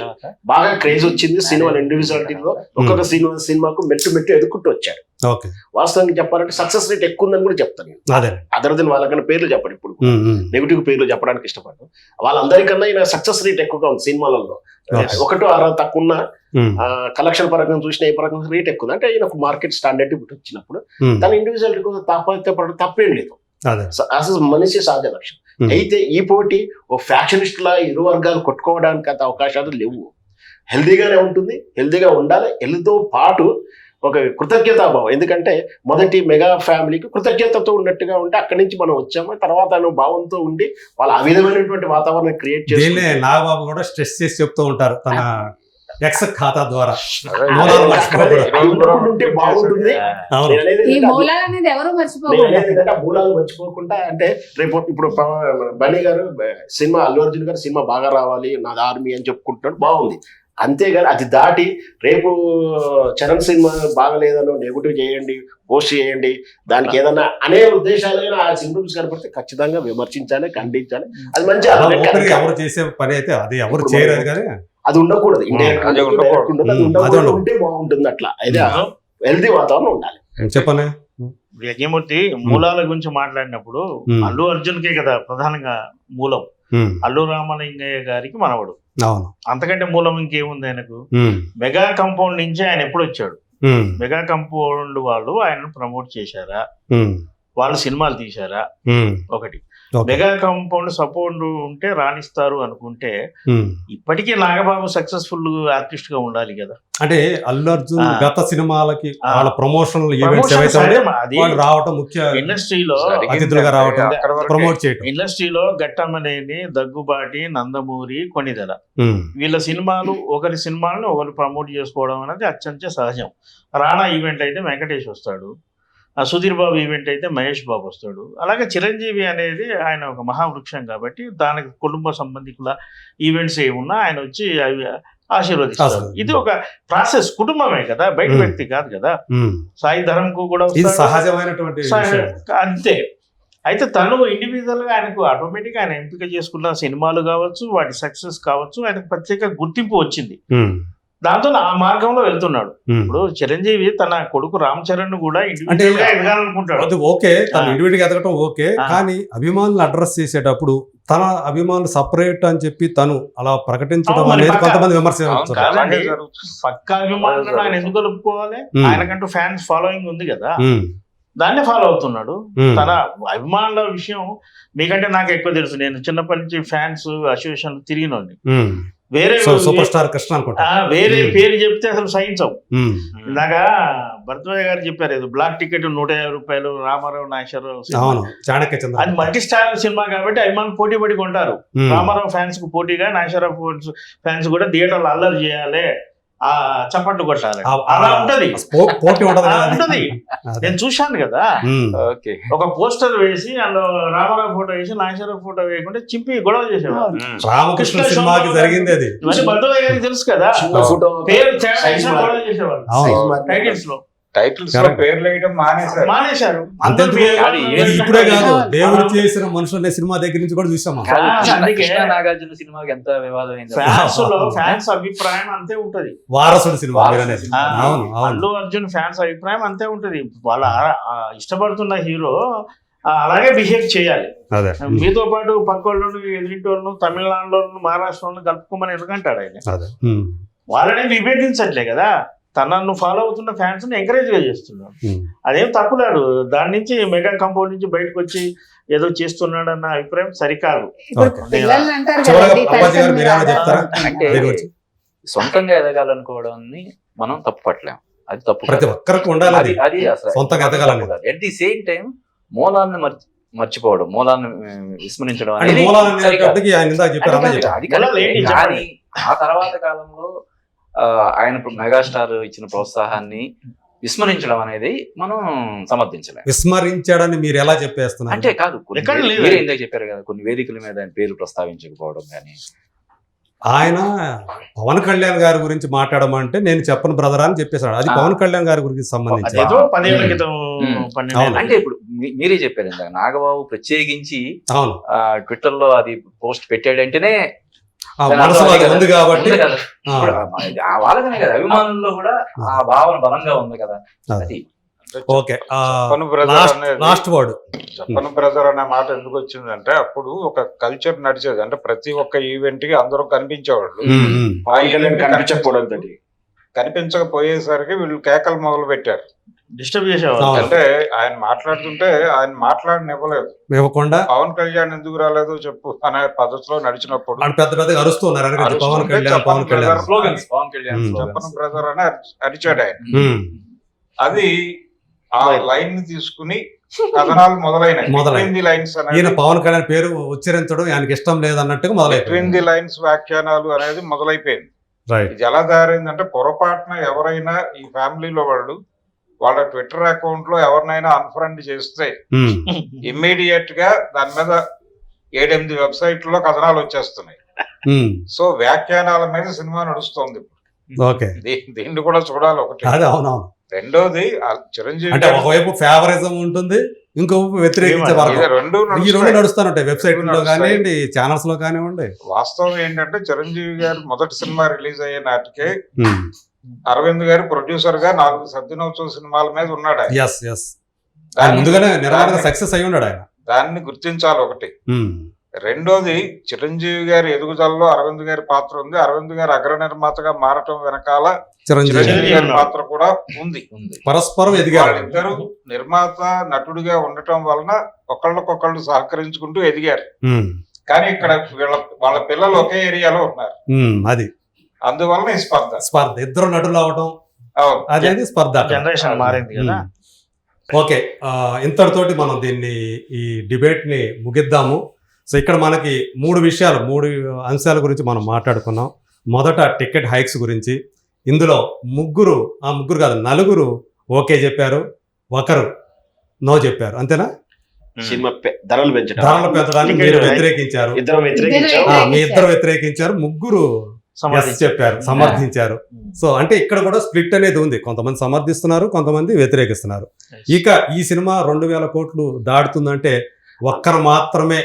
బాగా క్రేజ్ వచ్చింది సినిమా ఇండివిజువాలిటీలో. ఒక్కొక్క సినిమాకు మెట్టు ఎదుర్కొంటూ వచ్చాడు. ఓకే. వాస్తవానికి చెప్పాలంటే సక్సెస్ రేట్ ఎక్కువ ఉందని కూడా చెప్తాను నేను. అదే. అదర్ దెన్ వాళ్ళకన్నా పేర్లు చెప్పండి, ఇప్పుడు ఉమ్, ఉమ్, నెగిటివ్ పేర్లు చెప్పడానికి ఇష్టపడ్డాను. వాళ్ళందరికన్నా ఈయన సక్సెస్ రేట్ ఎక్కువగా ఉంది సినిమాలలో. Okay. ఒకటో అర తక్కువ ఉన్న ఉమ్, కలెక్షన్ పరంగా చూసిన ఏ పరంగా రేట్ ఎక్కువ ఉంది. అంటే ఈయన ఒక స్టాండర్డ్ వచ్చినప్పుడు ఉమ్, తన ఇండివిజువాలిటీ కోసం తాపత్రపడడం తప్పేం లేదు. అదే. అసలు మనిషి సహజ లక్ష్యం. ఉమ్, అయితే ఈ పోటీ ఓ ఫ్యాక్షనిస్ట్ లా ఇరు వర్గాలు కొట్టుకోవడానికి అంత అవకాశాలు లేవు. హెల్దీగానే ఉంటుంది, హెల్దీగా ఉండాలి. హెల్త్తో పాటు ఒక కృతజ్ఞతాభావం. ఎందుకంటే మొదటి మెగా ఫ్యామిలీకి కృతజ్ఞతతో ఉన్నట్టుగా ఉంటే అక్కడి నుంచి మనం వచ్చాము, తర్వాత భావంతో ఉండి వాళ్ళు ఆ విధమైనటువంటి వాతావరణం క్రియేట్ దీన్నే చేసి నాగబాబు కూడా స్ట్రెస్ చేసి చెప్తూ ఉంటారు తన ఎక్స్ ఖాతా ద్వారా. అదే మూలాలు మర్చిపోకూడదు. ఉంటే బాగుంటుంది. అవును. నేను అనేది ఈ ఏంటంటే మూలాలు అనేది ఎవరు నేను మర్చిపోకూడదు. అనేది ఏంటంటే ఆ మూలాలు మర్చిపోకుండా, అంటే రేపు ఇప్పుడు బన్నీ గారు సినిమా అల్లు అర్జున్ గారు సినిమా బాగా రావాలి నాది ఆర్మీ అని చెప్పుకుంటున్నాడు, బాగుంది. అంతేగాని అది దాటి రేపు చరణ్ సినిమా బాగలేదనో నెగిటివ్ చేయండి, పోస్ట్ చేయండి, దానికి ఏదన్నా అనే ఉద్దేశాలైనా ఆ సింటమ్స్ కనపడితే ఖచ్చితంగా విమర్శించాలి, ఖండించాలి. అది మంచి అలా అలవాటు ఓపెన్ గా కాదు. ఎవరు చేసే పని అయితే అది ఎవరు చేయలేదు కానీ అది ఉండకూడదు. ఇండైరెక్ట్ అది ఉండకూడదు. అది ఉండకూడదు, ఉంటే బాగుంటుంది. అట్లా అయితే హెల్తీ వాతావరణం ఉండాలి. చెప్పండి. యజ్ఞమూర్తి మూలాల గురించి మాట్లాడినప్పుడు ఉమ్, అల్లు అర్జున్కే కదా ప్రధానంగా మూలం. ఉమ్, అల్లు రామలింగయ్య గారికి మనవడు. అవును. అంతకంటే మూలం ఇంకేముంది ఆయనకు? ఉమ్, మెగా కంపౌండ్ నుంచి ఆయన ఎప్పుడు వచ్చాడు? ఉమ్, మెగా కంపౌండ్ వాళ్ళు ఆయనను ప్రమోట్ చేశారా? ఉమ్, వాళ్ళు సినిమాలు తీశారా? ఉమ్, ఒకటి. ఓకే. మెగా కాంపౌండ్ సపోర్ట్ ఉంటే రాణిస్తారు అనుకుంటే ఉమ్. ఇప్పటికీ నాగబాబు సక్సెస్ఫుల్ ఆర్టిస్ట్ గా ఉండాలి కదా. అంటే అల్లు అర్జున్ ఆ. గత సినిమాలకి ఆ. వాళ్ళ ప్రమోషనల్ ఈవెంట్స్ Promotions ఏవైతే ఉన్నాయో అంటే అది వాళ్ళు రావటం ముఖ్య ఇండస్ట్రీలో అతిథులుగా రావటం, అక్కడ వరకే. ప్రమోట్ చేయటం. ఇండస్ట్రీలో గట్టమనేని, దగ్గుబాటి, నందమూరి, కొణిదెల ఉమ్, వీళ్ళ సినిమాలు ఒకరి సినిమాలను ఒకరు ప్రమోట్ చేసుకోవడం అనేది అత్యంత సహజం. రాణా ఈవెంట్ అయితే వెంకటేష్ వస్తాడు, ఆ సుధీర్ బాబు ఈవెంట్ అయితే మహేష్ బాబు వస్తాడు. అలాగే చిరంజీవి అనేది ఆయన ఒక మహావృక్షం కాబట్టి దానికి కుటుంబ సంబంధికుల ఈవెంట్స్ ఏమున్నా ఆయన వచ్చి అవి ఆశీర్వదిస్తారు. ఇది ఒక ప్రాసెస్, కుటుంబమే కదా, బయట వ్యక్తి కాదు కదా. సాయి ధరంకు కూడా ఇది వస్తాడు. సహజమైనటువంటి విషయం. అంతే. అయితే తను ఇండివిజువల్గా ఆయనకు ఆటోమేటిక్గా ఆయన ఎంపిక చేసుకున్న సినిమాలు కావచ్చు, వాటి సక్సెస్ కావచ్చు, ఆయనకు ప్రత్యేక గుర్తింపు వచ్చింది. దాంతో ఆ మార్గంలో వెళ్తున్నాడు. ఇప్పుడు చిరంజీవి తన కొడుకు రామ్ చరణ్ కూడా ఇండివిజువల్ గా ఎదగాలనుకుంటాడు. అది ఓకే, తను ఇండివిజువల్గా ఎదగటం ఓకే, కానీ అభిమానులు అడ్రస్ చేసేటప్పుడు తన అభిమానులు సపరేట్ అని చెప్పి తను అలా ప్రకటించడం అనేది కొంతమంది విమర్శించారు. కాదండి, పక్క అభిమానులను ఆయన ఎందుకు కలుపుకోవాలి? ఆయనకంటూ ఫ్యాన్స్ ఫాలోయింగ్ ఉంది కదా, దాన్నే ఫాలో అవుతున్నాడు. తన అభిమానుల విషయం మీకంటే నాకు ఎక్కువ తెలుసు. నేను చిన్నప్పటి నుంచి ఫ్యాన్స్ అసోసియేషన్ తిరిగినోని. వేరే సూపర్ స్టార్ కృష్ణ అనుకుంటా, వేరే పేరు చెప్తే అసలు సహించవు. ఇందాక భరద్వాజ గారు చెప్పారు, ఏదో బ్లాక్ టికెట్ 150 రూపాయలు, రామారావు నాగేశ్వరరావు, చాణక్య చంద్ర, అది మల్టీ స్టార్ సినిమా కాబట్టి అభిమానులు పోటీ పడి కొంటారు. రామారావు ఫ్యాన్స్ కు పోటీగా నాగేశ్వరరావు ఫ్యాన్స్ కూడా థియేటర్లు అల్లరి చేయాలి, ఆ చప్పట్లు కొట్టాలి, అలా ఉంటది. నేను చూశాను కదా, ఒక పోస్టర్ వేసి అందులో రామారావు ఫోటో వేసి నాగేశ్వరరావు ఫోటో వేయకుండా చింపి గొడవ చేసేవారు. రామకృష్ణ సినిమాకి జరిగింది అది. భద్రయ్య గారికి తెలుసు కదా, పేరు గొడవ చేసేవారు టైటిల్స్ లో. టైటిల్స్ పేర్లు వేయడం మానేశారు. ఇప్పుడే కాదు, దేవుడు చేసిన మనుషులు సినిమా దగ్గర నుంచి కూడా చూసాం. నాగార్జున సినిమాకి ఎంత వివాదం అయింది. ఫ్యాన్స్ అభిప్రాయం అంతే ఉంటది. వారసుడు సినిమా అల్లు అర్జున్ ఫ్యాన్స్ అభిప్రాయం అంతే ఉంటది. వాళ్ళ ఇష్టపడుతున్న హీరో అలాగే బిహేవ్ చేయాలి. మీతో పాటు పక్క వాళ్ళను, ఎదురింటి వాళ్ళను, తమిళనాడులో, మహారాష్ట్రలో కలుపుకోమని ఎందుకంటాడు ఆయన. వాళ్ళని విభేదించట్లే కదా, తనను ఫాలో అవుతున్న ఫ్యాన్స్ ని ఎంకరేజ్ గా చేస్తున్నాడు. అదేం తప్పులేదు. దాని నుంచి మెగా కంపౌండ్ నుంచి బయటకు వచ్చి ఏదో చేస్తున్నాడు అన్న అభిప్రాయం సరికాదు. అంటే సొంతంగా ఎదగాలనుకోవడాన్ని మనం తప్పు పట్టలేం, అది తప్పు. ప్రతి ఒక్కరికి ఉండాలి అది సొంతంగా ఎదగాలని. ఎట్ ది సేమ్ టైం మూలాన్ని మర్చిపోవడం, మూలాన్ని విస్మరించడం అనేది కానీ ఆ తర్వాత కాలంలో ఆయన మెగాస్టార్ ఇచ్చిన ప్రోత్సాహాన్ని విస్మరించడం అనేది మనం సమర్థించలేం. విస్మరించాడని మీరు ఎలా చెప్పేస్తున్నారు? అంటే కాదు, మీరే ఇందాక చెప్పారు కదా, కొన్ని వేదికల మీద ఆయన పేరు ప్రస్తావించకపోవడం కానీ. ఆయన పవన్ కళ్యాణ్ గారి గురించి మాట్లాడమంటే నేను చెప్పను బ్రదర్ అని చెప్పేశాడు. అది పవన్ కళ్యాణ్ గారి గురించి సంబంధించి. అంటే ఇప్పుడు మీరే చెప్పారు ఇందాక, నాగబాబు ప్రత్యేకించి ట్విట్టర్ లో అది పోస్ట్ పెట్టాడంటేనే ఉంది కాబట్టి వాళ్ళకనే కదా, అభిమానుల్లో కూడా ఆ భావన బలంగా ఉంది కదా. అది ఓకే. లాస్ట్ వర్డ్ చెప్పను బ్రదర్ అనే మాట ఎందుకు వచ్చిందంటే, అప్పుడు ఒక కల్చర్ నడిచేది. అంటే ప్రతి ఒక్క ఈవెంట్ కి అందరూ కనిపించేవాళ్ళు. కనిపించకపోయేసరికి వీళ్ళు కేకలు మొదలు పెట్టారు, డిస్టర్బ్ చేసేవాళ్ళు. అంటే ఆయన మాట్లాడుతుంటే ఆయన మాట్లాడనివ్వలేదు, ఇవ్వకుండా పవన్ కళ్యాణ్ ఎందుకు రాలేదో చెప్పు అనే పద్ధతిలో నడిచినప్పుడు పెద్ద పెద్దగా అరుస్తున్నారు. చెప్పను బ్రదర్ అని అరిచాడు ఆయన. అది ఆ లైన్ ని తీసుకుని కథనాలు మొదలైనవి. లైన్స్ ఈయన పవన్ కళ్యాణ్ పేరు ఉచ్చరించడం ఆయనకి ఇష్టం లేదన్నట్టుగా మొదలైపోయింది. లైన్స్ వ్యాఖ్యానాలు అనేది మొదలైపోయింది. ఇది ఎలా తయారైందంటే, పొరపాటున ఎవరైనా ఈ ఫ్యామిలీలో వాళ్ళ ట్విట్టర్ అకౌంట్ లో ఎవరినైనా అన్ఫ్రెండ్ చేస్తే ఇమ్మీడియట్ గా దాని మీద 7-8 వెబ్సైట్లలో కథనాలు వచ్చేస్తున్నాయి. సో వ్యాఖ్యానాల మీద సినిమా నడుస్తుంది. దీన్ని కూడా చూడాలి. ఒకటి. రెండోది చిరంజీవి అంటే ఒకవైపు ఫేవరిజం ఉంటుంది, ఇంకోవైపు వ్యతిరేకించే రెండు నడుస్తానంటాయి వెబ్సైట్ లో కానివ్వండి, ఛానల్స్ లో కానివ్వండి. వాస్తవం ఏంటంటే, చిరంజీవి గారు మొదటి సినిమా రిలీజ్ అయ్యే నాటికే అరవింద్ గారు ప్రొడ్యూసర్ గా 4 సద్దినోత్సవ సినిమాల మీద ఉన్నాడు. సక్సెస్ అయి ఉన్నాడు ఆయన. దాన్ని గుర్తించాలి ఒకటి. రెండోది, చిరంజీవి గారి ఎదుగుదలలో అరవింద్ గారి పాత్ర ఉంది. అరవింద్ గారు అగ్ర నిర్మాతగా మారటం వెనకాల చిరంజీవి గారి పాత్ర కూడా ఉంది. పరస్పరం ఎదిగారు. ఇద్దరు నిర్మాత నటుడిగా ఉండటం వలన ఒకళ్ళకొకళ్ళు సహకరించుకుంటూ ఎదిగారు. కానీ ఇక్కడ వాళ్ళ పిల్లలు ఒకే ఏరియాలో ఉన్నారు. అది అందువలన ఈ స్పర్ధ ఇద్దరు నటులు అవడం అనేది స్పర్ధ. జనరేషన్ మారింది కదా. ఓకే, ఇంతటితోటి మనం దీన్ని ఈ డిబేట్ ని ముగిద్దాము. సో ఇక్కడ మనకి 3 అంశాల గురించి మనం మాట్లాడుకున్నాం. మొదట టికెట్ హైక్స్ గురించి. ఇందులో ముగ్గురు కాదు 4 ఓకే చెప్పారు, ఒకరు నో చెప్పారు, అంతేనా? సినిమా ధరలు పెంచడం, ధరలు పెంచడానికి మీరు వ్యతిరేకించారు, ఇద్దరం వ్యతిరేకించాం. మీ ఇద్దరు వ్యతిరేకించారు, ముగ్గురు ఎస్ చెప్పారు, సమర్థించారు. సో అంటే ఇక్కడ కూడా స్ప్లిట్ అనేది ఉంది, కొంతమంది సమర్థిస్తున్నారు, కొంతమంది వ్యతిరేకిస్తున్నారు. ఇక ఈ సినిమా 2,000 కోట్లు దాటుతుందంటే ఒక్కరు మాత్రమే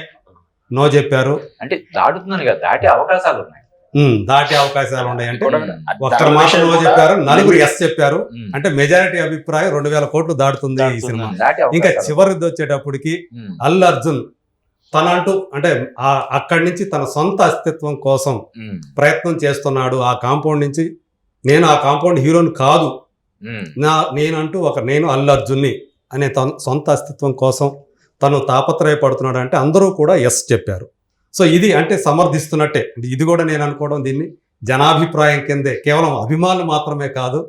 నో చెప్పారు. అంటే దాటుతుందని కదా, దాటే అవకాశాలు ఉన్నాయి. దాటే అవకాశాలు ఉన్నాయి అంటే కూడా ఒక్కరు మాత్రం నో చెప్పారు, నలుగురు ఎస్ చెప్పారు. ఉమ్. అంటే మెజారిటీ అభిప్రాయం 2,000 కోట్లు దాటుతుంది ఈ సినిమా. దాటే ఇంకా అవకాశాలు. చివరిది వచ్చేటప్పటికి ఉమ్. అల్లు అర్జున్ తనంటూ అంటే అక్కడి నుంచి తన సొంత అస్తిత్వం కోసం ఉమ్. ప్రయత్నం చేస్తున్నాడు. ఆ కాంపౌండ్ నుంచి నేను ఆ కాంపౌండ్ హీరోని కాదు, ఉమ్. నేనంటూ నేను అల్లు అర్జున్ని అనే తన సొంత అస్తిత్వం కోసం తను తాపత్రయపడుతున్నాడు అంటే అందరూ కూడా ఎస్ చెప్పారు. సో ఇది అంటే సమర్థిస్తున్నట్టే. ఇది కూడా నేను అనుకోవడం దీన్ని జనాభిప్రాయం కిందే, కేవలం అభిమానులు మాత్రమే కాదు,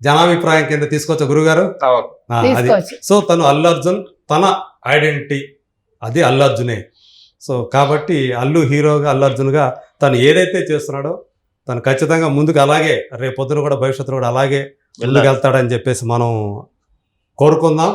జనాభిప్రాయం కింద తీసుకోవచ్చు గురుగారు. అవును. అది తీసుకోవచ్చు. సో తను అల్లు అర్జున్, తన ఐడెంటిటీ అది అల్లు అర్జునే. సో కాబట్టి అల్లు హీరోగా, అల్లు అర్జున్గా తను ఏదైతే చేస్తున్నాడో తను ఖచ్చితంగా ముందుకు అలాగే రేపొద్దున కూడా భవిష్యత్తులో కూడా అలాగే ముందుకు వెళ్తాడని చెప్పేసి మనం కోరుకుందాం.